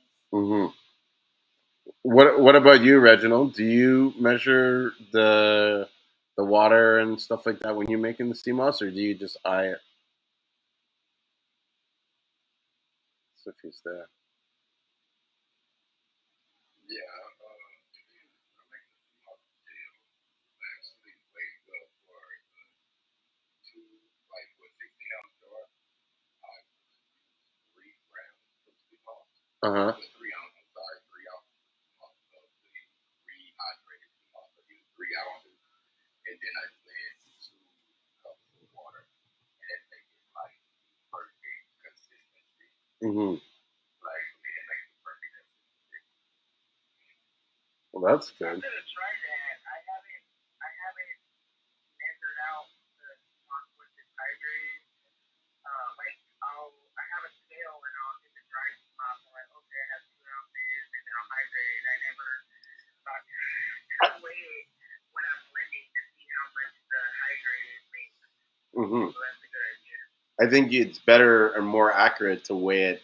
What about you, Reginald? Do you measure the water and stuff like that when you're making the sea moss, or do you just eye it? So if he's there. Yeah, I make the sea moss gel. I actually weighed up for 16-ounce jar. I 3 grams of sea moss. 3 ounces. I'm sorry, 3 ounces of the rehydrated sea moss. I used 3 ounces, and then I blend 2 cups of water, and it makes it like perfect consistency. Like for me, it makes it perfect consistency. Well, that's good. I'm gonna try that. I haven't measured out the sea moss once it's hydrated. Like I have a scale and I'll get the dry sea moss. I'm like, okay, I have 2 ounces, and then I'll hydrate it. I never thought to weigh it when I'm blending to see how much the hydrated makes. So that's a good idea. I think it's better and more accurate to weigh it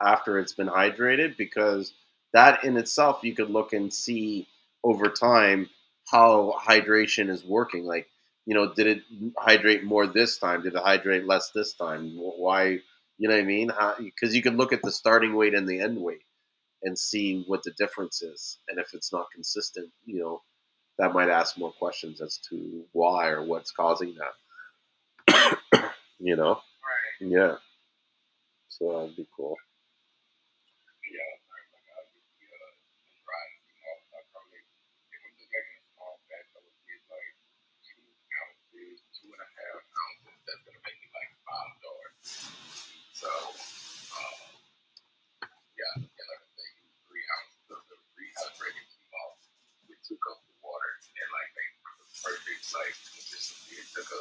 after it's been hydrated, because that in itself you could look and see over time how hydration is working. Like, did it hydrate more this time? Did it hydrate less this time? Why? You know what I mean? Because you could look at the starting weight and the end weight and see what the difference is. And if it's not consistent, that might ask more questions as to why or what's causing that. Right. Yeah. So that'd be cool. Yeah, like I do the dry sea moss. I probably, if I'm just making a small batch, I would get like 2 ounces, 2.5 ounces. That's gonna make it like $5. So, yeah, like I like it took a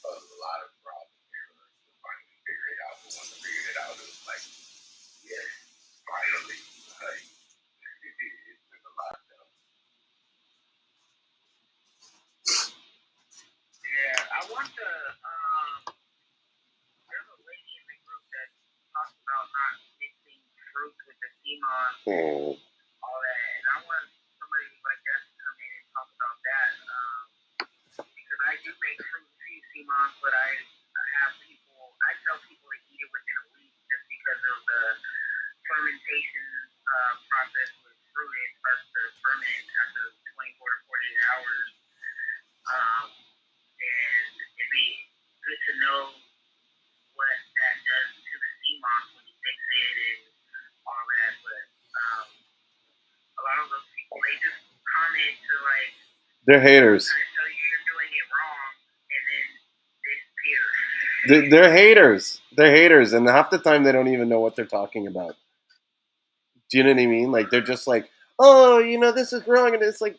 lot of trial and error to finally figure it out. But once I figured it out, it was like, yeah, finally, like it took a lot. Yeah, I want to. There's a lady in the group that talks about not mixing fruit with the seamoss and all that, and I want somebody like that to come in and talk about that because I do make fruit-free seamoss, but I tell people to eat it within a week just because of the fermentation process with fruit. It starts to ferment after 24 to 48 hours. And it'd be good to know what that does to the seamoss when you mix it and all that. But a lot of those people, they just comment to like, they're haters. Trying to tell you you're doing it wrong, and then disappear. They're haters. They're haters, and half the time they don't even know what they're talking about. Do you know what I mean? Like they're just like, oh, this is wrong, and it's like,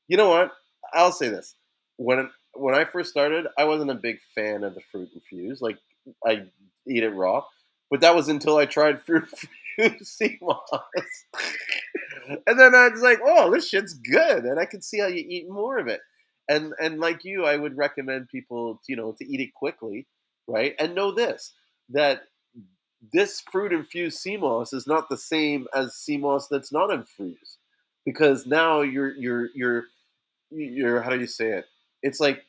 you know what? I'll say this: when I first started, I wasn't a big fan of the fruit infused. Like I eat it raw, but that was until I tried fruit infused sea moss, and then I was like, oh, this shit's good, and I can see how you eat more of it. And like you, I would recommend people, to eat it quickly, right? And know this that this fruit infused sea moss is not the same as sea moss that's not infused, because now you're how do you say it? It's like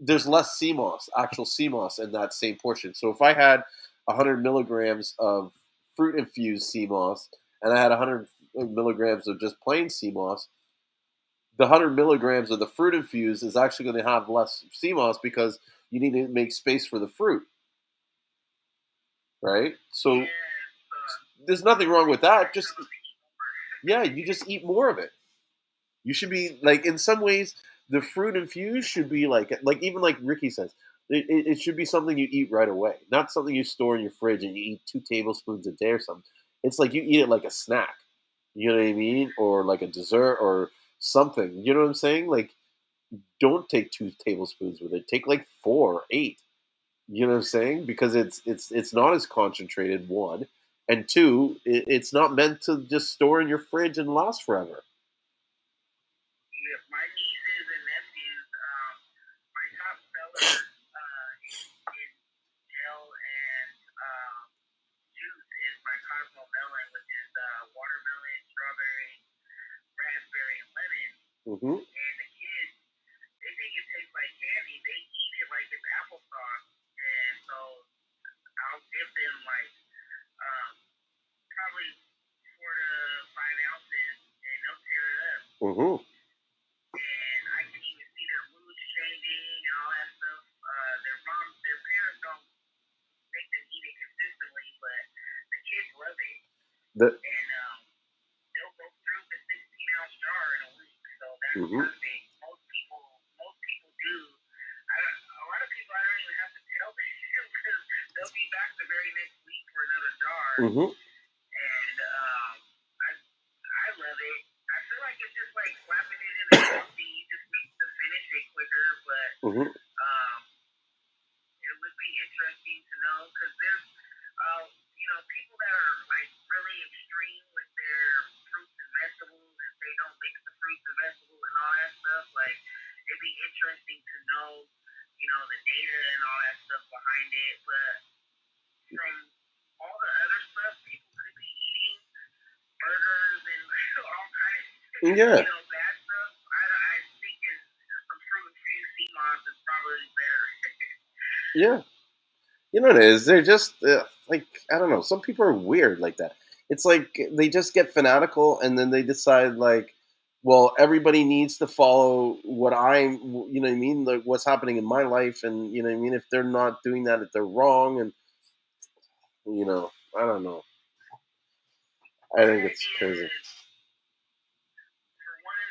there's less CMOS, actual CMOS in that same portion. So if I had 100 milligrams of fruit infused CMOS and I had 100 milligrams of just plain CMOS, the 100 milligrams of the fruit infused is actually going to have less CMOS because you need to make space for the fruit, right? So there's nothing wrong with that. You just eat more of it. You should be like, in some ways, the fruit infused should be like even like Ricky says, it should be something you eat right away, not something you store in your fridge and you eat 2 tablespoons a day or something. It's like you eat it like a snack, you know what I mean, or like a dessert or something. You know what I'm saying? Like, don't take 2 tablespoons with it. Take like 4 or 8. You know what I'm saying? Because it's not as concentrated. One, and two, it's not meant to just store in your fridge and last forever. Yeah, my nieces and nephews, my top seller in gel and juice is my Cosmo Melon, which is watermelon, strawberry, raspberry, and lemon. Mm-hmm. And the kids, they think it tastes like candy. They eat it like it's applesauce. And so I'll give them like probably 4 to 5 ounces, and they'll tear it up. Mm-hmm. And I can even see their moods changing and all that stuff. Their parents don't make them eat it consistently, but the kids love it. And they'll go through the 16-ounce jar in a week, so that's perfect. Most people do. A lot of people I don't even have to tell them because they'll be back the very next week for another jar. Mm-hmm. And I love it. I feel like it's just like slapping it in the coffee. You just need to finish it quicker, but it would be interesting to know because there's, people that are like really extreme with their fruits and vegetables, and they don't mix the fruits and vegetables and all that stuff. Like, it'd be interesting to know, the data and all that stuff behind it. But from all the other stuff people could be eating, burgers and all kinds of bad stuff, I think some fruit-free sea moss is probably better. Yeah. You know what it is? They're just like, I don't know. Some people are weird like that. It's like they just get fanatical and then they decide like, well, everybody needs to follow what you know what I mean? Like what's happening in my life. And you know what I mean? If they're not doing that, if they're wrong. And, I don't know. I think it's crazy. For one,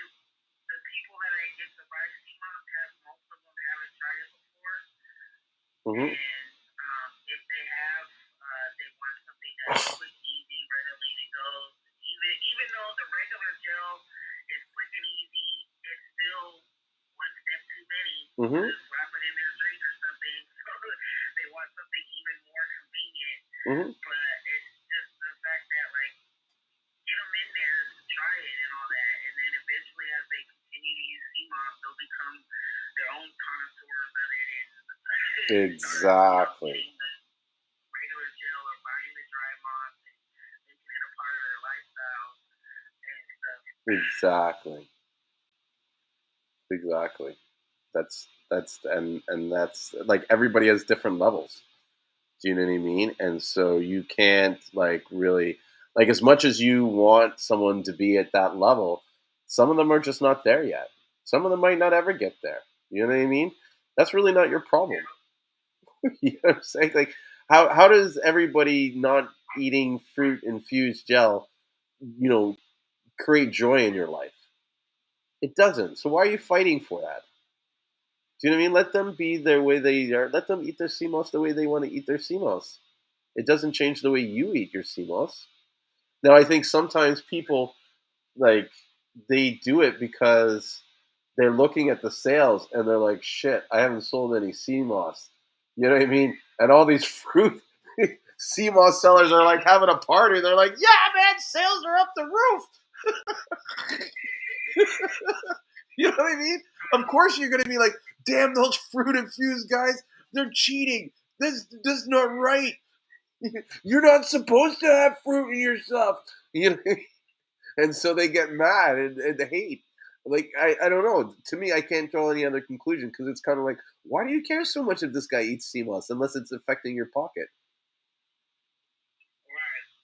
the people that I get to buy sea moss most of them haven't tried it before. Mm-hmm. And if they have, they want something that's quick, easy, readily to go. Even though the regular gel is quick and easy, it's still one step too many. Mm-hmm. just wrap it in their drink or something. So they want something even more convenient. Mm-hmm. But it's just the fact that, like, get them in there to try it and all that. And then eventually, as they continue to use Seamoss, they'll become their own connoisseurs of it and Exactly. start, the regular gel or buying the dry moss and making it a part of their lifestyle and stuff. Exactly. And that's like everybody has different levels. Do you know what I mean? And so you can't like really like as much as you want someone to be at that level, some of them are just not there yet. Some of them might not ever get there. You know what I mean? That's really not your problem. You know what I'm saying? Like how does everybody not eating fruit infused gel, you know, create joy in your life? It doesn't. So why are you fighting for that? Do you know what I mean? Let them be their way they are. Let them eat their CMOS the way they want to eat their CMOS. It doesn't change the way you eat your CMOS. Now, I think sometimes people like they do it because they're looking at the sales and they're like, "Shit, I haven't sold any CMOS." You know what I mean? And all these fruit CMOS sellers are like having a party. They're like, "Yeah, man, sales are up the roof." You know what I mean? Of course, you're gonna be like, "Damn, those fruit infused guys, they're cheating. This is not right. You're not supposed to have fruit in your stuff." You know, and so they get mad and hate. Like I don't know. To me, I can't draw any other conclusion because it's kind of like, why do you care so much if this guy eats CMOS unless it's affecting your pocket?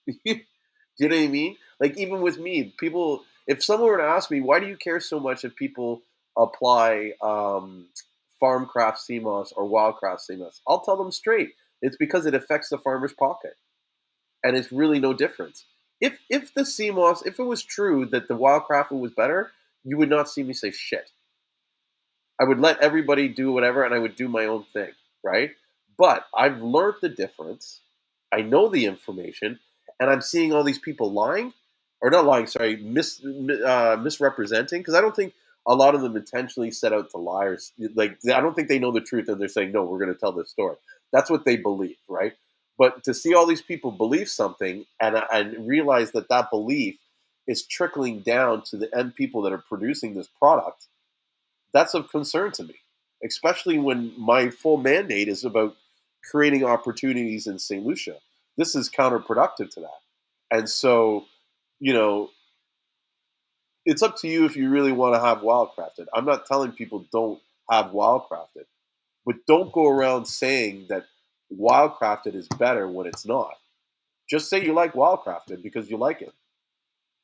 Do you know what I mean? Like even with me, people, if someone were to ask me, why do you care so much if people apply farm craft CMOS or wildcraft CMOS? I'll tell them straight. It's because it affects the farmer's pocket, and it's really no difference. If the CMOS, if it was true that the wildcraft was better, you would not see me say shit. I would let everybody do whatever, and I would do my own thing, right? But I've learned the difference. I know the information, and I'm seeing all these people lying, or not lying. Sorry, misrepresenting. Because I don't think a lot of them intentionally set out to lie. Or like I don't think they know the truth, and they're saying, "No, we're going to tell this story." That's what they believe, right? But to see all these people believe something and realize that that belief is trickling down to the end people that are producing this product, that's of concern to me, especially when my full mandate is about creating opportunities in St. Lucia. This is counterproductive to that. And so, you know, it's up to you if you really want to have wildcrafted. I'm not telling people don't have wildcrafted, but don't go around saying that wildcrafted is better when it's not. Just say you like wildcrafted because you like it.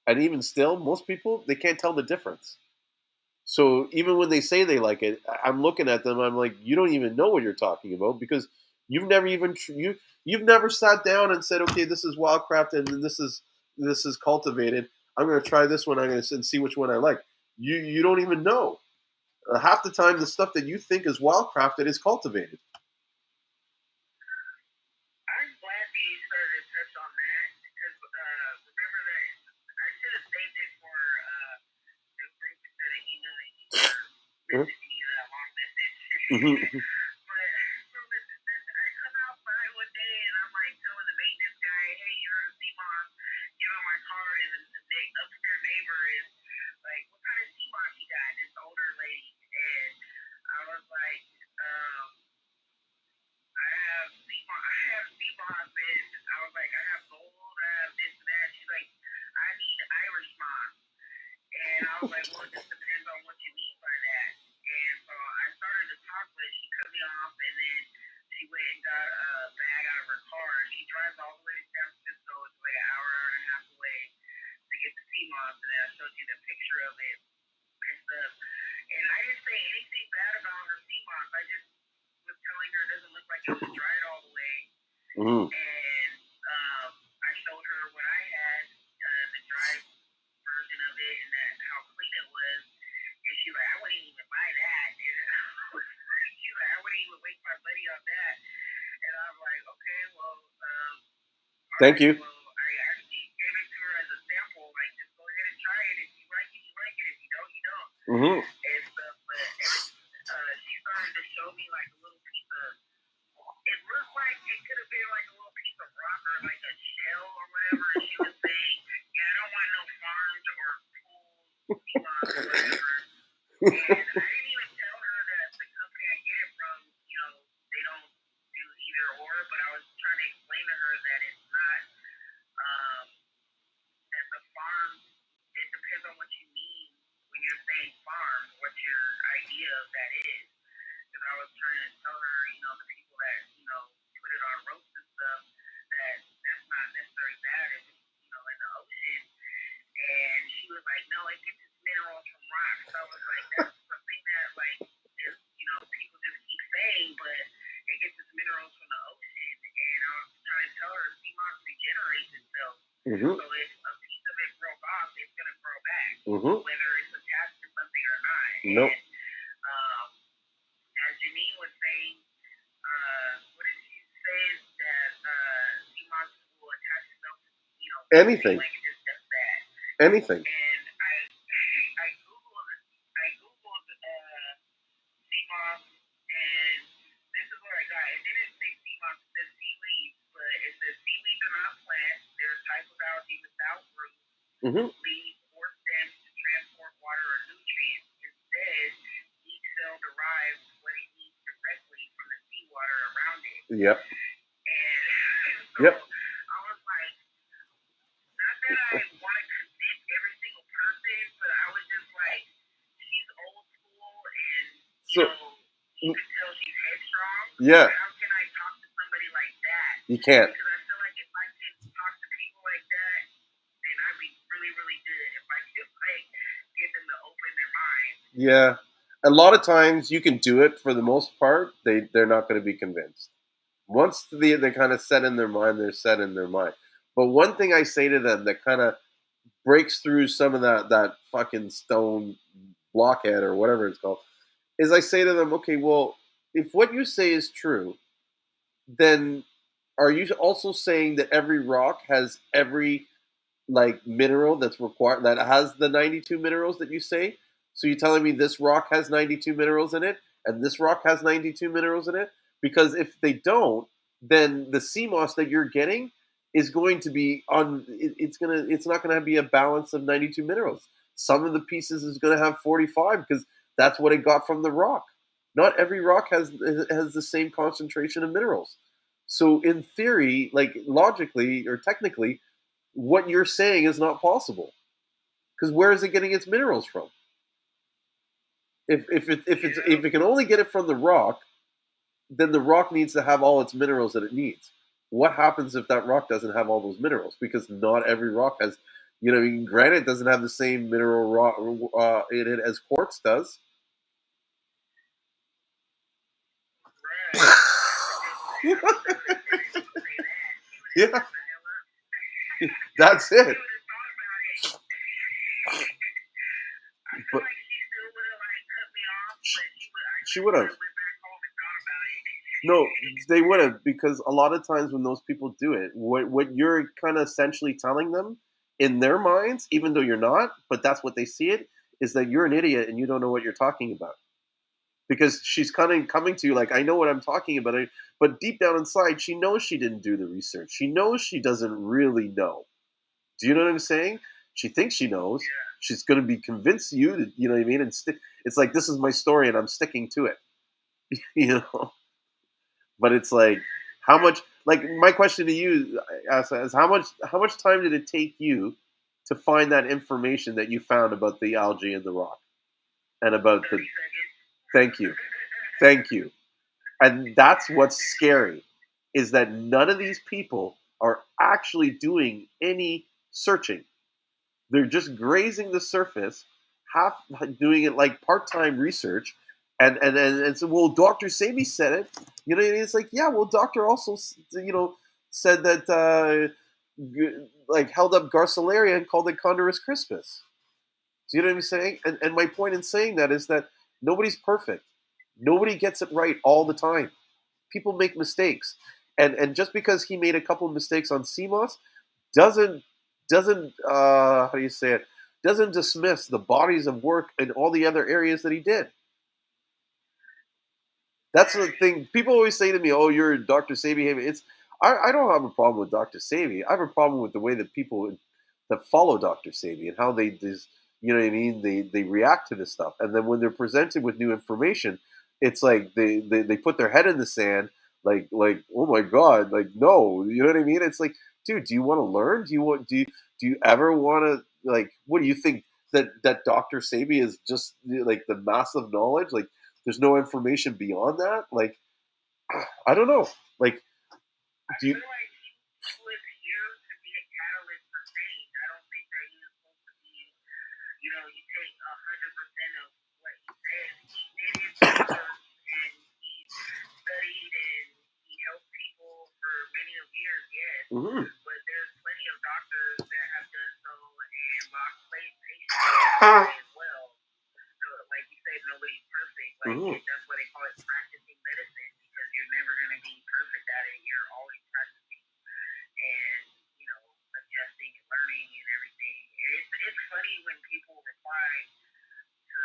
And even still, most people, they can't tell the difference. So even when they say they like it, I'm looking at them. I'm like, you don't even know what you're talking about because you've never even you've never sat down and said, okay, this is wildcraft and this is cultivated. I'm going to try this one. I'm going to see which one I like. You don't even know. Half the time, the stuff that you think is wildcrafted is cultivated. I'm glad that you started to touch on that because remember that I should have saved it for the group instead of emailing you or messaging you that long message. But so I come out by one day and I'm like telling the maintenance guy, "Hey, you're a CMOS, give him my card." And the upstairs neighbor is like, "What kind of CMOS you got?" This older lady, and I was like, um, I have CMOS, and I was like, "I have gold, I have this and that." She's like, "I need Irish moss." And I was like, "Well, it just depends on what you mean by that." And so I started to talk, but she cut me off, and then she went and got a bag out of her car. She drives all the way to San Francisco. It's like an hour, hour and a half away to get the CMOS, and then I showed you the picture of it and stuff. And I didn't say anything bad about her CMOS. I just was telling her it doesn't look like it was dried all the way. Mm-hmm. And I showed her what I had, the dried version of it, and that how clean it was. And she's like, "I wouldn't even buy that." And she's like, "I wouldn't even waste my money on that." And I'm like, "Okay, well, all Thank right, you. well, I actually gave it to her as a sample. Like, just go ahead and try it. If you like it, you like it. If you don't, you don't." Mm-hmm. And stuff. But she started her to show me like a little piece of. It looked like it could have been like a little piece of rock or like a shell or whatever. And she was saying, "Yeah, I don't want no farmed or pooled seamoss or whatever." And I didn't even tell her that the company I get it from, they don't do either or. But I was trying to explain to her that it's not that the farm. It depends on what you mean when you're saying farm. What your idea of that is. Because I was trying to tell her, the people that, put it on ropes and stuff, that's not necessarily bad if it's, in the ocean. And she was like, no, it gets its minerals from rocks. So I was like, that's something that, like, is, people just keep saying, but it gets its minerals from the ocean. And I was trying to tell her seamoss regenerates itself. Mm-hmm. So if a piece of it broke off, it's going to grow back, mm-hmm. whether it's attached to something or not. Nope. And, as Janine was saying, what did she say? That seamoss will attach itself to, anything. Like it just does that. Anything. And I googled seamoss, and this is what I got. It didn't say seamoss, it said seaweeds, but it says seaweeds are not plants. They're a type of algae without roots, mm-hmm. leaves, or stems to transport water or nutrients. Instead, each cell derives what it needs directly from the seawater around it. Yep. And so yep. I was like, not that I want to convince every single person, but I was just like, she's old school and, you can tell she's headstrong. Yeah. How can I talk to somebody like that? You can't. Because I feel like if I can talk to people like that, then I'd be really, really good. If I could, get them to open their mind. Yeah. A lot of times you can do it for the most part. They're not going to be convinced. Once they're kind of set in their mind, they're set in their mind. But one thing I say to them that kind of breaks through some of that fucking stone blockhead or whatever it's called is I say to them, okay, well, if what you say is true, then are you also saying that every rock has every like mineral that's required that has the 92 minerals that you say? So you're telling me this rock has 92 minerals in it and this rock has 92 minerals in it? Because if they don't, then the seamoss that you're getting is going to be it's not going to be a balance of 92 minerals. Some of the pieces is going to have 45 because that's what it got from the rock. Not every rock has the same concentration of minerals. So in theory, like logically or technically, what you're saying is not possible. Because where is it getting its minerals from? If it can only get it from the rock, then the rock needs to have all its minerals that it needs. What happens if that rock doesn't have all those minerals? Because not every rock has, granite doesn't have the same mineral rock in it as quartz does. Yeah, that's it. But she would have. No, they would have, because a lot of times when those people do it, what you're kind of essentially telling them in their minds, even though you're not, but that's what they see it, is that you're an idiot and you don't know what you're talking about. Because she's kind of coming to you like, I know what I'm talking about, but deep down inside, she knows she didn't do the research. She knows she doesn't really know. Do you know what I'm saying? She thinks she knows. Yeah. She's going to be convinced you, that, you know what I mean? And it's like, this is my story and I'm sticking to it. But it's like, how much, like my question to you, Asa, is how much time did it take you to find that information that you found about the algae in the rock? And about the... Thank you. And that's what's scary, is that none of these people are actually doing any searching. They're just grazing the surface, half doing it like part-time research, and so, well, Dr. Sebi said it. It's like, yeah, well, Doctor also, said that, like, held up Garcilaria and called it Condorus crispus. Do you know what I'm saying? And my point in saying that is that nobody's perfect. Nobody gets it right all the time. People make mistakes. And just because he made a couple of mistakes on Seamoss doesn't how do you say it? Doesn't dismiss the bodies of work in all the other areas that he did. That's the thing. People always say to me, "Oh, you're Dr. Sabi." It's I don't have a problem with Dr. Sabi. I have a problem with the way that people that follow Dr. Sabi and how they just, you know what I mean? They react to this stuff, and then when they're presented with new information, it's like they put their head in the sand, like oh my god, like no, you know what I mean? It's like, dude, do you want to learn? Do you ever want to like? What do you think that Dr. Sabi is just like the massive knowledge? Like there's no information beyond that? Like I don't know. Like do you? I feel like he was here to be a catalyst for change. I don't think that he was supposed to be, you take 100% of what he said. He did his research and he studied and he helped people for many of years, yes. Mm-hmm. But there's plenty of doctors that have done so and lost patients as well. Like you said, nobody's perfect. Like that's why they call it practicing medicine, because you're never going to be perfect at it. You're always practicing and adjusting and learning and everything. And it's funny when people reply to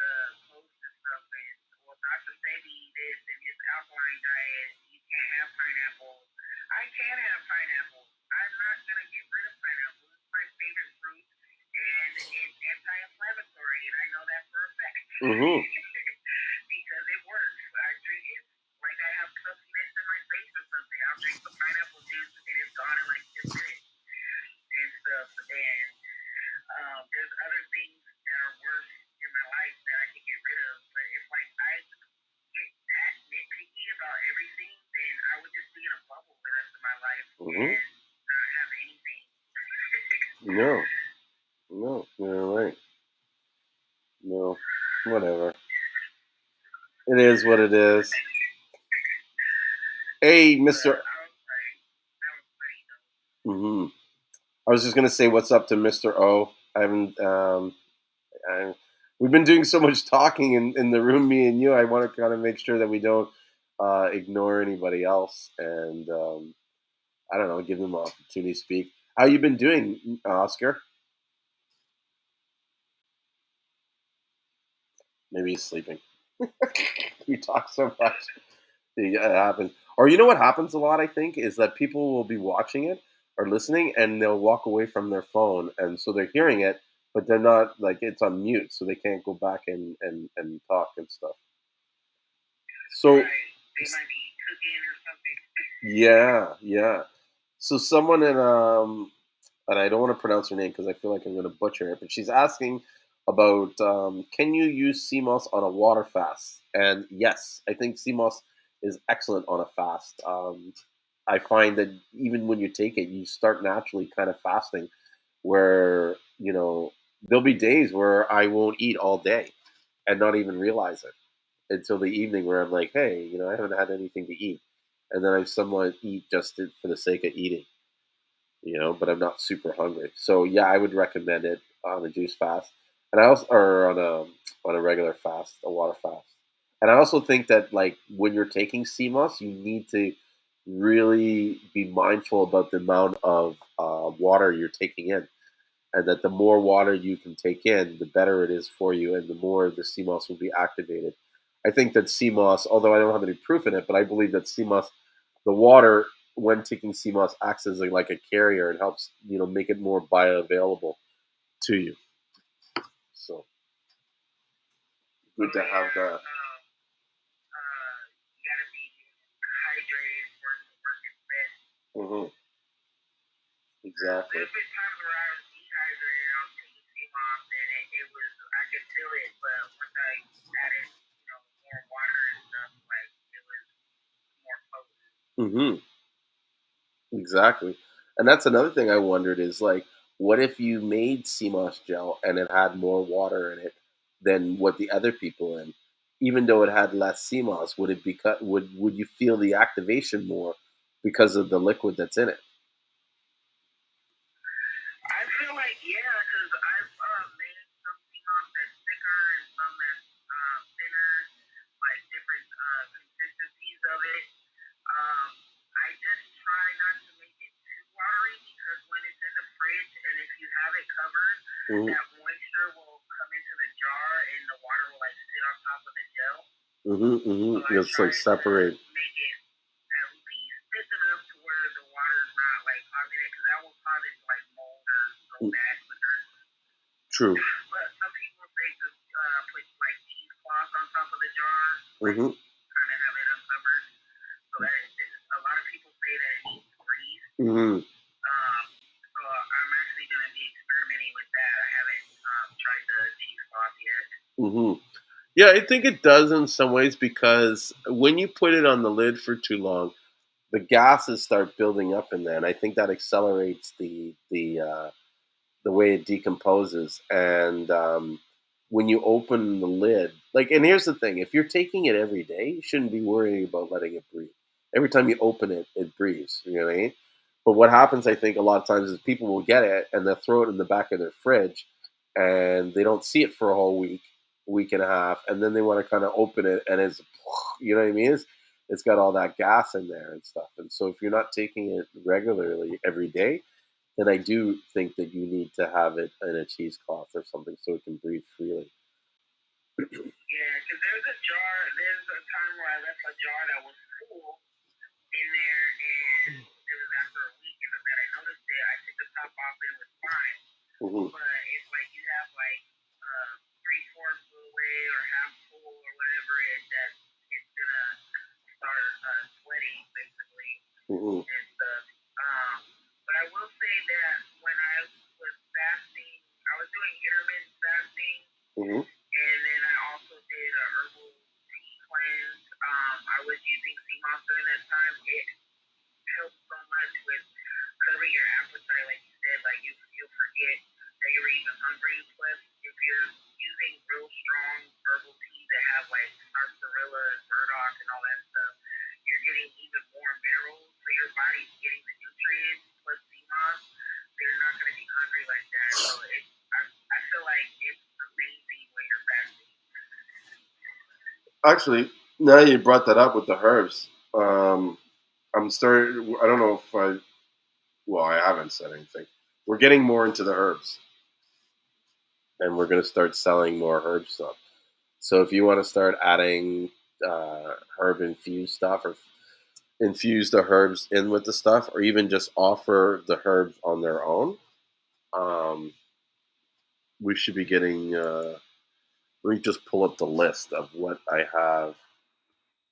posts and stuff and, well, Dr. Sebi this and his alkaline diet, you can't have pineapple. I can have pineapple. I'm not gonna get rid of pineapple. It's my favorite fruit and it's anti-inflammatory, and I know that for a fact. Because it works. I drink it like I have puffiness in my face or something. I'll drink some pineapple juice and it's gone in like 10 minutes and stuff. And there's other things that are worse in my life that I can get rid of. But if like I get that nitpicky about everything, then I would just be in a bubble the rest of my life and not have anything. No, you're right. No, whatever. It is what it is. Hey, Mister. Mm-hmm. I was just gonna say what's up to Mister O. I haven't. We've been doing so much talking in the room, me and you. I want to kind of make sure that we don't ignore anybody else, and I don't know, give them an opportunity to speak. How you been doing, Oscar? Maybe he's sleeping. We talk so much. Yeah, it happens. Or you know what happens a lot, I think, is that people will be watching it or listening and they'll walk away from their phone and so they're hearing it, but they're not like it's on mute, so they can't go back and talk and stuff. So Right. They might be cooking or something. yeah. So someone in and I don't want to pronounce her name because I feel like I'm going to butcher it, but she's asking about can you use CMOS on a water fast? And yes, I think CMOS is excellent on a fast. I find that even when you take it, you start naturally kind of fasting, where there'll be days where I won't eat all day and not even realize it until the evening, where I'm like, hey, I haven't had anything to eat, and then I somewhat eat just for the sake of eating, but I'm not super hungry. So yeah, I would recommend it on a juice fast, and I also or on a regular fast, a water fast. And I also think that like when you're taking CMOS, you need to really be mindful about the amount of water you're taking in, and that the more water you can take in, the better it is for you, and the more the CMOS will be activated. I think that CMOS, although I don't have any proof in it, but I believe that CMOS, the water when taking CMOS acts as like a carrier and helps make it more bioavailable to you. So good to have that. You gotta be hydrated for it to work its best. Exactly. There's been times where I was dehydrated and I was taking CMOS and it was, I could feel it, but once I added, more water and stuff, like it was more potent. Exactly. And that's another thing I wondered is like, what if you made CMOS gel and it had more water in it than what the other people in? Even though it had less CMOS, would it be would you feel the activation more because of the liquid that's in it? I feel like because I've made some CMOS that's thicker and some that's thinner, like different consistencies of it. I just try not to make it too watery because when it's in the fridge and if you have it covered, that moisture will come into the jar and the water will like sit on top of the gel. So I It's like try to separate. make it at least thick enough to where the water's not like clogging it, because that will cause it to like mold or go bad quicker. True. But some people say to put like cheesecloth on top of the jar, like kind of have it uncovered. So that a lot of people say that it needs to breathe. So I'm actually going to be experimenting with that. I haven't tried the cheesecloth yet. Yeah, I think it does in some ways because when you put it on the lid for too long, the gases start building up in there, and I think that accelerates the way it decomposes. And when you open the lid, like, and here's the thing: if you're taking it every day, you shouldn't be worrying about letting it breathe. Every time you open it, it breathes. You know what I mean? But what happens, I think, a lot of times is people will get it and they'll throw it in the back of their fridge, and they don't see it for a whole week and a half, and then they want to kind of open it, and it's, you know what I mean? It's got all that gas in there and stuff. And so if you're not taking it regularly every day, then I do think that you need to have it in a cheesecloth or something so it can breathe freely. Yeah, because there's a time where I left a jar that was full in there, and it was after a week, and then I noticed it. I took the top off, and it was fine. But it's like you have like 3/4 away or half full or whatever, that it's gonna start sweating basically and stuff. But I will say that when I was fasting, I was doing intermittent fasting, and then I also did a herbal tea cleanse. I was using Seamoss during that time. It helps so much with curbing your appetite, like you said. Like you'll forget that you're even hungry. Plus, if you're using real strong herbal teas that have like sarsaparilla and burdock and all that stuff, you're getting even more minerals, so your body's getting the nutrients plus Seamoss. So you're not going to be hungry like that. So I feel like it's amazing when you're fasting. Actually, now you brought that up with the herbs. I'm starting. I don't know if I. Well, I haven't said anything. We're getting more into the herbs, and we're going to start selling more herb stuff. So if you want to start adding herb infused stuff, or infuse the herbs in with the stuff, or even just offer the herbs on their own, we should be getting. Let me just pull up the list of what I have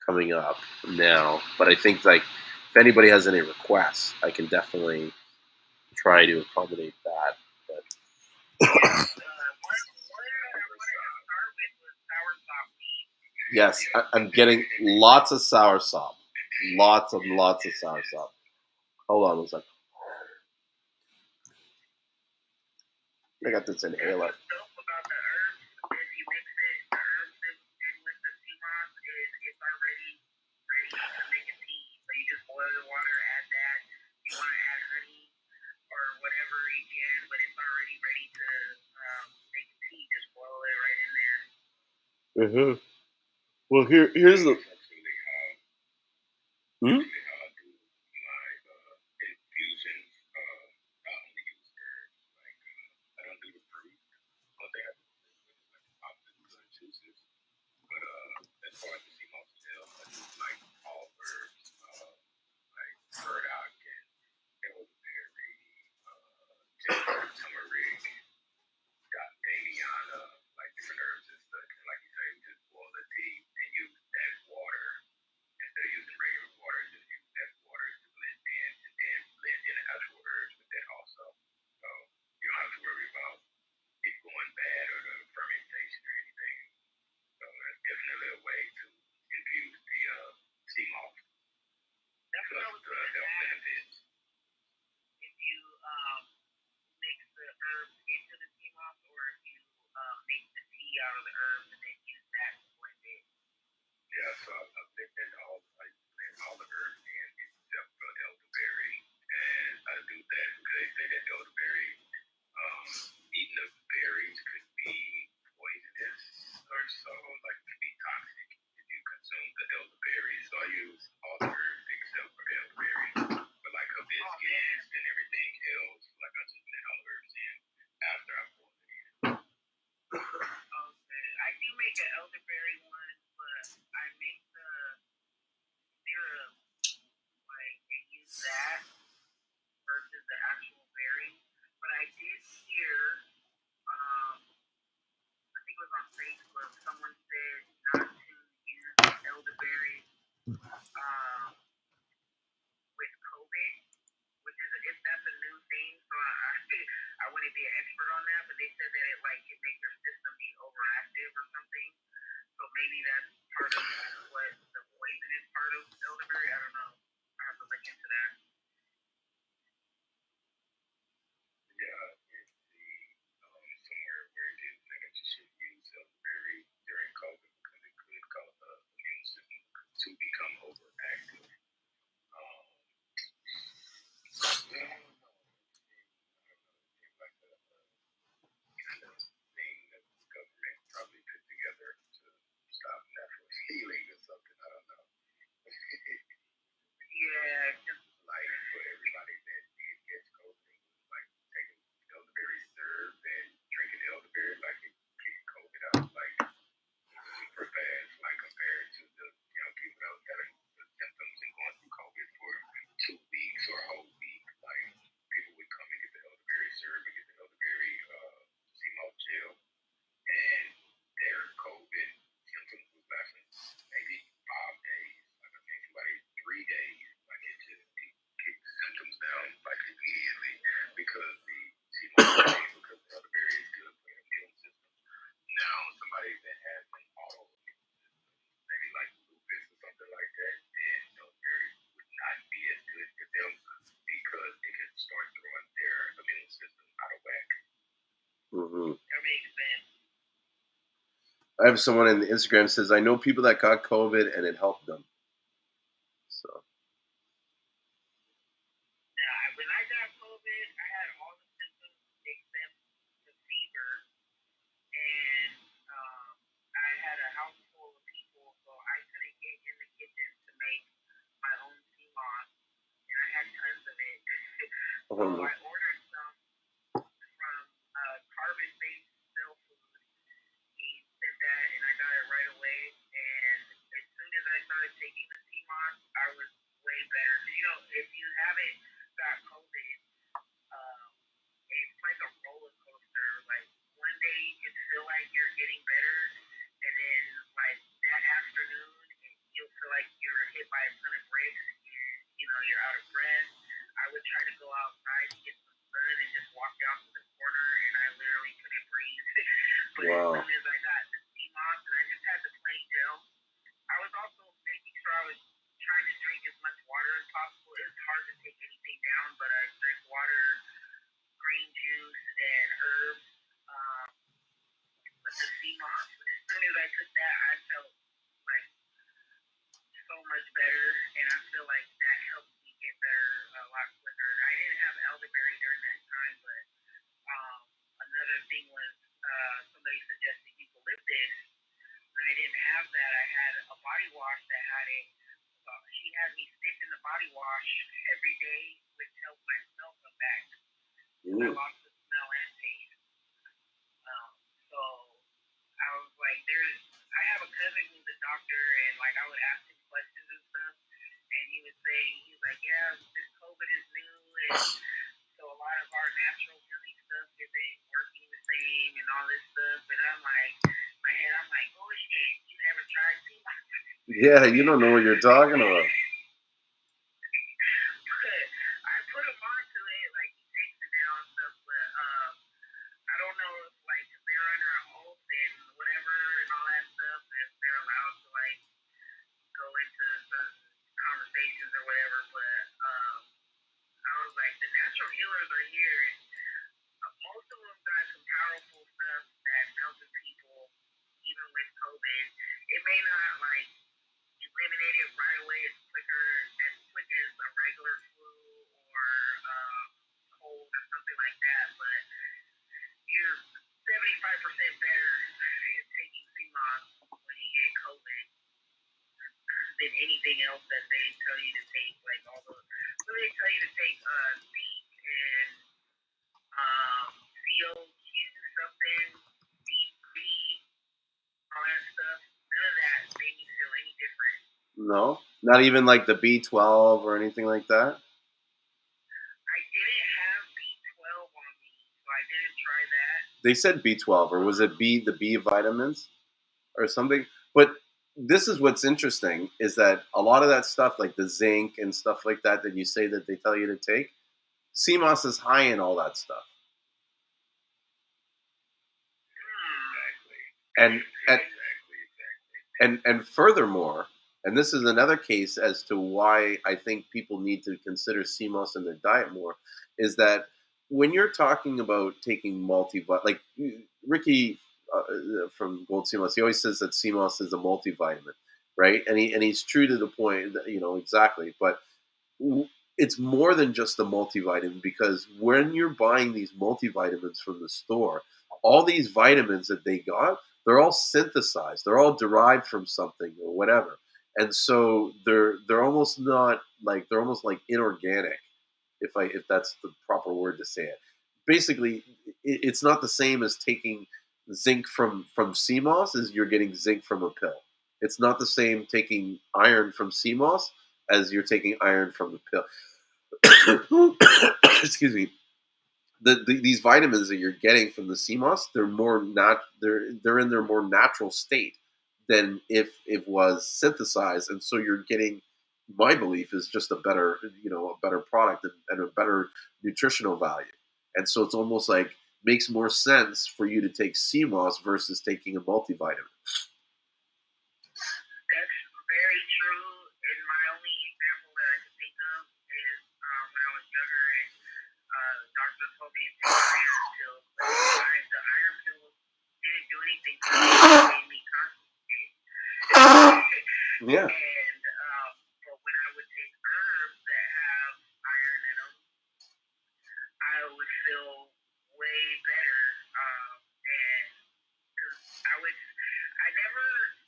coming up now. But I think, like, if anybody has any requests, I can definitely try to accommodate that. But yes, I'm getting lots of soursop. Lots of soursop. Hold on a second. I got this inhaler. Or whatever you can, but it's already ready to make tea. Just boil it right in there. Well, here's the. Turmeric, got Damiana, like different herbs and stuff. And like you say, you just boil the tea and use that water instead of using regular water. Just use Mm. That makes sense. I have someone in Instagram says, I know people that got COVID and it helped them. So. Now, when I got COVID, I had all the symptoms except the fever, and I had a house full of people, so I couldn't get in the kitchen to make my own Seamoss, and I had tons of it. So I ordered some from Carbon-Based Cell Food. He sent that, and I got it right away. And as soon as I started taking the Seamoss, I was way better. You know, if you haven't got COVID, it's like a roller coaster. Like one day you can feel like you're getting better, and then like that afternoon you'll feel like you're hit by a ton of bricks. You're out of breath. I would try to go outside to get some sun and just walk down to the corner, and I literally couldn't breathe. But Wow. as soon as I got the Seamoss, and I just had the plain gel, I was also making sure I was trying to drink as much water as possible. It's hard to take anything down, but I drink water, green juice, and herbs. But the Seamoss, as soon as I took that, I felt like so much better, and I feel like that helped me get better a lot quicker. I didn't have elderberry during that time, but another thing was somebody suggested eucalyptus, and I didn't have that. I had a body wash that had it. She had me sit in the body wash every day, which helped my smell come back. I lost the smell and taste. So I was like, I have a cousin who's a doctor, and like I would ask him questions and stuff, and he was saying, he's like, yeah, this COVID is new, and so a lot of our natural healing stuff isn't working the same and all this stuff. And I'm like, in my head, I'm like, oh shit, you never tried Seamoss? Yeah, you don't know what you're talking about. But I put him onto it, like he takes it now and stuff, but I don't know if like they're under an oath and whatever and all that stuff, if they're allowed to like go into certain conversations or whatever. But I was like, the natural healers are here, and most of them got some powerful stuff that's helping people, even with COVID. It may not like eliminate it right away as quick as a regular flu or cold or something like that, but you're 75% better in taking Seamoss when you get COVID than anything else that they tell you to take. Like what they tell you to take zinc and CO2 something, D3, all that stuff. None of that made me feel any different. No, not even like the B12 or anything like that. I didn't have B12 on me, so I didn't try that. They said B12, or was it the B vitamins or something? But this is what's interesting, is that a lot of that stuff, like the zinc and stuff like that you say that they tell you to take, Seamoss is high in all that stuff. And furthermore, and this is another case as to why I think people need to consider Seamoss in their diet more, is that when you're talking about taking multivitamin, like Ricky from Gold Seamoss, he always says that Seamoss is a multivitamin, right? And he's true to the point, exactly. But it's more than just a multivitamin, because when you're buying these multivitamins from the store, all these vitamins that they got, they're all synthesized. They're all derived from something or whatever. And so they're almost not like, they're almost like inorganic, if that's the proper word to say it. Basically, it's not the same as taking zinc from Seamoss as you're getting zinc from a pill. It's not the same taking iron from Seamoss as you're taking iron from the pill. Excuse me. These vitamins that you're getting from the Seamoss, they're in their more natural state than if it was synthesized, and so you're getting, my belief is, just a better product and a better nutritional value. And so it's almost like makes more sense for you to take Seamoss versus taking a multivitamin. That's very true. And my only example that I can think of is when I was younger, and doctor told me to take iron pills. The iron Yeah. And but when I would take herbs that have iron in them, I would feel way better. And because I never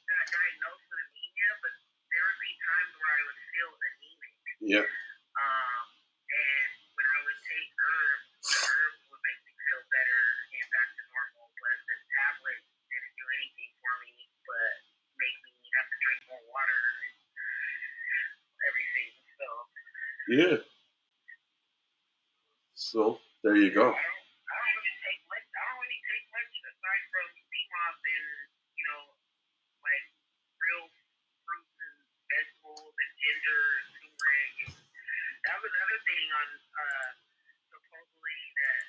got diagnosed with anemia, but there would be times where I would feel anemic. Yeah. And when I would take herbs, the herbs would make me feel better and back to normal. But the tablets didn't do anything for me, but make me have to drink more water and everything. So yeah. So there you go. I don't really take much. I don't really take much aside from Seamoss and like real fruits and vegetables and ginger and turmeric. And that was another thing on supposedly that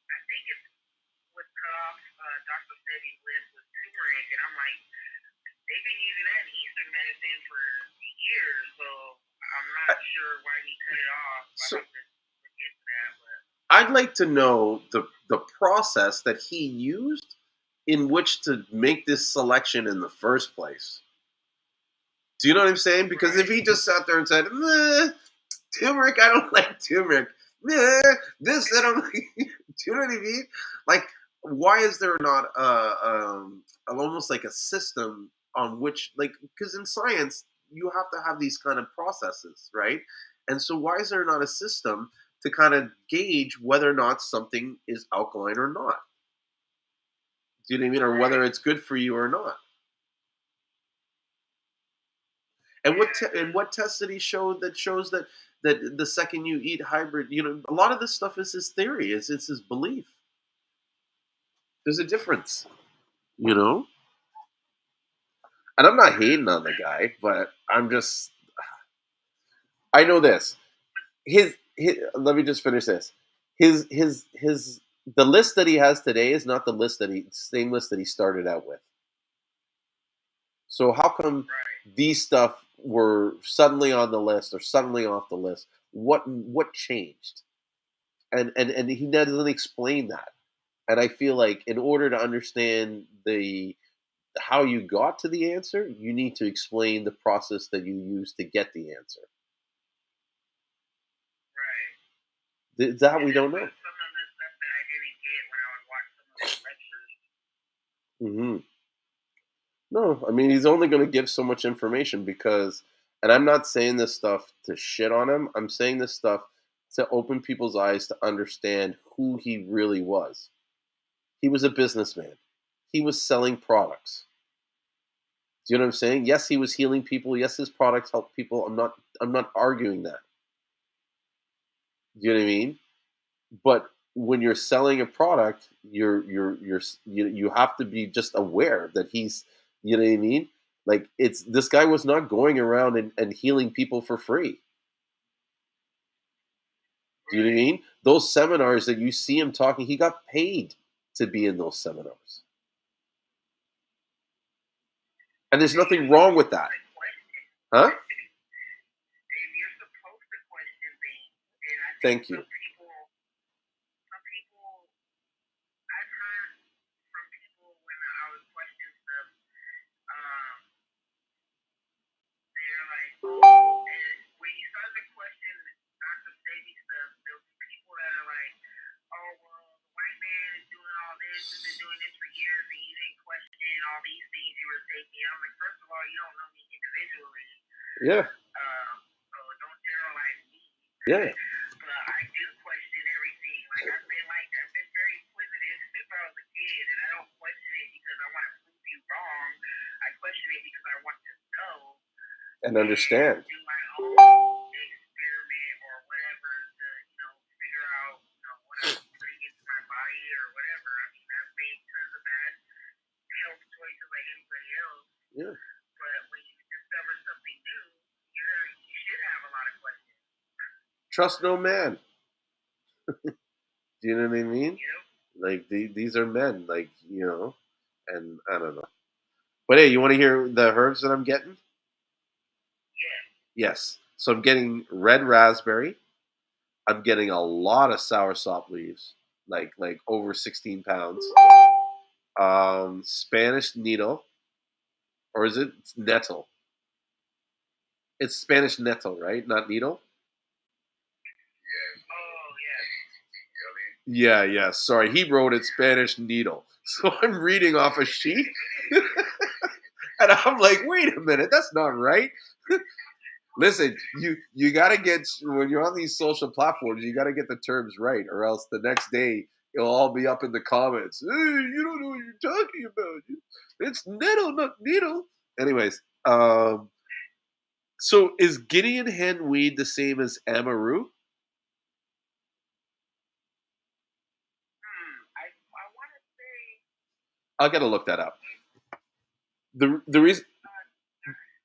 I think it was cut off Dr. Sebi's list was turmeric, and I'm like, they've been using that in Eastern medicine for years, so I'm not sure why he cut it off. So, I have to look into that, but I'd like to know the process that he used in which to make this selection in the first place. Do you know what I'm saying? Because if he just sat there and said, turmeric, I don't like turmeric. This, I don't like. Do you know what I mean? Like, why is there not almost like a system on which, like, because in science, you have to have these kind of processes, right? And so why is there not a system to kind of gauge whether or not something is alkaline or not? Do you know what I mean? Or whether it's good for you or not? And what test did he show that shows that the second you eat hybrid, a lot of this stuff is his theory, it's his belief. There's a difference, you know. And I'm not hating on the guy, but I know this. His let me just finish this. His the list that he has today is not the same list that he started out with. So how come these stuff were suddenly on the list or suddenly off the list? What changed? And he doesn't explain that. And I feel like in order to understand the how you got to the answer, you need to explain the process that you used to get the answer. Right. That we don't know. Some of the stuff that I didn't get when I would watch some of the lectures. Mm-hmm. No, I mean he's only going to give so much information because, and I'm not saying this stuff to shit on him. I'm saying this stuff to open people's eyes to understand who he really was. He was a businessman. He was selling products. Do you know what I'm saying? Yes, he was healing people. Yes, his products helped people. I'm not arguing that. Do you know what I mean? But when you're selling a product, you have to be just aware that he's, you know what I mean? Like this guy was not going around and healing people for free. Do you know what I mean? Those seminars that you see him talking, he got paid to be in those seminars. And there's nothing wrong with that. Huh? Thank you. When you start to question Dr. Sebi stuff, there'll be people that are like, oh, well, the white man is doing all this and been doing this for years, and you didn't question all these things you were taking. I'm like, first of all, you don't know me individually. Yeah. So don't generalize me. Yeah. But I do question everything. I've been very inquisitive since I was a kid, and I don't question it because I want to prove you wrong. I question it because I want to know. And understand. Do my own experiment or whatever to, figure out, what I'm putting into my body or whatever. I mean, I've made tons of bad health choices like anybody else. Yeah. But when you discover something new, you should have a lot of questions. Trust no man. Do you know what I mean? Yep. Like these are men, like, and I don't know. But hey, you want to hear the herbs that I'm getting? Yes. So I'm getting red raspberry. I'm getting a lot of soursop leaves, like over 16 pounds. Spanish needle, or is it nettle? It's Spanish nettle, right? Not needle. Yeah, yeah. Sorry, he wrote it Spanish needle. So I'm reading off a sheet, and I'm like, wait a minute, that's not right. Listen, you gotta get when you're on these social platforms, you gotta get the terms right, or else the next day it'll all be up in the comments. Hey, you don't know what you're talking about. It's nettle, not needle. Anyways, so is Gideon hen weed the same as amaru? I gotta look that up. The reason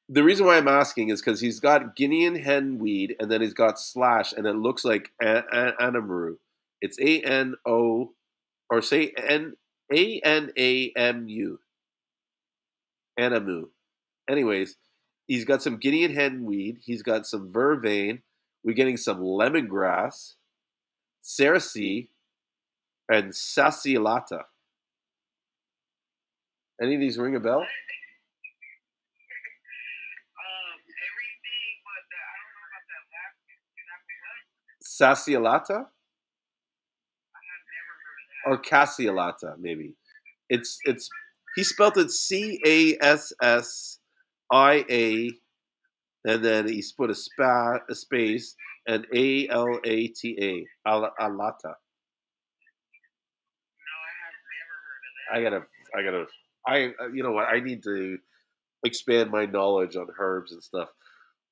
the reason why I'm asking is because he's got Guinean hen weed and then he's got slash and it looks like Anamaru. It's ANO or say Anamu Anamu. Anyways, he's got some Guinean hen weed. He's got some vervain. We're getting some lemongrass, cerasee, and sassiolata. Any of these ring a bell? Sassiolata or cassiolata, maybe. It's he spelled it CASSIA and then he's put a space and ALATA alata. I gotta I gotta I you know what I need to expand my knowledge on herbs and stuff.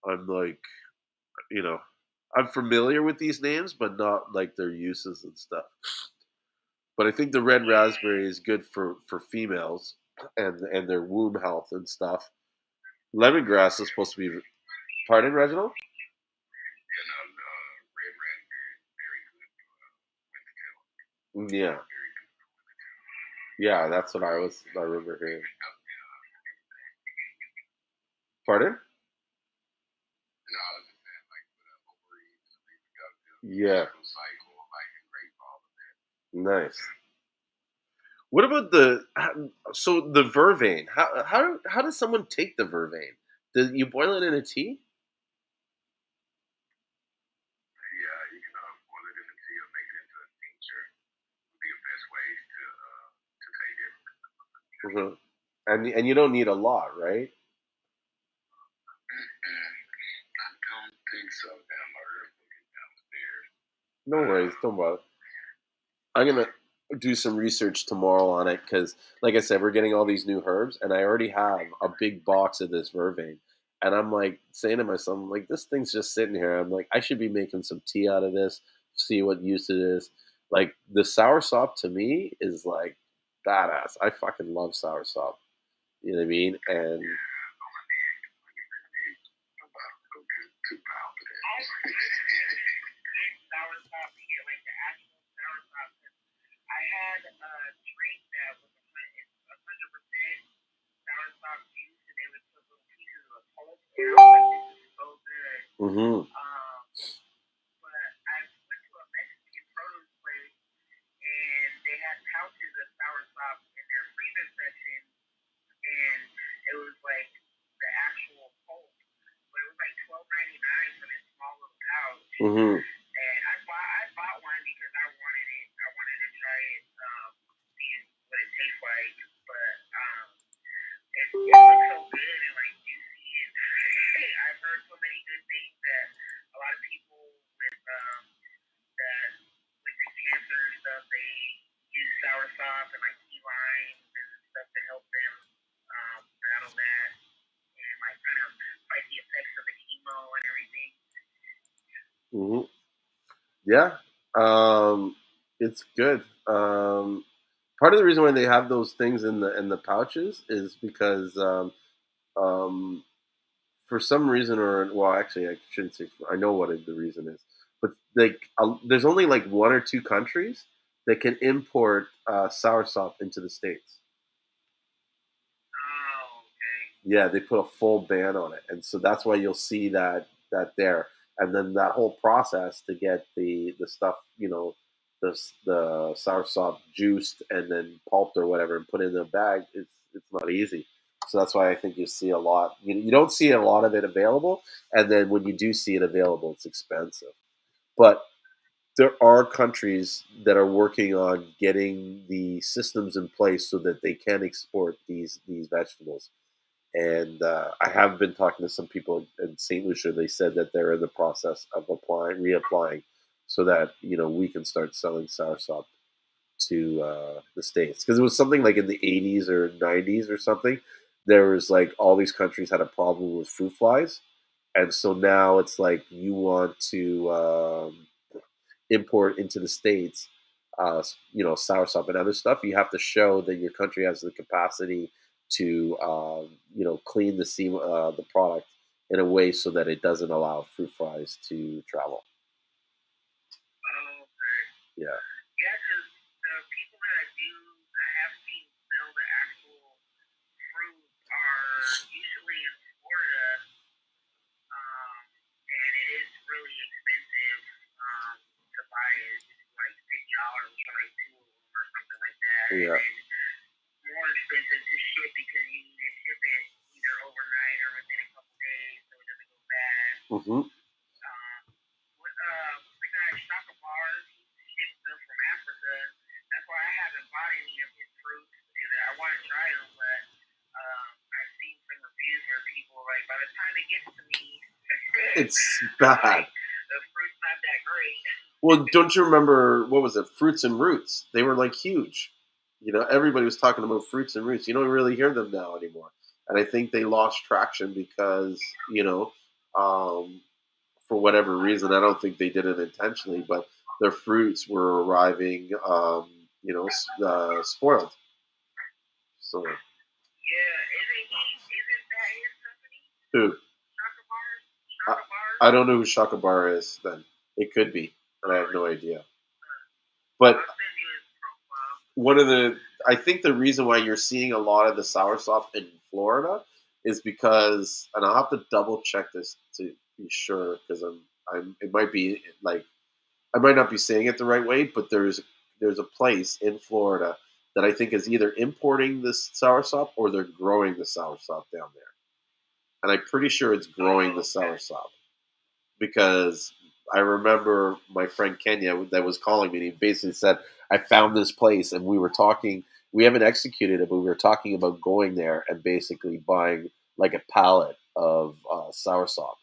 I'm like you know I'm familiar with these names, but not like their uses and stuff. But I think the red raspberry is good for females and their womb health and stuff. Lemongrass is supposed to be. Pardon, Reginald? Yeah, yeah, that's what I remember hearing. Pardon? Yeah, nice. What about so the vervain? How does someone take the vervain? Do you boil it in a tea? Mhm. And you don't need a lot, right? No worries, don't bother. I'm gonna do some research tomorrow on it because, like I said, we're getting all these new herbs, and I already have a big box of this vervain. And I'm like saying to myself, I'm like, this thing's just sitting here. I'm like, I should be making some tea out of this, see what use it is. Like the sour sop to me is like badass. I fucking love sour sop. You know what I mean? And mm-hmm. Mm-hmm. Mm-hmm. Yeah. It's good. Part of the reason why they have those things in the pouches is because um, for some reason or well, actually, I shouldn't say. I know what the reason is, but like, there's only like one or two countries that can import soursop into the states. Yeah, they put a full ban on it, and so that's why you'll see that there, and then that whole process to get the stuff, the soursop juiced and then pulped or whatever, and put in a bag. It's not easy. So that's why I think you see a lot. You don't see a lot of it available, and then when you do see it available, it's expensive. But there are countries that are working on getting the systems in place so that they can export these vegetables. And I have been talking to some people in St. Lucia. They said that they're in the process of reapplying, so that we can start selling soursop to the states, because it was something like in the 80s or 90s or something. There was like all these countries had a problem with fruit flies, and so now it's like you want to import into the states, soursop and other stuff. You have to show that your country has the capacity to, clean the product in a way so that it doesn't allow fruit flies to travel. Oh, okay. Yeah. Yeah, because the people that I have seen sell the actual fruit are usually in Florida, and it is really expensive to buy it. It's like $50 for like two of them or something like that. Yeah. And more expensive to ship because you need to ship it either overnight or within a couple days so it doesn't go bad. Mm-hmm. What's the guy, Shaka Bars? He ships stuff from Africa. That's why I haven't bought any of his fruits. I want to try them, but I've seen some reviews where people are like, by the time it gets to me, it's bad. The fruit's not that great. Well, don't you remember, what was it, Fruits and Roots? They were like huge. Everybody was talking about Fruits and Roots. You don't really hear them now anymore. And I think they lost traction because, for whatever reason, I don't think they did it intentionally, but their fruits were arriving, spoiled. So. Yeah, isn't that his company? Who? Shaka Bars? Shaka Bars? I don't know who Shaka Bar is then. It could be, but I have no idea. But I think the reason why you're seeing a lot of the soursop in Florida is because, and I'll have to double check this to be sure, because it might be like, I might not be saying it the right way, but there's a place in Florida that I think is either importing this soursop or they're growing the soursop down there. And I'm pretty sure it's growing the soursop, because I remember my friend Kenya that was calling me, and he basically said, I found this place, and we were talking, we haven't executed it, but we were talking about going there and basically buying like a pallet of soursop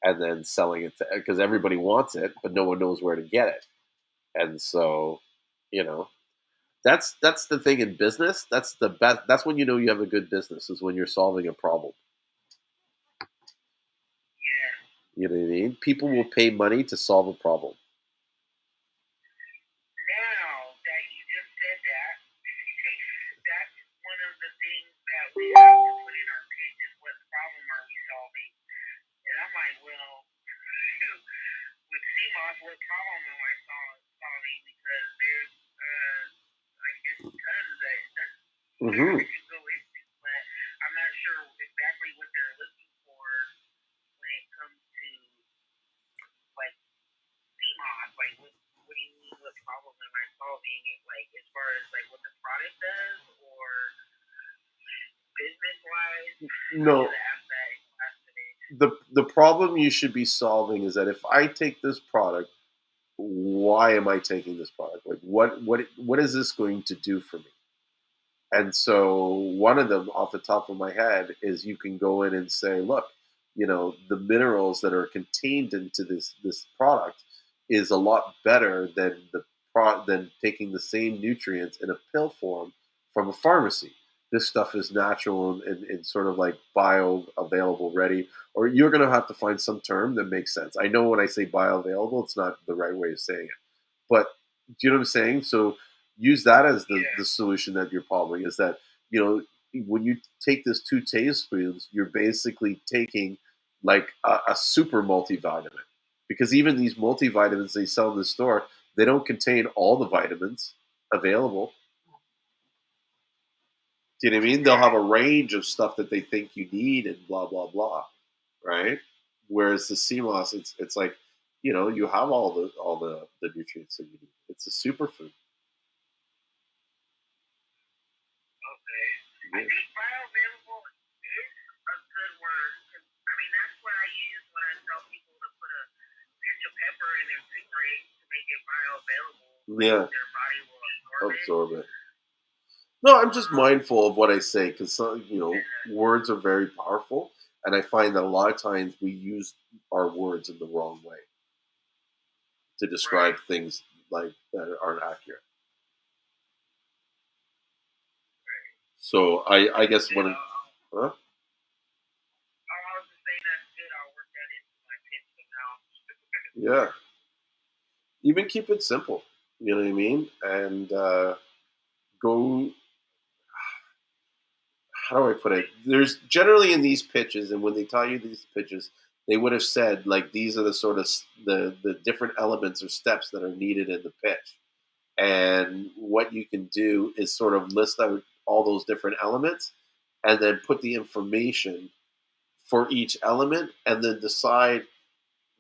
and then selling it, because everybody wants it, but no one knows where to get it. And so, that's the thing in business. That's the best. That's when you have a good business, is when you're solving a problem. Yeah. You know what I mean? People will pay money to solve a problem. Now that you just said that, that's one of the things that we have to put in our pitch is, what problem are we solving? And I'm like, well, with Seamoss, what problem am I solving? Because there's, I guess, tons that Mm-hmm. we can go into, but I'm not sure exactly what they're looking for when it comes to like Seamoss. Like, what do you mean? What problem am I solving? Like, as far as like what the product does, or business wise? No. The problem you should be solving is that if I take this product, why am I taking this product? Like, what is this going to do for me? And so one of them off the top of my head is, you can go in and say, look, the minerals that are contained into this product is a lot better than than taking the same nutrients in a pill form from a pharmacy. This stuff is natural and sort of like bioavailable, ready, or you're going to have to find some term that makes sense. I know when I say bioavailable, it's not the right way of saying it, but do you know what I'm saying? So use that as the solution that you're probleming, is that, when you take this 2 tablespoons, you're basically taking like a super multivitamin, because even these multivitamins they sell in the store, they don't contain all the vitamins available. Do you know what I mean? They'll have a range of stuff that they think you need and blah blah blah, right? Whereas the Seamoss, it's like, you have all the nutrients that you need. It's a superfood. Okay. I think bioavailable Yeah, their body will absorb it. No, I'm just mindful of what I say because words are very powerful, and I find that a lot of times we use our words in the wrong way to describe things like that aren't accurate. So I guess when huh? I was just saying that's good. I'll work that into my pitch now. Yeah, even keep it simple. You know what I mean? And go. How do I put it? There's generally in these pitches, and when they tell you these pitches, they would have said like these are the sort of the different elements or steps that are needed in the pitch. And what you can do is sort of list out all those different elements, and then put the information for each element, and then decide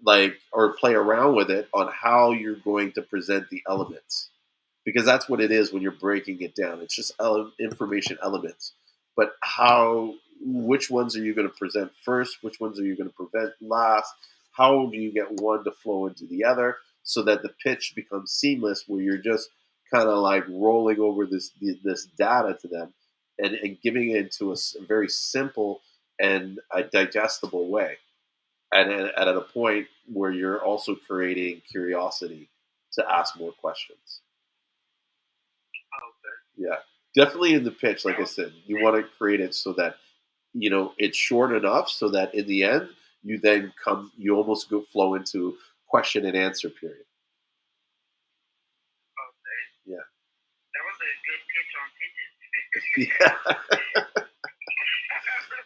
like or play around with it on how you're going to present the elements because that's what it is when you're breaking it down. It's just information elements. But how, which ones are you going to present first? Which ones are you going to present last? How do you get one to flow into the other so that the pitch becomes seamless, where you're just kind of like rolling over this data to them and giving it into a very simple and a digestible way, and at a point where you're also creating curiosity to ask more questions. Yeah, definitely in the pitch. Like I said, you want to create it so that it's short enough so that in the end you almost go flow into question and answer period. Yeah. That was a good pitch on pitches. Yeah.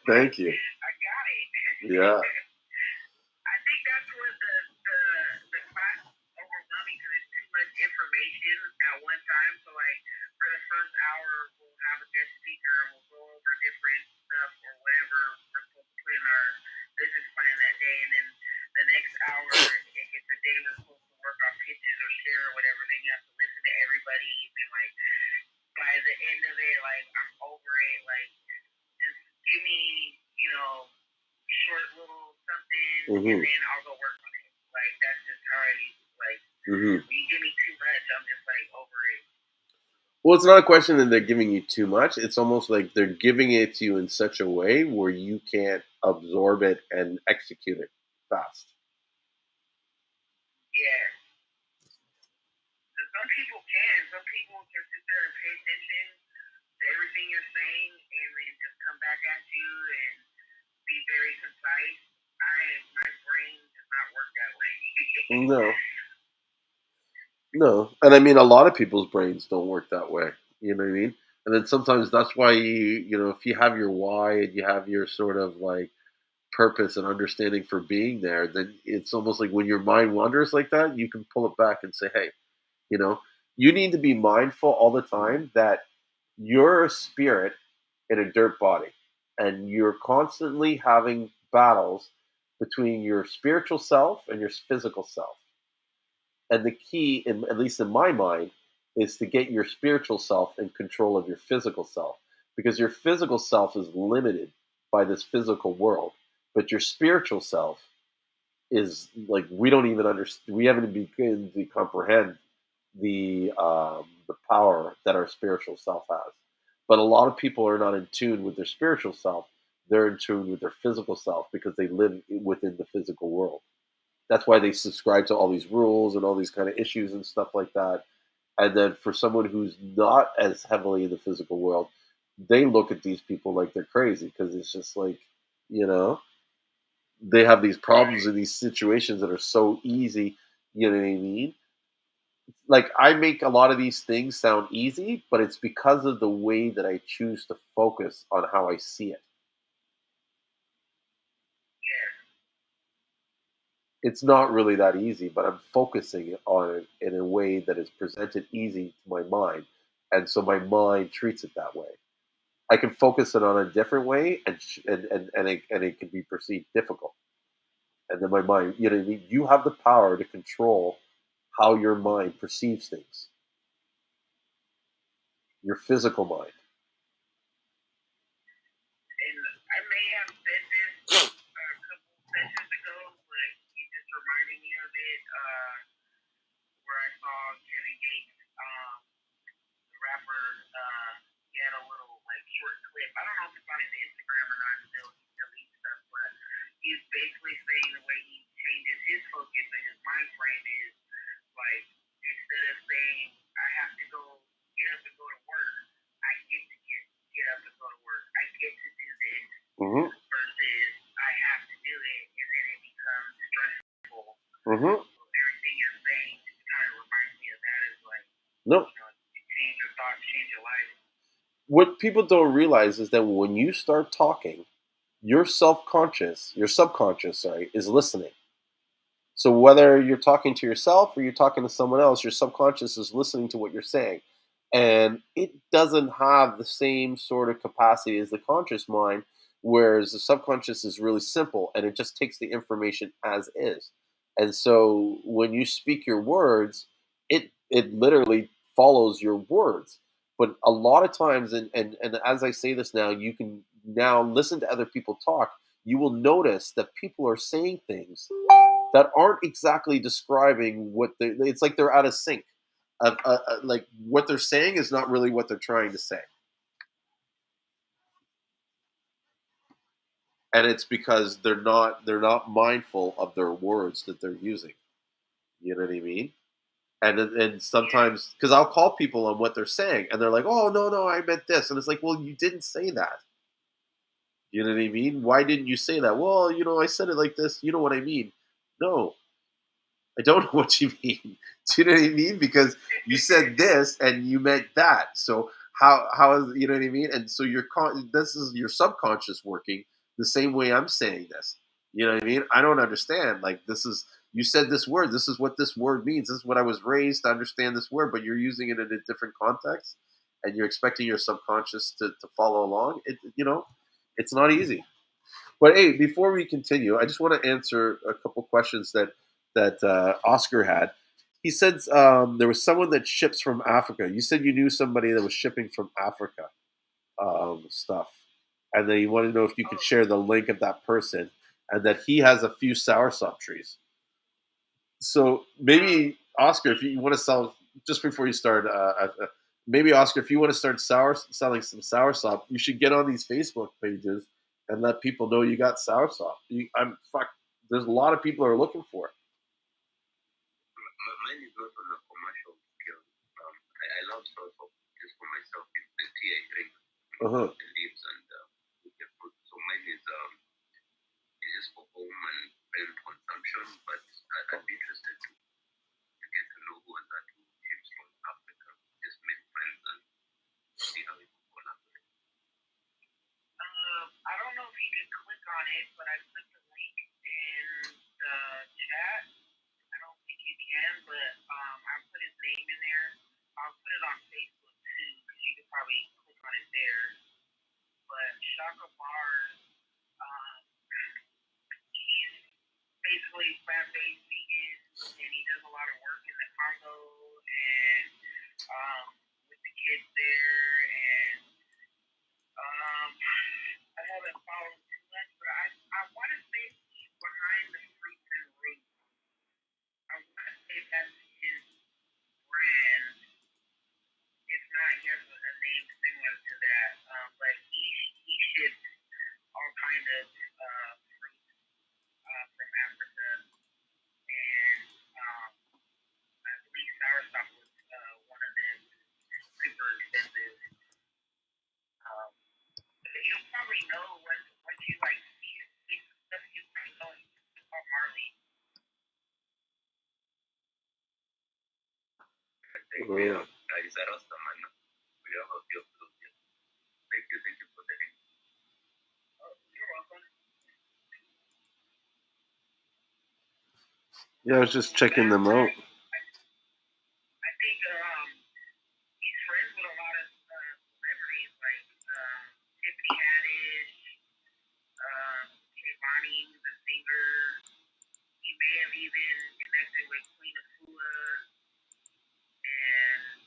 Thank you. I got it. Yeah. I think that's where the class overwhelming because it's too much information at one time. So like for the first hour, we'll have a guest speaker and we'll go over different stuff or whatever we're supposed to put in our business plan that day, and then the next hour, if it's a day we're supposed to work on pitches or share or whatever, then you have to listen to everybody. And like by the end of it, like I'm over it. Like just give me, short little something, and then I'll go work on it. Like that's just how I like. When you give me too much, I'm just like over it. Well, it's not a question that they're giving you too much. It's almost like they're giving it to you in such a way where you can't absorb it and execute it fast. Yeah. Some people can. Some people can sit there and pay attention to everything you're saying and then just come back at you and be very concise. My brain does not work that way. No. No. And I mean, a lot of people's brains don't work that way. You know what I mean? And then sometimes that's why if you have your why and you have your sort of like purpose and understanding for being there, then it's almost like when your mind wanders like that, you can pull it back and say, hey, you know, you need to be mindful all the time that you're a spirit in a dirt body, and you're constantly having battles between your spiritual self and your physical self. And the key, at least in my mind, is to get your spiritual self in control of your physical self, because your physical self is limited by this physical world, but your spiritual self is like we don't even understand. We haven't begun to comprehend the power that our spiritual self has. But a lot of people are not in tune with their spiritual self. They're in tune with their physical self because they live within the physical world. That's why they subscribe to all these rules and all these kind of issues and stuff like that. And then for someone who's not as heavily in the physical world, they look at these people like they're crazy because it's just like, you know, they have these problems in these situations that are so easy. You know what I mean? Like I make a lot of these things sound easy, but it's because of the way that I choose to focus on how I see it. It's not really that easy, but I'm focusing on it in a way that is presented easy to my mind, and so my mind treats it that way. I can focus it on a different way, and it can be perceived difficult. And then my mind, you know what I mean? You have the power to control how your mind perceives things, your physical mind. And I may have said this a couple sessions ago, but you just reminded me of it. where I saw Kevin Gates, the rapper, he had a little like short clip. I don't know if it's on his Instagram or not. Still, he deletes stuff, but he's basically saying the way he changes his focus and his mind frame is like instead of saying I have to go get up and go to work, I get to get up and go to work. I get to do this versus I have to do it, and then it becomes stressful. So everything you're saying just kind of reminds me of that. Is like No. you change your thoughts, change your life. What people don't realize is that when you start talking, your subconscious, is listening. So whether you're talking to yourself or you're talking to someone else, your subconscious is listening to what you're saying. And it doesn't have the same sort of capacity as the conscious mind, whereas the subconscious is really simple and it just takes the information as is. And so when you speak your words, it literally follows your words. But a lot of times, and as I say this now, you can now listen to other people talk, you will notice that people are saying things that aren't exactly describing what it's like they're out of sync. Like what they're saying is not really what they're trying to say, and it's because they're not mindful of their words that they're using. You know what I mean? And sometimes because I'll call people on what they're saying, and they're like, "Oh no, I meant this," and it's like, "Well, you didn't say that." You know what I mean? Why didn't you say that? Well, I said it like this. You know what I mean? No, I don't know what you mean. Do you know what I mean? Because you said this and you meant that. So how is you know what I mean? And so this is your subconscious working the same way I'm saying this. You know what I mean? I don't understand. Like this is you said this word. This is what this word means. This is what I was raised to understand this word. But you're using it in a different context, and you're expecting your subconscious to follow along. It's not easy. But hey, before we continue, I just want to answer a couple questions that Oscar had. He said there was someone that ships from Africa. You said you knew somebody that was shipping from Africa stuff, and then you want to know if you could share the link of that person, and that he has a few soursop trees. So maybe Oscar, if you want to sell just before you start, maybe Oscar, if you want to start selling some soursop, you should get on these Facebook pages and let people know you got soursop. There's a lot of people who are looking for it. Mine is not on a commercial scale. I love soursop just for myself. It's the tea I drink, the leaves and the fruit. So mine is it's just for home and consumption. But I'd be interested to get to know who was that who came from Africa. Just make friends and see how we can collaborate. I don't know if you can click on it, but I put the link in the chat. I don't think you can, but I put his name in there. I'll put it on Facebook too, because you can probably click on it there. But Shaka Bar, he's basically plant-based vegan, and he does a lot of work in the Congo and with the kids there. And I haven't followed too much, but I want to say he's behind the fruits and roots. I want to say that's his brand. If not, he has a name similar to that. But he ships all kind of fruits from Africa, and I believe soursop was one of them. Super expensive. You'll probably know once you like see stuff. You probably know it's called Marley. Yeah. Is that us, man? We have a few of those. Thank you for the link. You're welcome. Yeah, I was just checking them out. I think he's friends with a lot of celebrities like Tiffany Haddish, Kevani, who's a singer. He may have even connected with Queen Afua and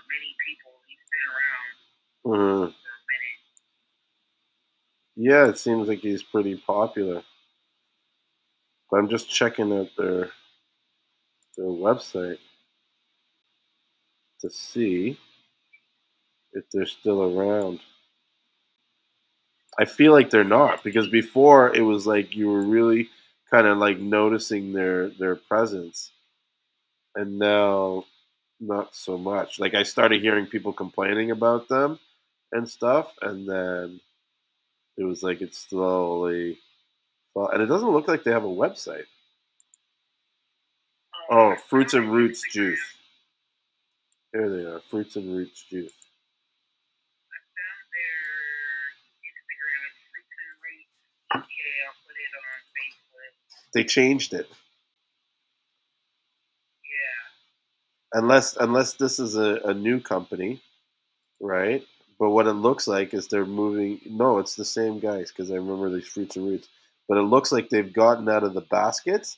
many people. He's been around for a minute. Yeah, it seems like he's pretty popular. But I'm just checking out their website. to see if they're still around. I feel like they're not, because before it was like you were really kind of like noticing their presence, and now not so much. Like I started hearing people complaining about them and stuff, and then it was like it's slowly. Well, and it doesn't look like they have a website. Oh, Fruits and Roots Juice. Here they are, Fruits and Roots Juice. They changed it. Yeah. Unless this is a new company, right? But what it looks like is they're moving. No, it's the same guys, because I remember these Fruits and Roots. But it looks like they've gotten out of the baskets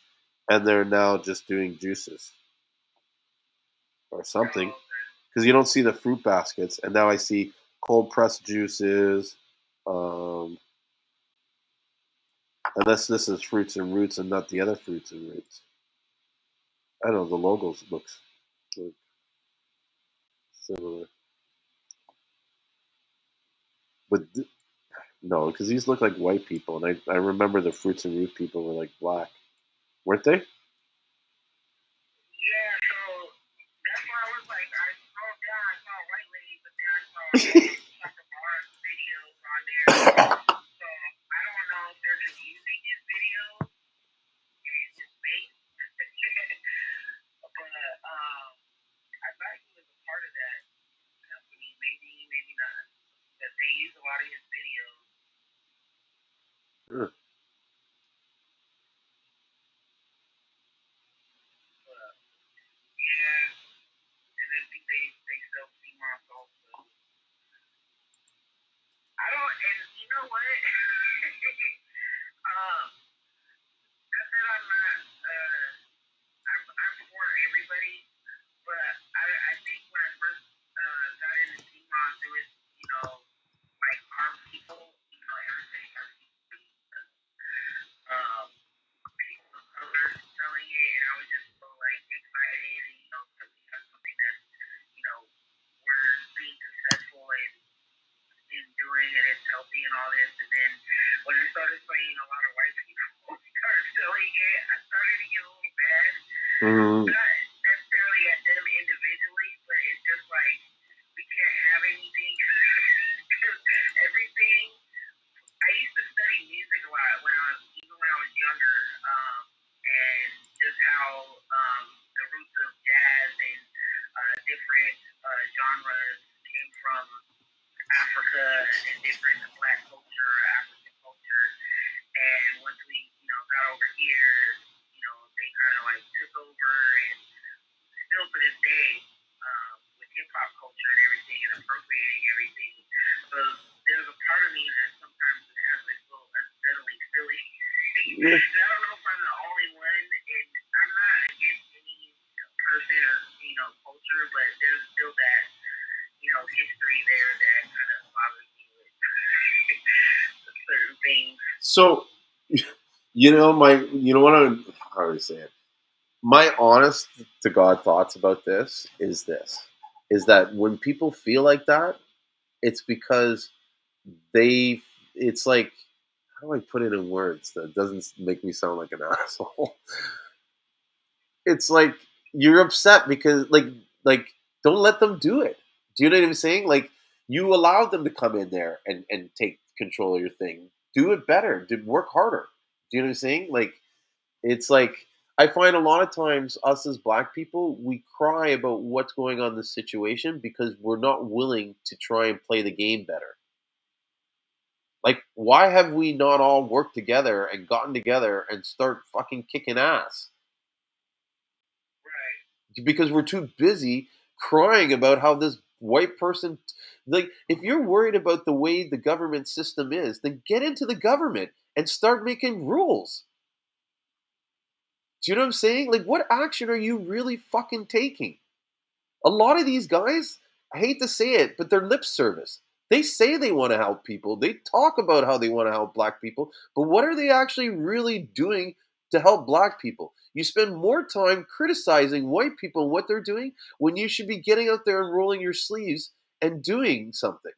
and they're now just doing juices or something. Because you don't see the fruit baskets, and now I see cold pressed juices. Um, unless this is Fruits and Roots and not the other Fruits and Roots. I don't know. The logos looks like similar, but no, because these look like white people, and I remember the Fruits and Root people were like black, weren't they? Huh. Mhm. Yeah. So, you know what I'm, how do I say it? My honest to God thoughts about this is that when people feel like that, it's because they, it's like, how do I put it in words that doesn't make me sound like an asshole? It's like you're upset because like don't let them do it. Do you know what I'm saying? Like you allowed them to come in there and take control of your thing. Do it better. Do work harder. Do you know what I'm saying? Like it's like I find a lot of times us as black people, we cry about what's going on in this situation because we're not willing to try and play the game better. Like, why have we not all worked together and gotten together and start fucking kicking ass? Because we're too busy crying about how this white person, like, if you're worried about the way the government system is, then get into the government and start making rules. Do you know what I'm saying? Like, what action are you really fucking taking? A lot of these guys, I hate to say it, but they're lip service. They say they want to help people. They talk about how they want to help black people, but what are they actually really doing to help black people. You spend more time criticizing white people and what they're doing when you should be getting out there and rolling your sleeves and doing something.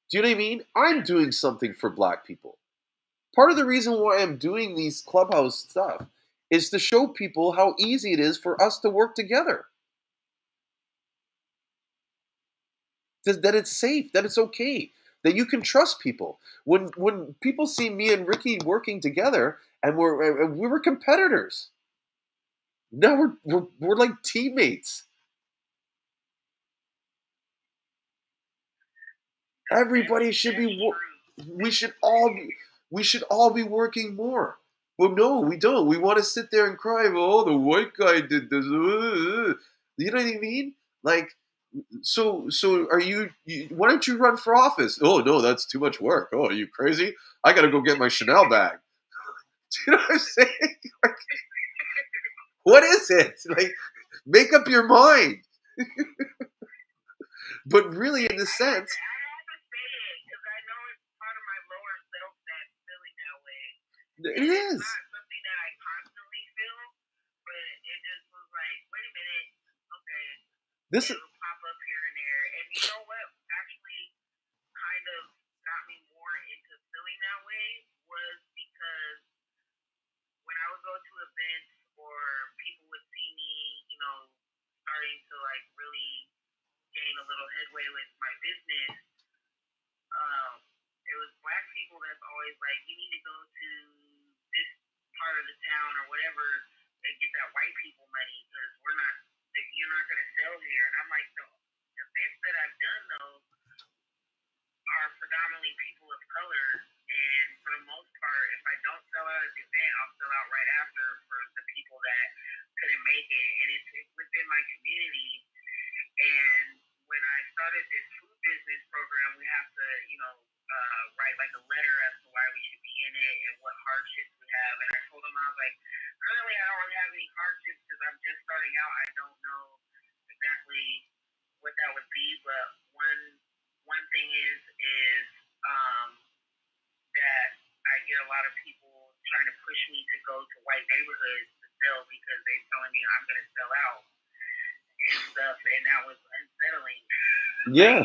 Do you know what I mean? I'm doing something for black people. Part of the reason why I'm doing these clubhouse stuff is to show people how easy it is for us to work together. That it's safe, that it's okay, that you can trust people. When people see me and Ricky working together, and we were competitors, now we're like teammates. Everybody should be. We should all be. We should all be working more. Well, no, we don't. We want to sit there and cry. Oh, the white guy did this. You know what I mean? Like, so are you? Why don't you run for office? Oh no, that's too much work. Oh, are you crazy? I got to go get my Chanel bag. Do you know what I'm saying? Like, what is it? Like, make up your mind. But really, in a sense, it is. This is. Yeah.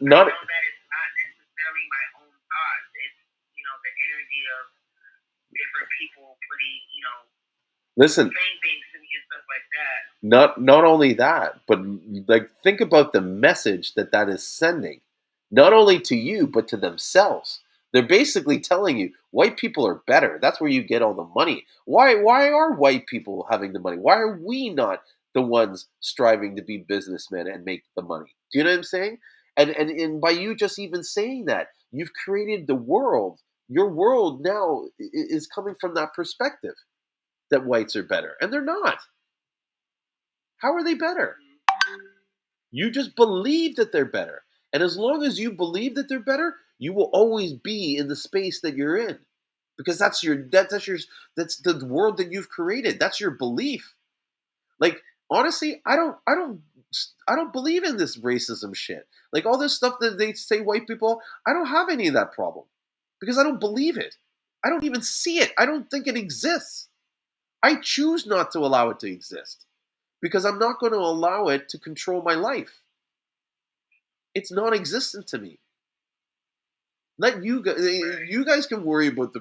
Not. Listen. Not only that, but like think about the message that is sending, not only to you but to themselves. They're basically telling you white people are better. That's where you get all the money. Why are white people having the money? Why are we not the ones striving to be businessmen and make the money? Do you know what I'm saying? And by you just even saying that, you've created the world. Your world now is coming from that perspective that whites are better, and they're not. How are they better? You just believe that they're better. And as long as you believe that they're better, you will always be in the space that you're in. Because that's the world that you've created. That's your belief. Like honestly, I don't believe in this racism shit. Like all this stuff that they say white people, I don't have any of that problem. Because I don't believe it. I don't even see it. I don't think it exists. I choose not to allow it to exist. Because I'm not going to allow it to control my life. It's non-existent to me. Let you guys can worry about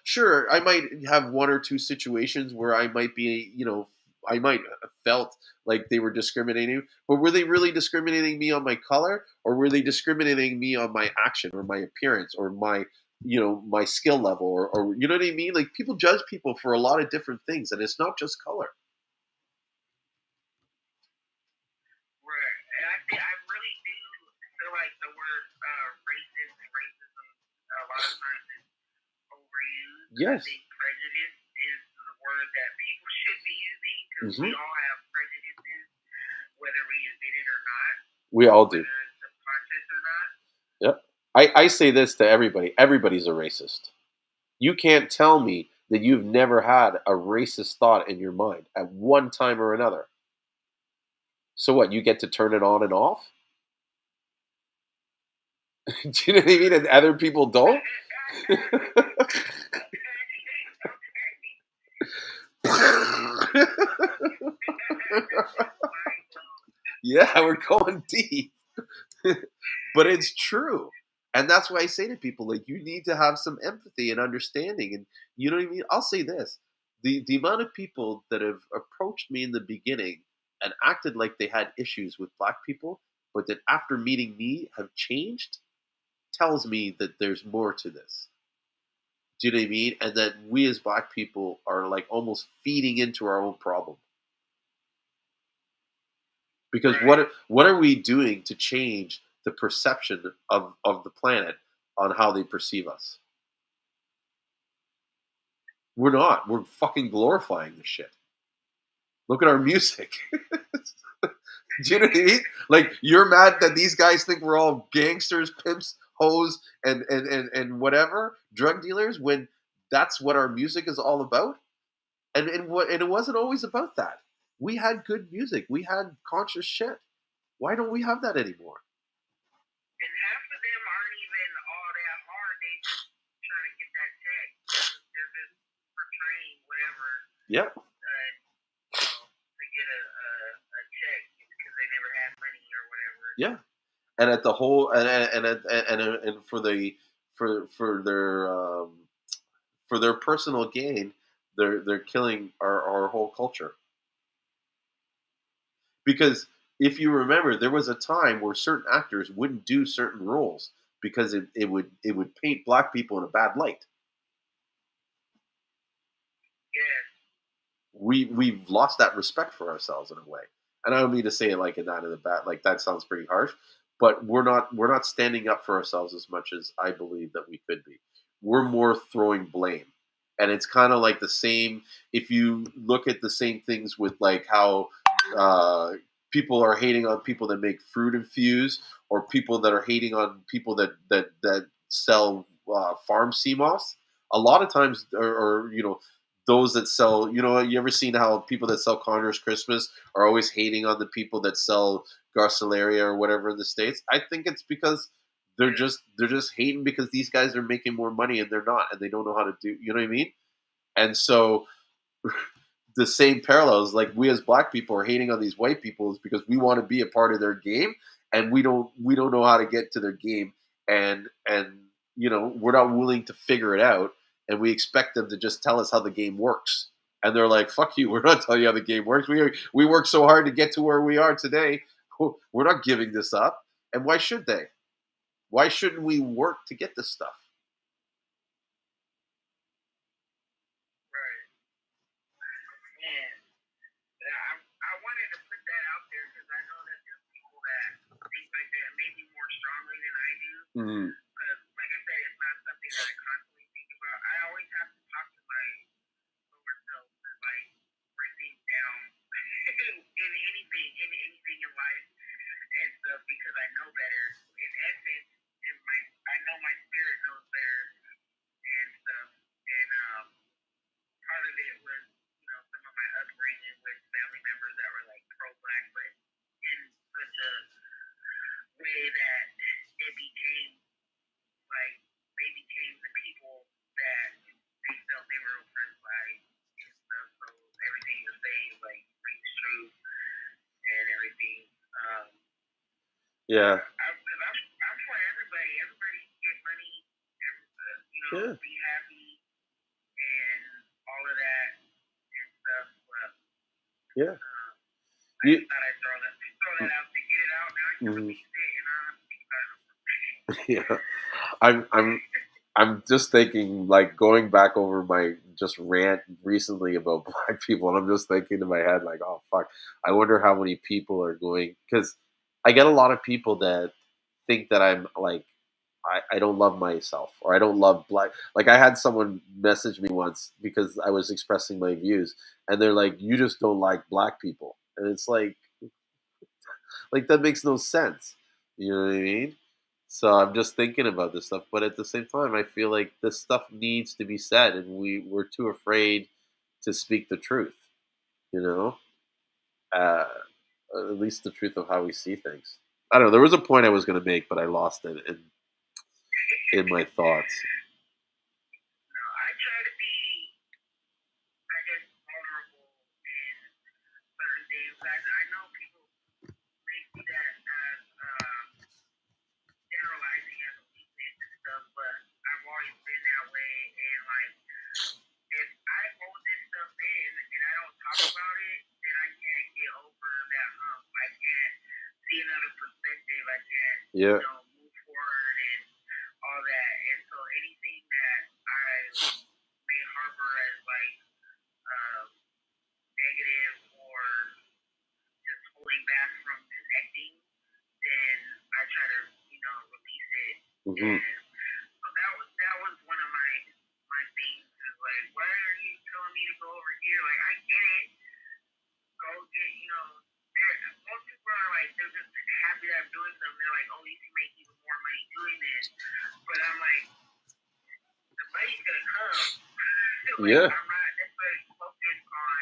sure, I might have one or two situations where I might be, I might have felt like they were discriminating, but were they really discriminating me on my color, or were they discriminating me on my action or my appearance or my, my skill level, or you know what I mean? Like people judge people for a lot of different things, and it's not just color. Yes. Mm-hmm. We all do. Yep. I say this to everybody. Everybody's a racist. You can't tell me that you've never had a racist thought in your mind at one time or another. So what? You get to turn it on and off? Do you know what I mean? And other people don't. Yeah, we're going deep. But it's true. And that's why I say to people, like, you need to have some empathy and understanding. And you know what I mean? I'll say this. The amount of people that have approached me in the beginning and acted like they had issues with black people, but that after meeting me have changed, tells me that there's more to this. Do you know what I mean? And that we as black people are like almost feeding into our own problem. Because what are we doing to change the perception of the planet on how they perceive us? We're not. We're fucking glorifying this shit. Look at our music. Do you know what I mean? Like, you're mad that these guys think we're all gangsters, pimps, hoes, and whatever, drug dealers, when that's what our music is all about. And it wasn't always about that. We had good music. We had conscious shit. Why don't we have that anymore? And half of them aren't even all that hard. They just trying to get that check. They're just portraying whatever. Yeah. To get a check because they never had money or whatever. Yeah. And at the whole and for their personal gain, they're killing our whole culture. Because if you remember, there was a time where certain actors wouldn't do certain roles because it would paint black people in a bad light. Yeah. We've lost that respect for ourselves in a way. And I don't mean to say it like in the bad, like that sounds pretty harsh, but we're not standing up for ourselves as much as I believe that we could be. We're more throwing blame. And it's kind of like the same, if you look at the same things with like how people are hating on people that make fruit infused, or people that are hating on people that sell farm Seamoss. A lot of times, or those that sell, you ever seen how people that sell Connor's Christmas are always hating on the people that sell Garceleria or whatever in the States? I think it's because they're just hating because these guys are making more money and they're not, and they don't know how to do, you know what I mean? And so the same parallels, like we as black people are hating on these white people, is because we want to be a part of their game, and we don't know how to get to their game, and we're not willing to figure it out, and we expect them to just tell us how the game works. And they're like, fuck you, we're not telling you how the game works. We work so hard to get to where we are today. We're not giving this up. And why should they? Why shouldn't we work to get this stuff? I wanted to put that out there because I know that there's people that think like that maybe more strongly than I do. Mm-hmm. Because, like I said, it's not something that I constantly think about. I always have to talk to my lower self to like break things down in anything in life and stuff because I know better. In essence, I know my spirit knows better and stuff. And part of it was some of my upbringing with family members that were like pro-black, but in such a way that it became like they became the people that they felt they were oppressed by and stuff. So everything you're saying like rings true and everything. Yeah. I'm for everybody. Everybody get money. Be happy and all of that and stuff. But yeah. I just thought I'd throw that out to get it out. Now I can release it and I'm just thinking, like, going back over my just rant recently about black people, and I'm just thinking in my head, like, oh fuck, I wonder how many people are going, because I get a lot of people that think that I'm like, I don't love myself, or I don't love black. Like, I had someone message me once because I was expressing my views, and they're like, you just don't like black people, and it's like that makes no sense. You know what I mean? So I'm just thinking about this stuff, but at the same time, I feel like this stuff needs to be said, and we're too afraid to speak the truth. You know, uh, at least the truth of how we see things. I don't know. There was a point I was going to make, but I lost it. And in my thoughts. No, I try to be, I guess, vulnerable in certain things. I know people may see that as generalizing as a weakness and stuff, but I've always been that way. And like, if I hold this stuff in and I don't talk about it, then I can't get over that hump. I can't see another perspective. I can't, Yeah. move forward and all that. And so anything that I may harbor as like negative or just holding back from connecting, then I try to, release it. Mm-hmm. And so that was one of my things is like, why are you telling me to go over here? Like, I get it. Go get, most people are like, they're just happy that I'm doing something. They're like, oh, you can make even more money doing this. But I'm like, the money's gonna come. Like, Yeah. I'm not necessarily focused on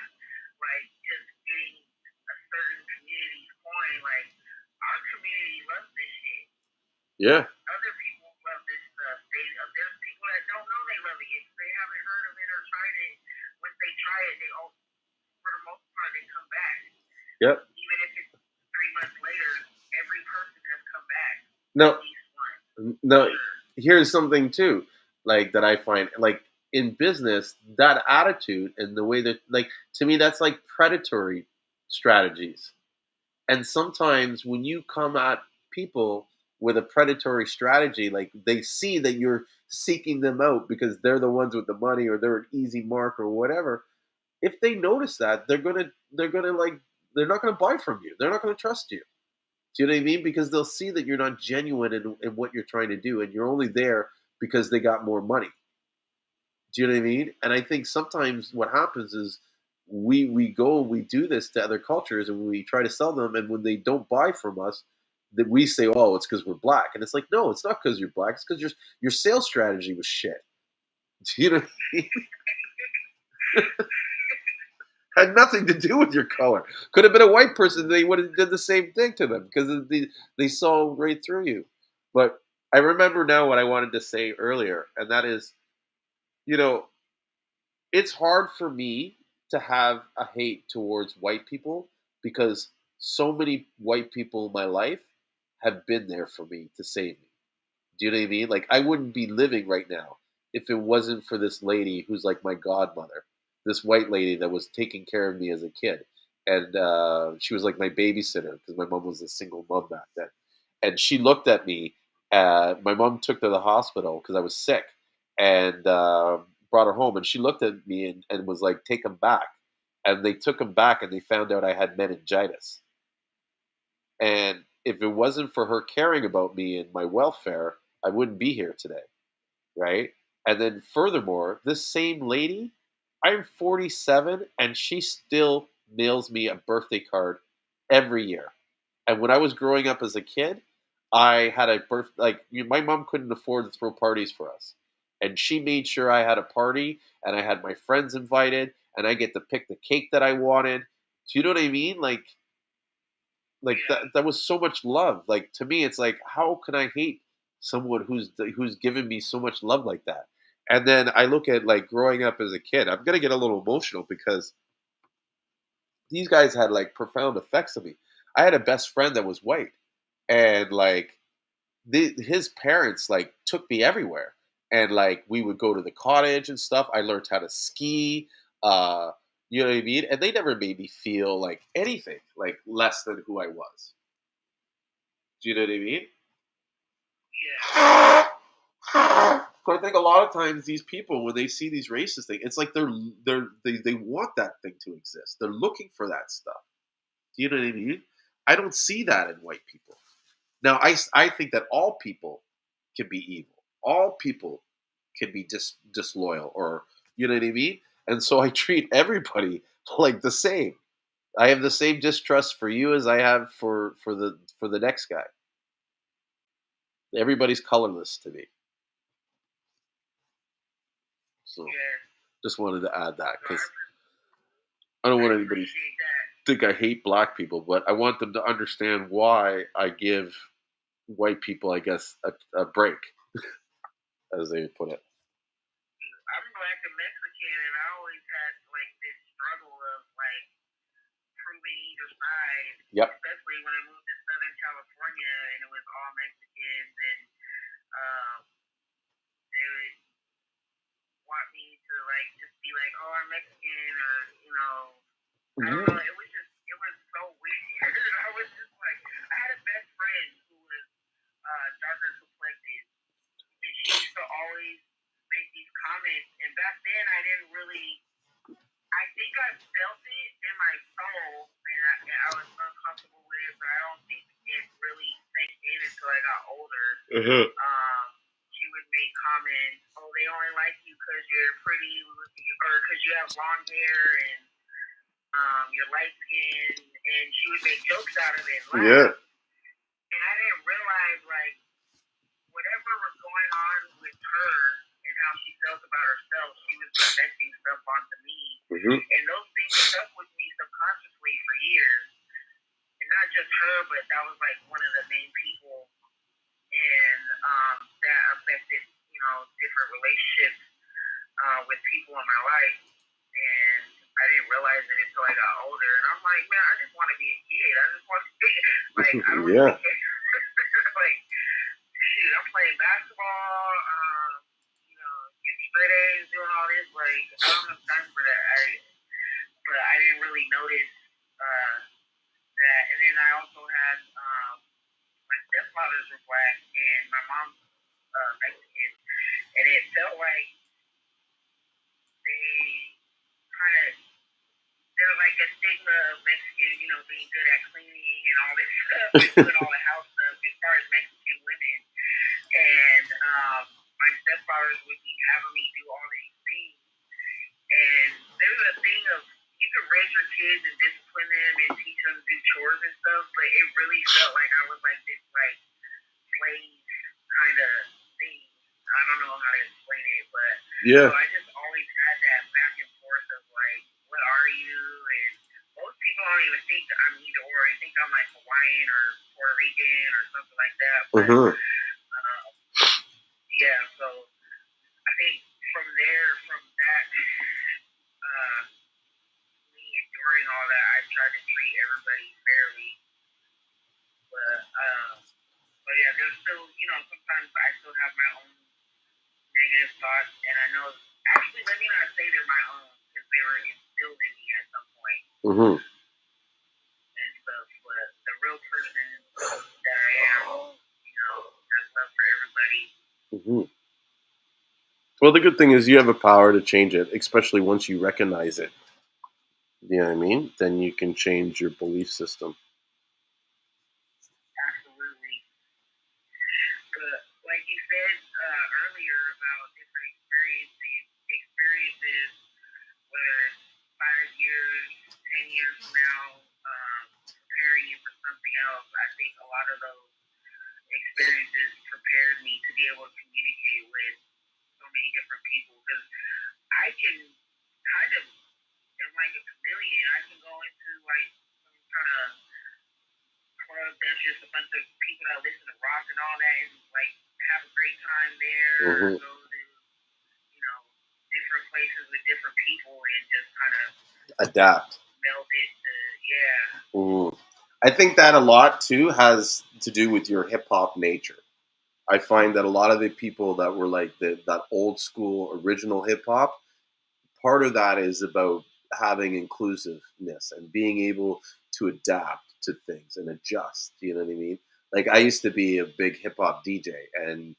like just getting a certain community going. Like, our community loves this shit. Yeah. Other people love this stuff. There's people that don't know they love it. They haven't heard of it or tried it. Once they try it, they all, for the most part, they come back. Yep. Even if it's 3 months later, every person has come back. No. At least once. No. Here's something too, like that I find like in business, that attitude and the way that, like, to me, that's like predatory strategies. And sometimes when you come at people with a predatory strategy, like they see that you're seeking them out because they're the ones with the money or they're an easy mark or whatever. If they notice that, they're gonna like they're not gonna buy from you. They're not gonna trust you. Do you know what I mean? Because they'll see that you're not genuine in what you're trying to do, and you're only there because they got more money. Do you know what I mean? And I think sometimes what happens is we go and we do this to other cultures and we try to sell them, and when they don't buy from us, that we say, "Oh, it's because we're black," and it's like, no, it's not because you're black. It's because your sales strategy was shit. Do you know what I mean? Had nothing to do with your color. Could have been a white person. They would have did the same thing to them because they saw right through you. But I remember now what I wanted to say earlier, and that is, you know, it's hard for me to have a hate towards white people because so many white people in my life have been there for me to save me. Do you know what I mean? Like, I wouldn't be living right now if it wasn't for this lady who's like my godmother, this white lady that was taking care of me as a kid. And she was like my babysitter because my mom was a single mom back then. And she looked at me. My mom took her to the hospital because I was sick and brought her home. And she looked at me and was like, take him back. And they took him back and they found out I had meningitis. And if it wasn't for her caring about me and my welfare, I wouldn't be here today, right? And then furthermore, this same lady, I'm 47 and she still mails me a birthday card every year. And when I was growing up as a kid, I had a birth like my mom couldn't afford to throw parties for us. And she made sure I had a party and I had my friends invited and I get to pick the cake that I wanted. Do you know what I mean? Like that was so much love. Like to me, it's like how can I hate someone who's given me so much love like that? And then I look at like growing up as a kid. I'm gonna get a little emotional because these guys had like profound effects on me. I had a best friend that was white, and like his parents like took me everywhere, and like we would go to the cottage and stuff. I learned how to ski. Uh, you know what I mean? And they never made me feel like anything like less than who I was. Do you know what I mean? Yeah. So I think a lot of times these people, when they see these racist things, it's like they want that thing to exist. They're looking for that stuff. Do you know what I mean? I don't see that in white people. Now, I think that all people can be evil. All people can be disloyal, or you know what I mean. And so I treat everybody like the same. I have the same distrust for you as I have for the next guy. Everybody's colorless to me. So Yeah. just wanted to add that So because I don't I want anybody to appreciate that. think I hate black people, but I want them to understand why I give white people, I guess, a break. as they put it. I'm Black and Mexican, and I always had like this struggle of like proving either side. Yep. Especially when I moved to Southern California and it was all Mexicans, and they would want me to like just be like, oh, I'm Mexican, or I don't know. It was so weird. I was just like, I had a best friend who was darker complected, and she used to always make these comments. And back then, I didn't really. I think I felt it in my soul, and I was uncomfortable with it, but I don't think it really sank in until I got older. She would make comments, oh, they only like you because you're pretty, or because you have long hair, and you're light skinned, and she would make jokes out of it and laugh. Yeah. And I didn't realize, like, whatever was going on with her and how she felt about herself, she was projecting stuff onto me. And those things stuck with me subconsciously for years. And not just her, but that was like one of the main people, and that affected, different relationships with people in my life. And I didn't realize it until I got older. And I'm like, man, I just want to be a kid. I just want to be, like, I don't really care. Like, shoot, I'm playing basketball, getting straight A's, doing all this. Like, I don't have time for that. But I didn't really notice that. And then I also had my stepfathers were Black and my mom's Mexican, and it felt like they kind of, they're like a stigma of Mexican, being good at cleaning and all this stuff, and doing all the house stuff as far as Mexican women. And my stepfathers would be having me do all these things. And there's a thing of, you can raise your kids and discipline them and teach them to do chores and stuff, but it really felt like I was like this, like, slave kind of thing. I don't know how to explain it, but yeah. So I just always had that back and forth of like, what are you? And most people don't even think that I'm either or. They think I'm like Hawaiian or Puerto Rican or something like that. But yeah, so I think from that, me enduring all that, I tried to treat everybody fairly. But yeah, there's still, sometimes I still have my own negative thoughts, and I know, actually, let me not say they're my own, because they were instilled in me at some point. And stuff, but the real person that I am, has love for everybody. Well, the good thing is you have a power to change it, especially once you recognize it. You know what I mean? Then you can change your belief system. Absolutely. But like you said earlier about different experiences, whether it's 5 years, 10 years from now, preparing you for something else, I think a lot of those experiences prepared me to be able to communicate with so many different people, because I can kind of, am like a chameleon. I can go into like some kind of club that's just a bunch of people that listen to rock and all that, and like have a great time there, or go to, different places with different people and just kind of adapt, meld into, yeah. I think that a lot too has to do with your hip hop nature. I find that a lot of the people that were like that old school original hip hop, part of that is about having inclusiveness and being able to adapt to things and adjust. You know what I mean? Like, I used to be a big hip hop DJ, and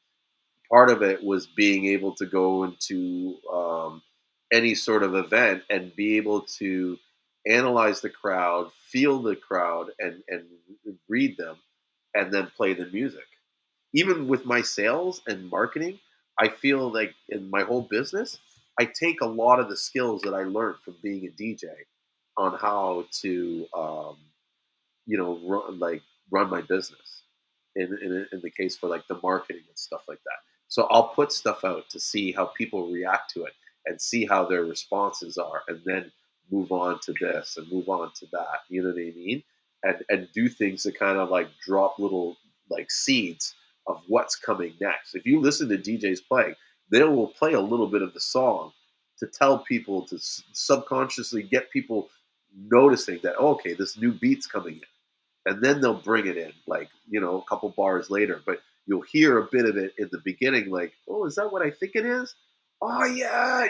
part of it was being able to go into any sort of event and be able to analyze the crowd, feel the crowd, and read them, and then play the music. Even with my sales and marketing, I feel like in my whole business, I take a lot of the skills that I learned from being a DJ on how to, run my business. In the case for like the marketing and stuff like that. So I'll put stuff out to see how people react to it and see how their responses are, and then move on to this and move on to that. You know what I mean? And do things to kind of like drop little like seeds of what's coming next. If you listen to DJs playing, they will play a little bit of the song to tell people to subconsciously get people noticing that, oh, okay, this new beat's coming in, and then they'll bring it in, like, a couple bars later. But you'll hear a bit of it in the beginning, like, oh, is that what I think it is? Oh yeah.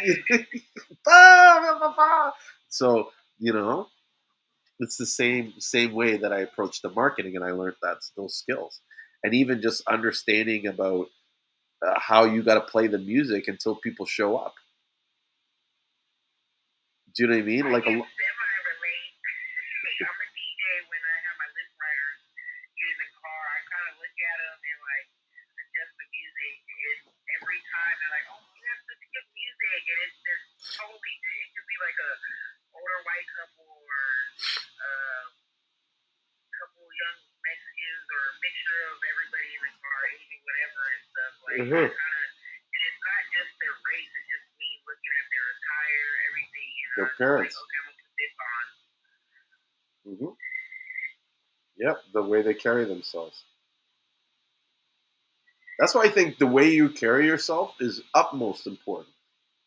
So it's the same way that I approach the marketing, and I learned those skills, and even just understanding about how you got to play the music until people show up. Do you know what I mean? Like semi relate. I'm a DJ when I have my list writers get in the car. I kind of look at them and like adjust the music, and every time they're like, "Oh, you have such good music," and it's just totally. It could be like a older white couple or couple young Mexicans or a mixture of everybody in the car, eating whatever and stuff. Like kind of, and it's not just their race; it's just me looking at their attire, everything, and Their parents. like, okay, I'm gonna put this on. Yep, the way they carry themselves. That's why I think the way you carry yourself is utmost important.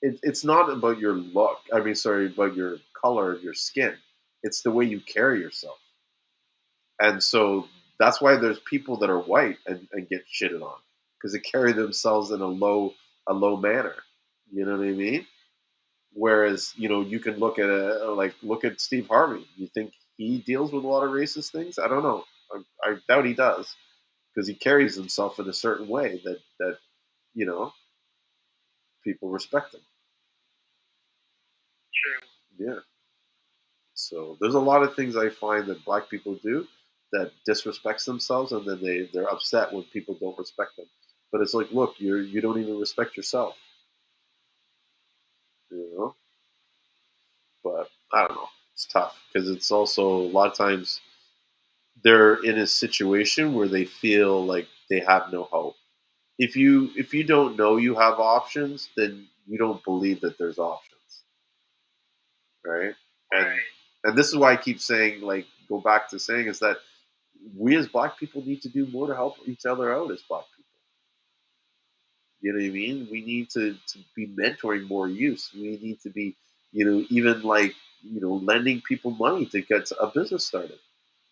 It's not about your look. I mean, sorry, about your color of your skin. It's the way you carry yourself. And so that's why there's people that are white and get shitted on because they carry themselves in a low manner. You know what I mean? Whereas you can look at Steve Harvey. You think he deals with a lot of racist things? I don't know. I doubt he does because he carries himself in a certain way that you know people respect him. True. Yeah. So there's a lot of things I find that black people do that disrespects themselves, and then they're upset when people don't respect them. But it's like, look, you don't even respect yourself, you know. But I don't know. It's tough because it's also a lot of times they're in a situation where they feel like they have no hope. If you don't know you have options, then you don't believe that there's options, right? And Right. and this is why I keep saying, like, go back to saying is that we as black people need to do more to help each other out as black people. You know what I mean? We need to be mentoring more youth. We need to be, even like, lending people money to get a business started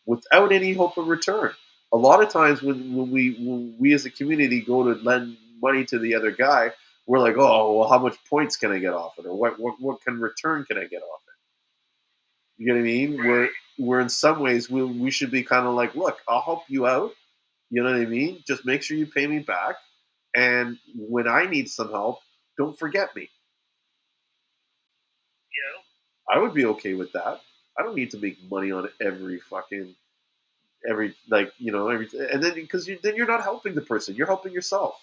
without any hope of return. A lot of times when we as a community go to lend money to the other guy, we're like, oh, well, how much points can I get off it? Or what can return can I get off it? You know what I mean? Where in some ways we should be kind of like, look, I'll help you out. You know what I mean? Just make sure you pay me back. And when I need some help, don't forget me. Yeah. I would be okay with that. I don't need to make money on every and then because then you're not helping the person, you're helping yourself.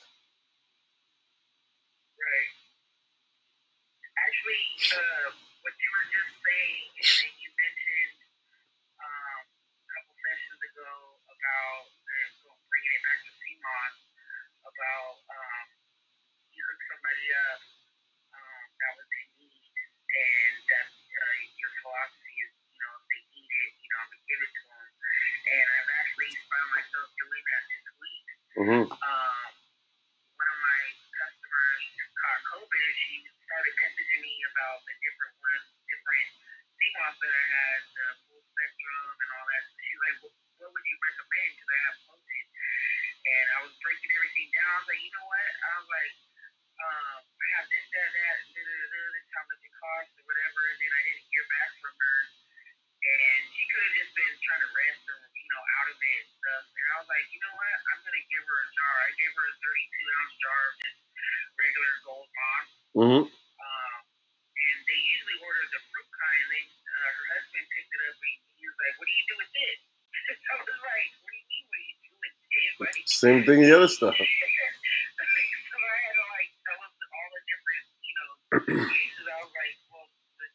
Right. Actually, what you were just saying, and then you mentioned a couple sessions ago about bringing it back to Seamoss about you hook somebody up that was in need, and that your philosophy is, if they need it, I'm gonna give it to them. And I've actually found myself doing that this week. One of my customers caught COVID. She started messaging me about the different CMOS that I had, the full spectrum and all that. She's like, what would you recommend? Because I have COVID. And I was breaking everything down. I was like, you know what? I was like, I have this, that, this how much it costs or whatever. And then I didn't hear back from her. And she could have just been trying to rest or, out of it and stuff. And I was like, you know what? I'm going to give her a jar. I gave her a 32-ounce jar of just regular gold moss. And they usually order the fruit kind. Her husband picked it up and he was like, what do you do with this? I was like, what do you mean, what do you do with this? Like, same thing the other stuff. So I had to tell him all the different, uses. I was like, well, the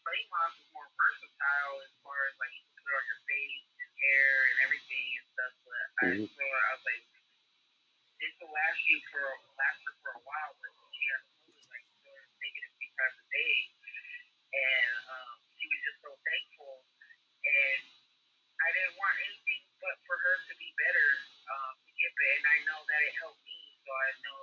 plain moss is more versatile as far as like you can put it on your face and hair and everything and stuff. But I was like, this will last her for a while, but she has COVID, like, so taking it 3 times a day. And she was just so thankful. And I didn't want anything but for her to be better, to get better. And I know that it helped me, so I know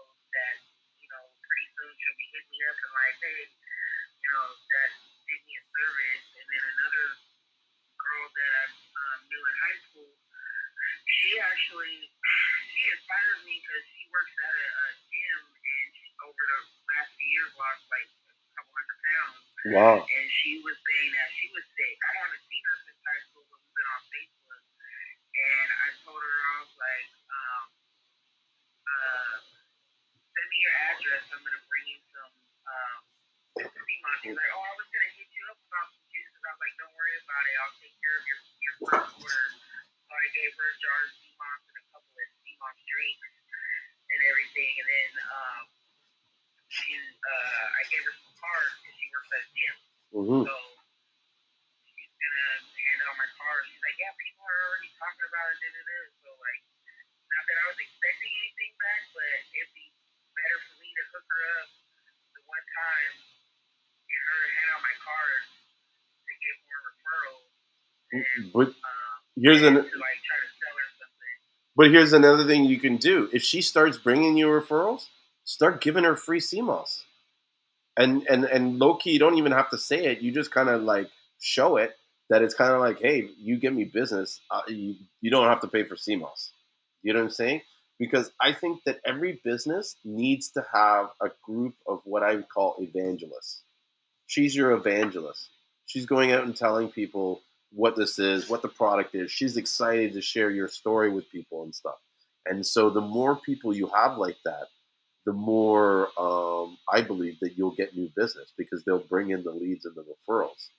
like a couple hundred pounds. Wow. And she was saying that she was sick. I haven't seen her since high school, but we've been on Facebook. And I told her, I was like, send me your address. I'm gonna bring you some Seamoss. She's like, oh, I was gonna hit you up about some juices. I was like, don't worry about it. I'll take care of your first order. So I gave her a jar of Seamoss and a couple of Seamoss drinks and everything. And then I gave her some cards because she works at a gym. Mm-hmm. So she's gonna hand out my cards. She's like, yeah, people are already talking about it. So like, not that I was expecting anything back, but it'd be better for me to hook her up the one time and her to hand out my cards to get more referrals. And, but here's to like try to sell her something. But here's another thing you can do. If she starts bringing you referrals, start giving her free Seamoss. And low key, you don't even have to say it. You just kind of like show it that it's kind of like, hey, you give me business, you don't have to pay for Seamoss. You know what I'm saying? Because I think that every business needs to have a group of what I would call evangelists. She's your evangelist. She's going out and telling people what this is, what the product is. She's excited to share your story with people and stuff. And so the more people you have like that, the more I believe that you'll get new business because they'll bring in the leads and the referrals.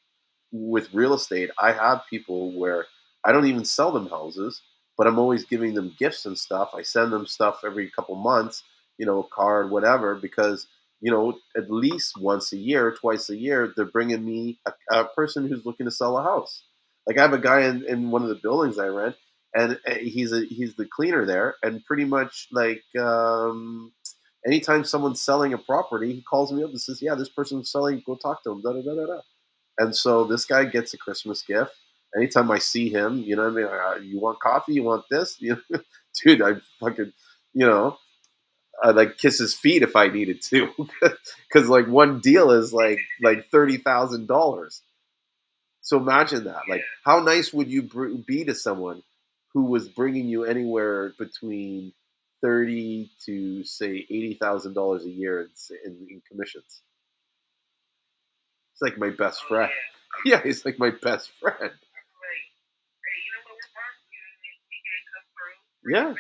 With real estate, I have people where I don't even sell them houses, but I'm always giving them gifts and stuff. I send them stuff every couple months, a card, whatever, because at least once a year, twice a year, they're bringing me a person who's looking to sell a house. Like I have a guy in one of the buildings I rent, and he's the cleaner there, and pretty much like anytime someone's selling a property, he calls me up and says, "Yeah, this person's selling. Go talk to him." Da da da da da. And so this guy gets a Christmas gift. Anytime I see him, I mean, you want coffee? You want this? Dude, I fucking, I'd like kiss his feet if I needed to, because like one deal is like $30,000. So imagine that. Like, how nice would you be to someone who was bringing you anywhere between 30 to say $80,000 a year in commissions? It's like my best friend. Yeah, he's like my best friend. Yeah,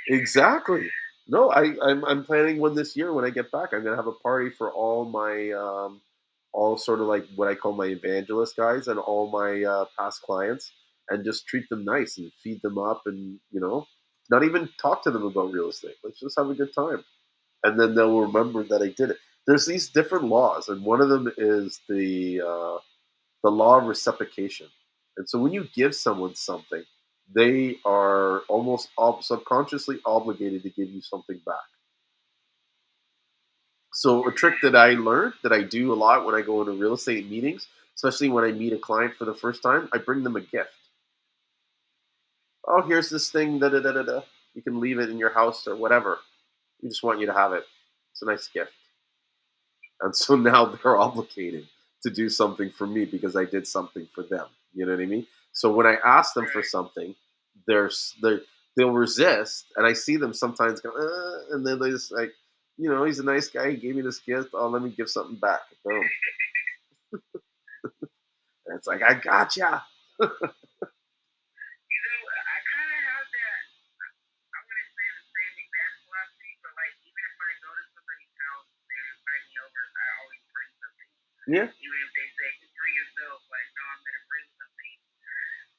exactly. No, I'm planning one this year when I get back. I'm gonna have a party for all my all sort of like what I call my evangelist guys and all my past clients, and just treat them nice and feed them up, and not even talk to them about real estate. Let's just have a good time, and then they'll remember that I did it. There's these different laws, and one of them is the law of reciprocation. And so when you give someone something, they are almost subconsciously obligated to give you something back. So a trick that I learned that I do a lot when I go into real estate meetings, especially when I meet a client for the first time, I bring them a gift. Oh, here's this thing, da da da da da. You can leave it in your house or whatever. We just want you to have it. It's a nice gift. And so now they're obligated to do something for me because I did something for them. You know what I mean? So when I ask them for something, they'll resist, and I see them sometimes go, and then they just like, he's a nice guy. He gave me this gift. Oh, let me give something back. Boom. And it's like, I gotcha. Yeah. Even if they say, bring yourself, like, no, I'm going to bring something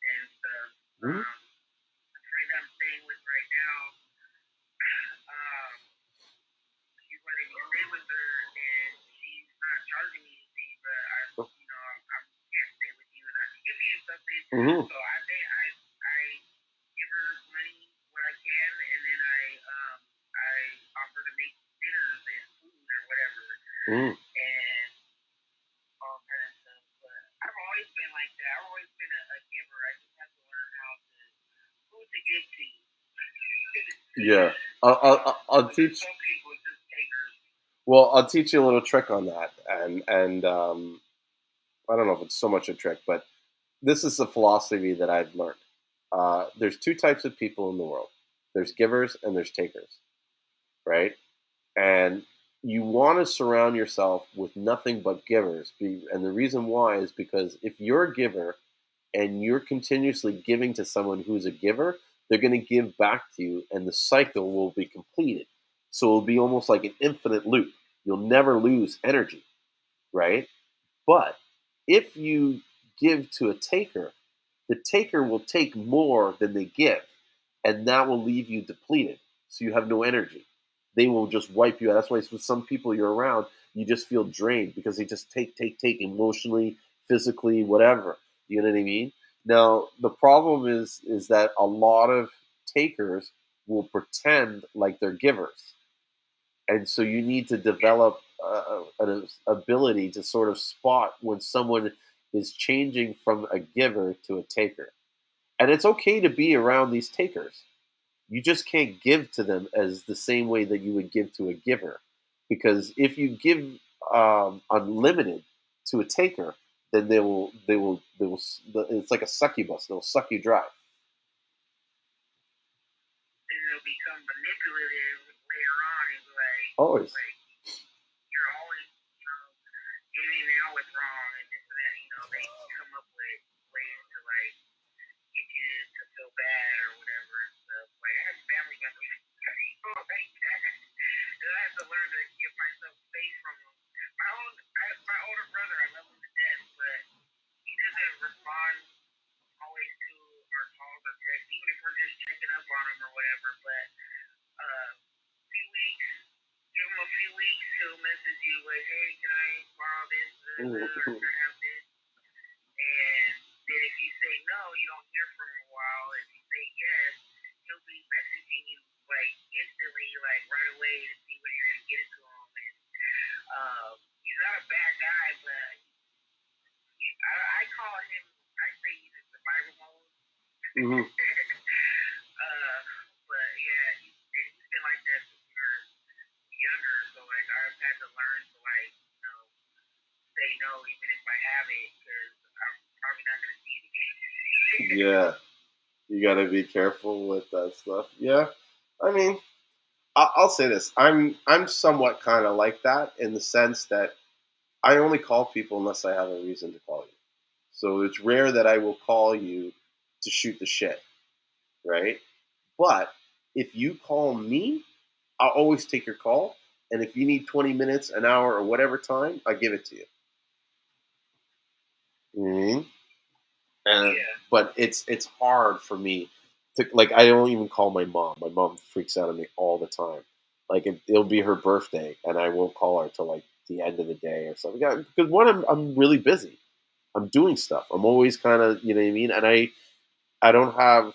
and stuff. Mm-hmm. The friend I'm staying with right now, she's letting me stay with her, and she's not charging me anything, but I can't stay with you, and I can give you something. Mm-hmm. So I think I give her money when I can, and then I offer to make dinners and food or whatever. Mm-hmm. And all kind of stuff. But I've always been like that. I've always been a giver. I just have to learn who to give to. Yeah, I'll teach. Some people just takers. Well, I'll teach you a little trick on that, and I don't know if it's so much a trick, but this is a philosophy that I've learned. There's two types of people in the world. There's givers and there's takers, right? And you want to surround yourself with nothing but givers. And the reason why is because if you're a giver and you're continuously giving to someone who's a giver, they're going to give back to you, and the cycle will be completed. So it'll be almost like an infinite loop. You'll never lose energy, right? But if you give to a taker, the taker will take more than they give, and that will leave you depleted. So you have no energy. They will just wipe you out. That's why with some people you're around, you just feel drained because they just take emotionally, physically, whatever. You know what I mean? Now the problem is that a lot of takers will pretend like they're givers, and so you need to develop an ability to sort of spot when someone is changing from a giver to a taker. And it's okay to be around these takers. You just can't give to them as the same way that you would give to a giver, because if you give unlimited to a taker, then they will. It's like a succubus. They'll suck you dry. Then they'll become manipulative later on and be like, Always. like you're always, giving now what's wrong and this and that. They come up with ways to like get you to feel bad or whatever and stuff. Like I have family members like that, and I have to learn to give myself space from them. My older brother, I love him to death, but he doesn't respond always to our calls or texts, even if we're just checking up on him or whatever. But few weeks, give him a few weeks, he'll message you like, "Hey, can I borrow this, or can I have this?" And then if you say no, you don't hear from him a while. If you say yes, he'll be messaging you like instantly, like right away to see when you're gonna get it to him. And he's not a bad guy, but I call him. I say he's in survival mode. Mm-hmm. But yeah, he's been like that since we were younger. So like I've had to learn to like say no even if I have it because I'm probably not gonna see it again. Yeah, you got to be careful with that stuff. Yeah, I mean, I'll say this: I'm somewhat kind of like that in the sense that I only call people unless I have a reason to call you. So it's rare that I will call you to shoot the shit, right? But if you call me, I'll always take your call. And if you need 20 minutes, an hour, or whatever time, I give it to you. Mm-hmm. And Yeah. but it's hard for me to, like, I don't even call my mom. My mom freaks out on me all the time. Like it'll be her birthday, and I won't call her till like the end of the day or something. Yeah, because one, I'm really busy. I'm doing stuff. I'm always kind of, you know what I mean. And I don't have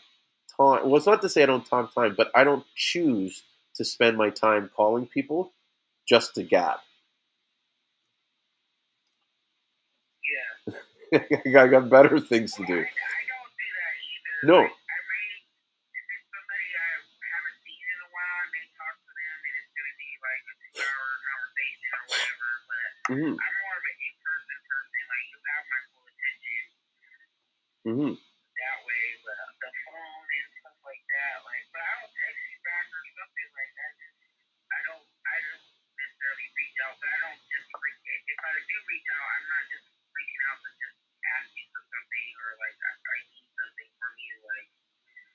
time. Well, it's not to say I don't have time, but I don't choose to spend my time calling people just to gab. Yeah. I got better things to Well, do. I don't do that either. No. Like I may, if it's somebody I haven't seen in a while, I may talk to them and it's gonna be like a 2 hour conversation or whatever. But Mm-hmm. I'm more of an in-person person. Like you have my full attention Mm-hmm. that way. But the phone and stuff like that, like, but I don't text you back or something like that. I don't necessarily reach out, but I don't just reach. If I do reach out, I'm not just reaching out to just ask you for something or like I need something from you. Like,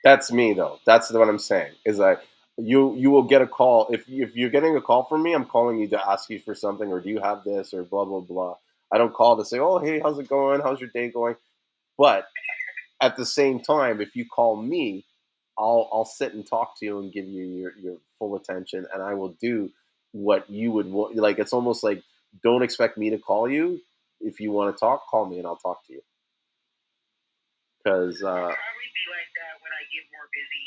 That's me though. That's what I'm saying. Is like you will get a call if you're getting a call from me. I'm calling you to ask you for something, or do you have this, or blah blah blah. I don't call to say, oh hey, how's it going? How's your day going? But at the same time, if you call me, I'll sit and talk to you and give you your full attention, and I will do what you would want. Like it's almost like, don't expect me to call you. If you want to talk, call me and I'll talk to you. Because I'll probably be like that when I get more busy.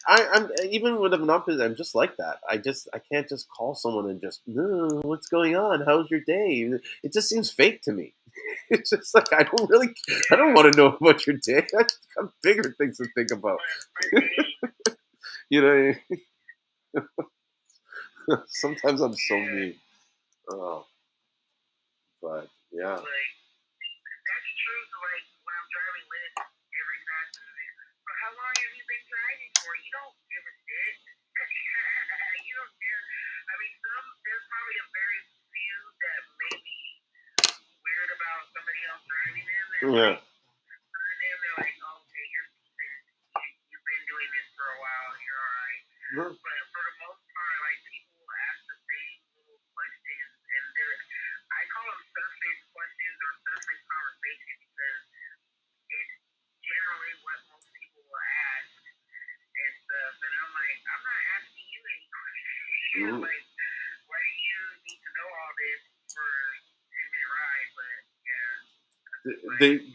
I'm even when I'm not busy, I'm just like that. I can't just call someone and just, no, what's going on? How's your day? It just seems fake to me. It's just like I don't want to know about your day. I just got bigger things to think about. You know, sometimes I'm so mean. Oh, but yeah. Like, that's true. So, like, when I'm driving with every passenger, so how long have you been driving for? You don't give a shit. You don't care Yeah. And then they're like, oh, okay, you're decent. You've been doing this for a while. You're all right. Yeah. But for the most part, like people will ask the same little questions, and I call them surface questions or surface conversation because it's generally what most people will ask and stuff. And I'm like, I'm not asking you any questions. Like, why do you need to know all this for 10-minute ride? But yeah.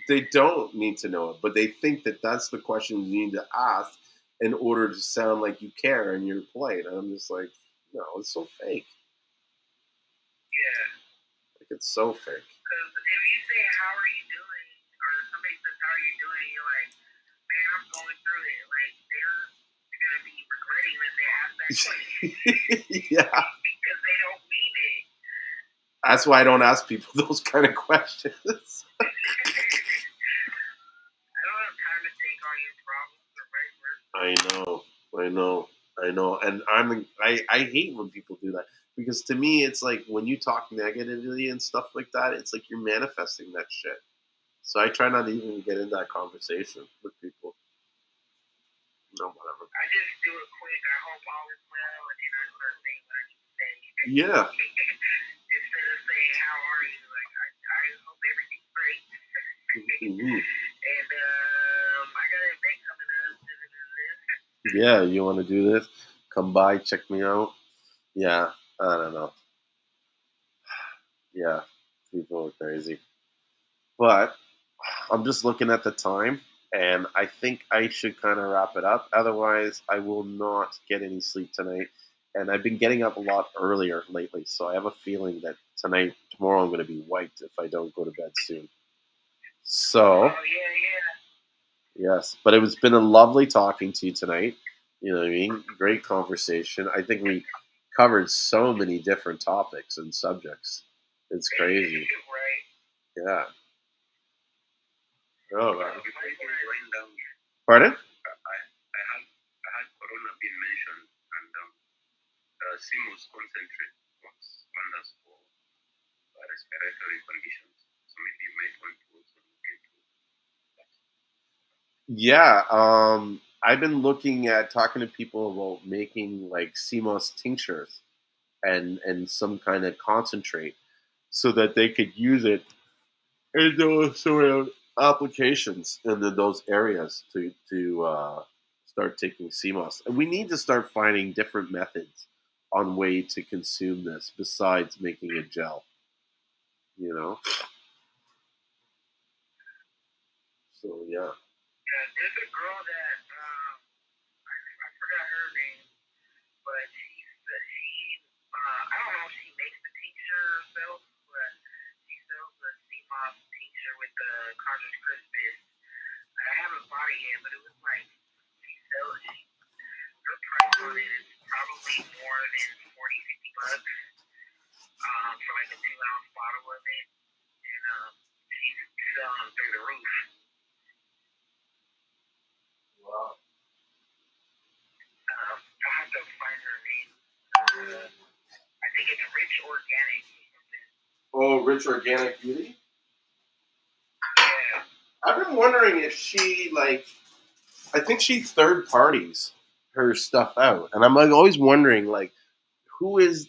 They don't need to know it, but they think that that's the question you need to ask in order to sound like you care and you're polite. And I'm just like, no, it's so fake. Yeah. Like, it's so fake. Because if you say, how are you doing? Or somebody says, how are you doing? You're like, man, I'm going through it. Like, they're going to be regretting that they asked that question. Yeah. Because they don't mean it. That's why I don't ask people those kind of questions. I don't have time to take on your problems or vice versa. I know. And I hate when people do that. Because to me, it's like when you talk negatively and stuff like that, it's like you're manifesting that shit. So I try not to even get in that conversation with people. No, whatever. I just do it quick. I hope all is well, and then I start saying what I need to say. Yeah. Instead of saying, how are you? Like, I hope everything's great. And I got an event coming up. Yeah, you want to do this? Come by, check me out. Yeah, I don't know. Yeah, people are crazy. But I'm just looking at the time, and I think I should kind of wrap it up. Otherwise, I will not get any sleep tonight. And I've been getting up a lot earlier lately, so I have a feeling that tomorrow, I'm going to be wiped if I don't go to bed soon. So, yes, but it's been a lovely talking to you tonight. You know what I mean? Great conversation. I think we covered so many different topics and subjects. It's crazy. Yeah. Oh, right. Pardon? I had Corona being mentioned, and Seamoss concentrate works wonders for respiratory conditions. So maybe you might want to also look into that. Yeah, I've been looking at talking to people about making like Seamoss tinctures and some kind of concentrate so that they could use it in those sort of applications in those areas to start taking Seamoss. And we need to start finding different methods on way to consume this besides making a gel. You know. So yeah. Yeah, there's a girl that I forgot her name, but I don't know if she makes the tincture herself, but she sells the Seamoss tincture with the Congress Crispus. I haven't bought it yet, but it was like her price on it is probably more than 40-50 bucks for like a 2-ounce bottle of it, and she's selling them through the roof. Wow. I have to find her name. I think it's Rich Organic or something. Oh, Rich Organic Beauty? Yeah. I've been wondering if she I think she third parties her stuff out. And I'm like always wondering who is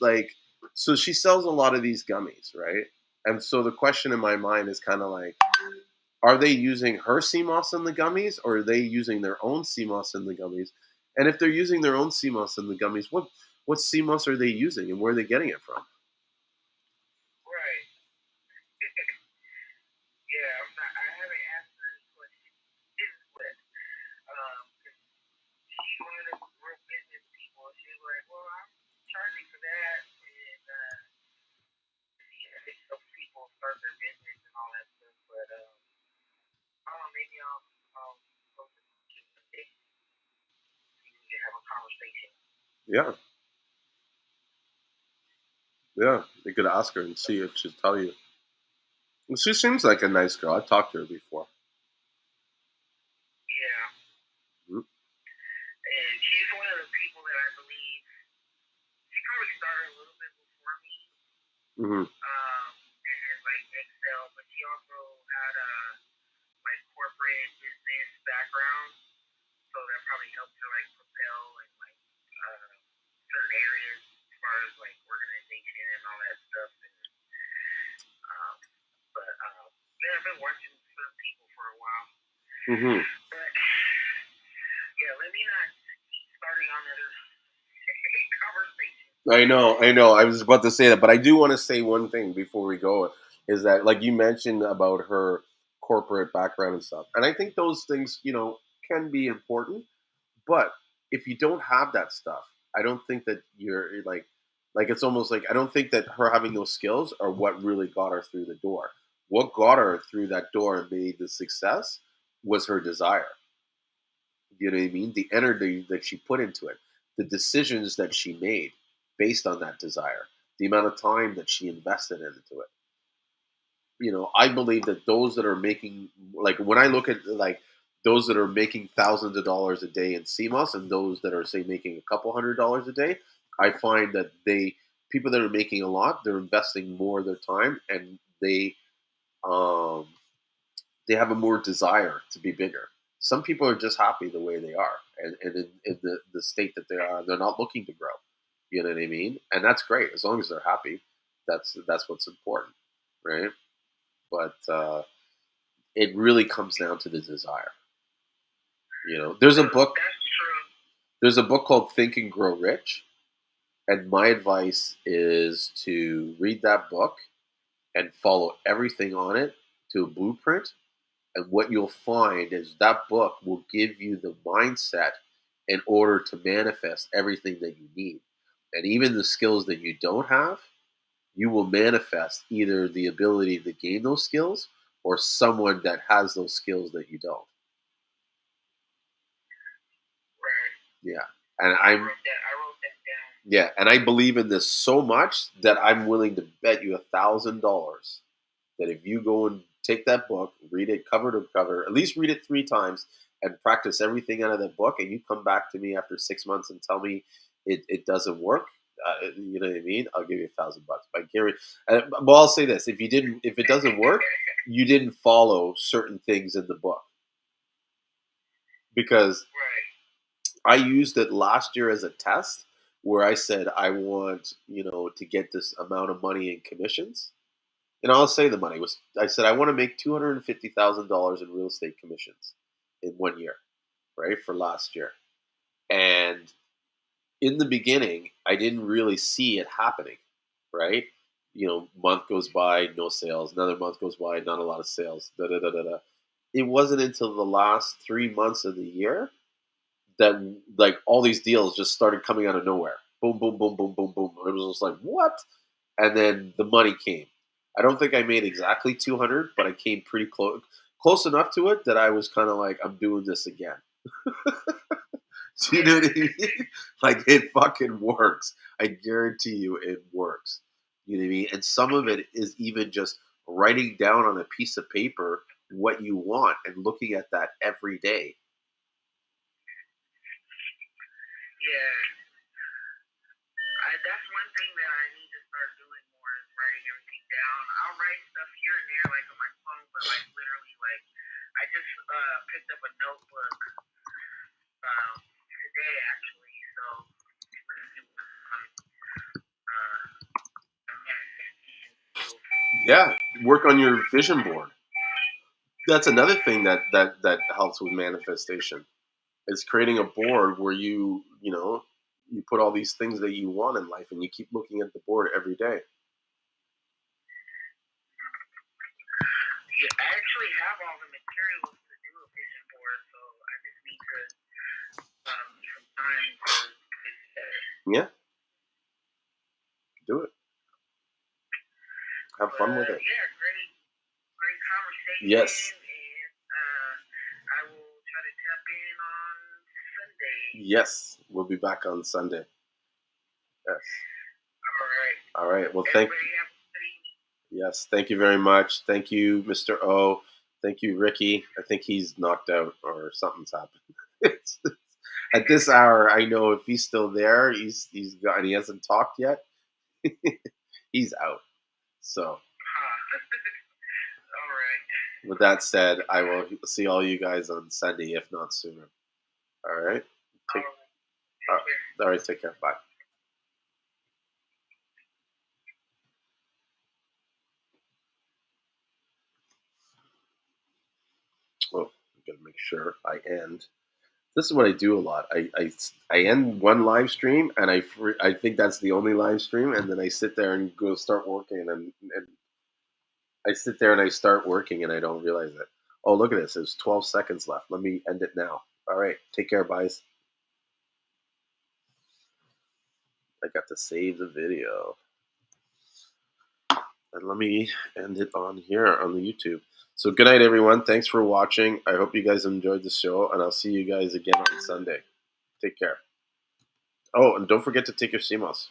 so she sells a lot of these gummies, right? And so the question in my mind is kind of like, are they using her CMOS in the gummies or are they using their own CMOS in the gummies? And if they're using their own CMOS in the gummies, what CMOS are they using and where are they getting it from? Right. Yeah, I haven't asked her any questions. But she's one of the real business people. She's like, well, I'm charging for that. And she helps people start their business and all that stuff. But I don't know, maybe I'll go to the day. We can have a conversation. Yeah. Yeah, you could ask her and see if she'll tell you. She seems like a nice girl. I've talked to her before. Yeah. Mm-hmm. And she's one of the people that I believe she probably started a little bit before me. Mm-hmm. And has like Excel, but she also had Mm-hmm. But yeah, let me not keep starting on another conversation. I know. I was about to say that, but I do want to say one thing before we go is that, like you mentioned about her corporate background and stuff, and I think those things, can be important. But if you don't have that stuff, I don't think that you're like it's almost like I don't think that her having those skills are what really got her through the door. What got her through that door and made the success was her desire. You know what I mean? The energy that she put into it, the decisions that she made based on that desire, the amount of time that she invested into it. I believe that those that are making, like, when I look at, like, those that are making thousands of dollars a day in CMOS and those that are, say, making a couple $100s a day, I find that people that are making a lot, they're investing more of their time, and um, they have a more desire to be bigger. Some people are just happy the way they are, and in the state that they are, they're not looking to grow. You know what I mean? And that's great as long as they're happy. That's what's important, right? But it really comes down to the desire. There's a book. There's a book called Think and Grow Rich, and my advice is to read that book and follow everything on it to a blueprint. And what you'll find is that book will give you the mindset in order to manifest everything that you need. And even the skills that you don't have, you will manifest either the ability to gain those skills or someone that has those skills that you don't. Yeah. And I wrote that down. Yeah, and I believe in this so much that I'm willing to bet you $1,000 that if you go and take that book, read it cover to cover, at least read it 3 times, and practice everything out of that book, and you come back to me after 6 months and tell me it doesn't work, you know what I mean? I'll give you $1,000. By Gary, well, I'll say this: if it doesn't work, you didn't follow certain things in the book because I used it last year as a test where I said I want, to get this amount of money in commissions. And I'll say the money was, I said I want to make $250,000 in real estate commissions in 1 year, right? For last year. And in the beginning, I didn't really see it happening, right? Month goes by, no sales. Another month goes by, not a lot of sales. Da da da da da. It wasn't until the last 3 months of the year that, like, all these deals just started coming out of nowhere. Boom, boom, boom, boom, boom, boom. It was just like, what? And then the money came. I don't think I made exactly 200, but I came pretty close enough to it that I was kind of like, I'm doing this again. So, you know what I mean? Like, it fucking works. I guarantee you it works. You know what I mean? And some of it is even just writing down on a piece of paper what you want and looking at that every day. Yeah. That's one thing that I need to start doing more is writing everything down. I'll write stuff here and there, like on my phone, but like literally, like I just picked up a notebook today actually. So Yeah, work on your vision board. That's another thing that helps with manifestation. It's creating a board where you put all these things that you want in life, and you keep looking at the board every day. Yeah, I actually have all the materials to do a vision board, so I just need to some time to get set. Yeah, do it. Have fun with it. Yeah, great conversation. Yes. And I will try to tap in on Sunday. Yes, we'll be back on Sunday. Yes. All right. All right. Well, thank you. Yes, thank you very much. Thank you, Mr. O. Thank you, Ricky. I think he's knocked out or something's happened. At this hour, I know if he's still there, he's got and he hasn't talked yet. He's out. So, all right. With that said, I will see all you guys on Sunday, if not sooner. All right. All right. Take care. Bye. Oh, gotta make make sure I end. This is what I do a lot. I end one live stream, and I think that's the only live stream, and then I sit there and go start working, and I sit there and I start working, and I don't realize it. Oh, look at this! There's 12 seconds left. Let me end it now. All right, take care, guys. I got to save the video, and let me end it on here on the YouTube. So good night, everyone. Thanks for watching. I hope you guys enjoyed the show, and I'll see you guys again on Sunday. Take care. Oh, and don't forget to take your Seamoss.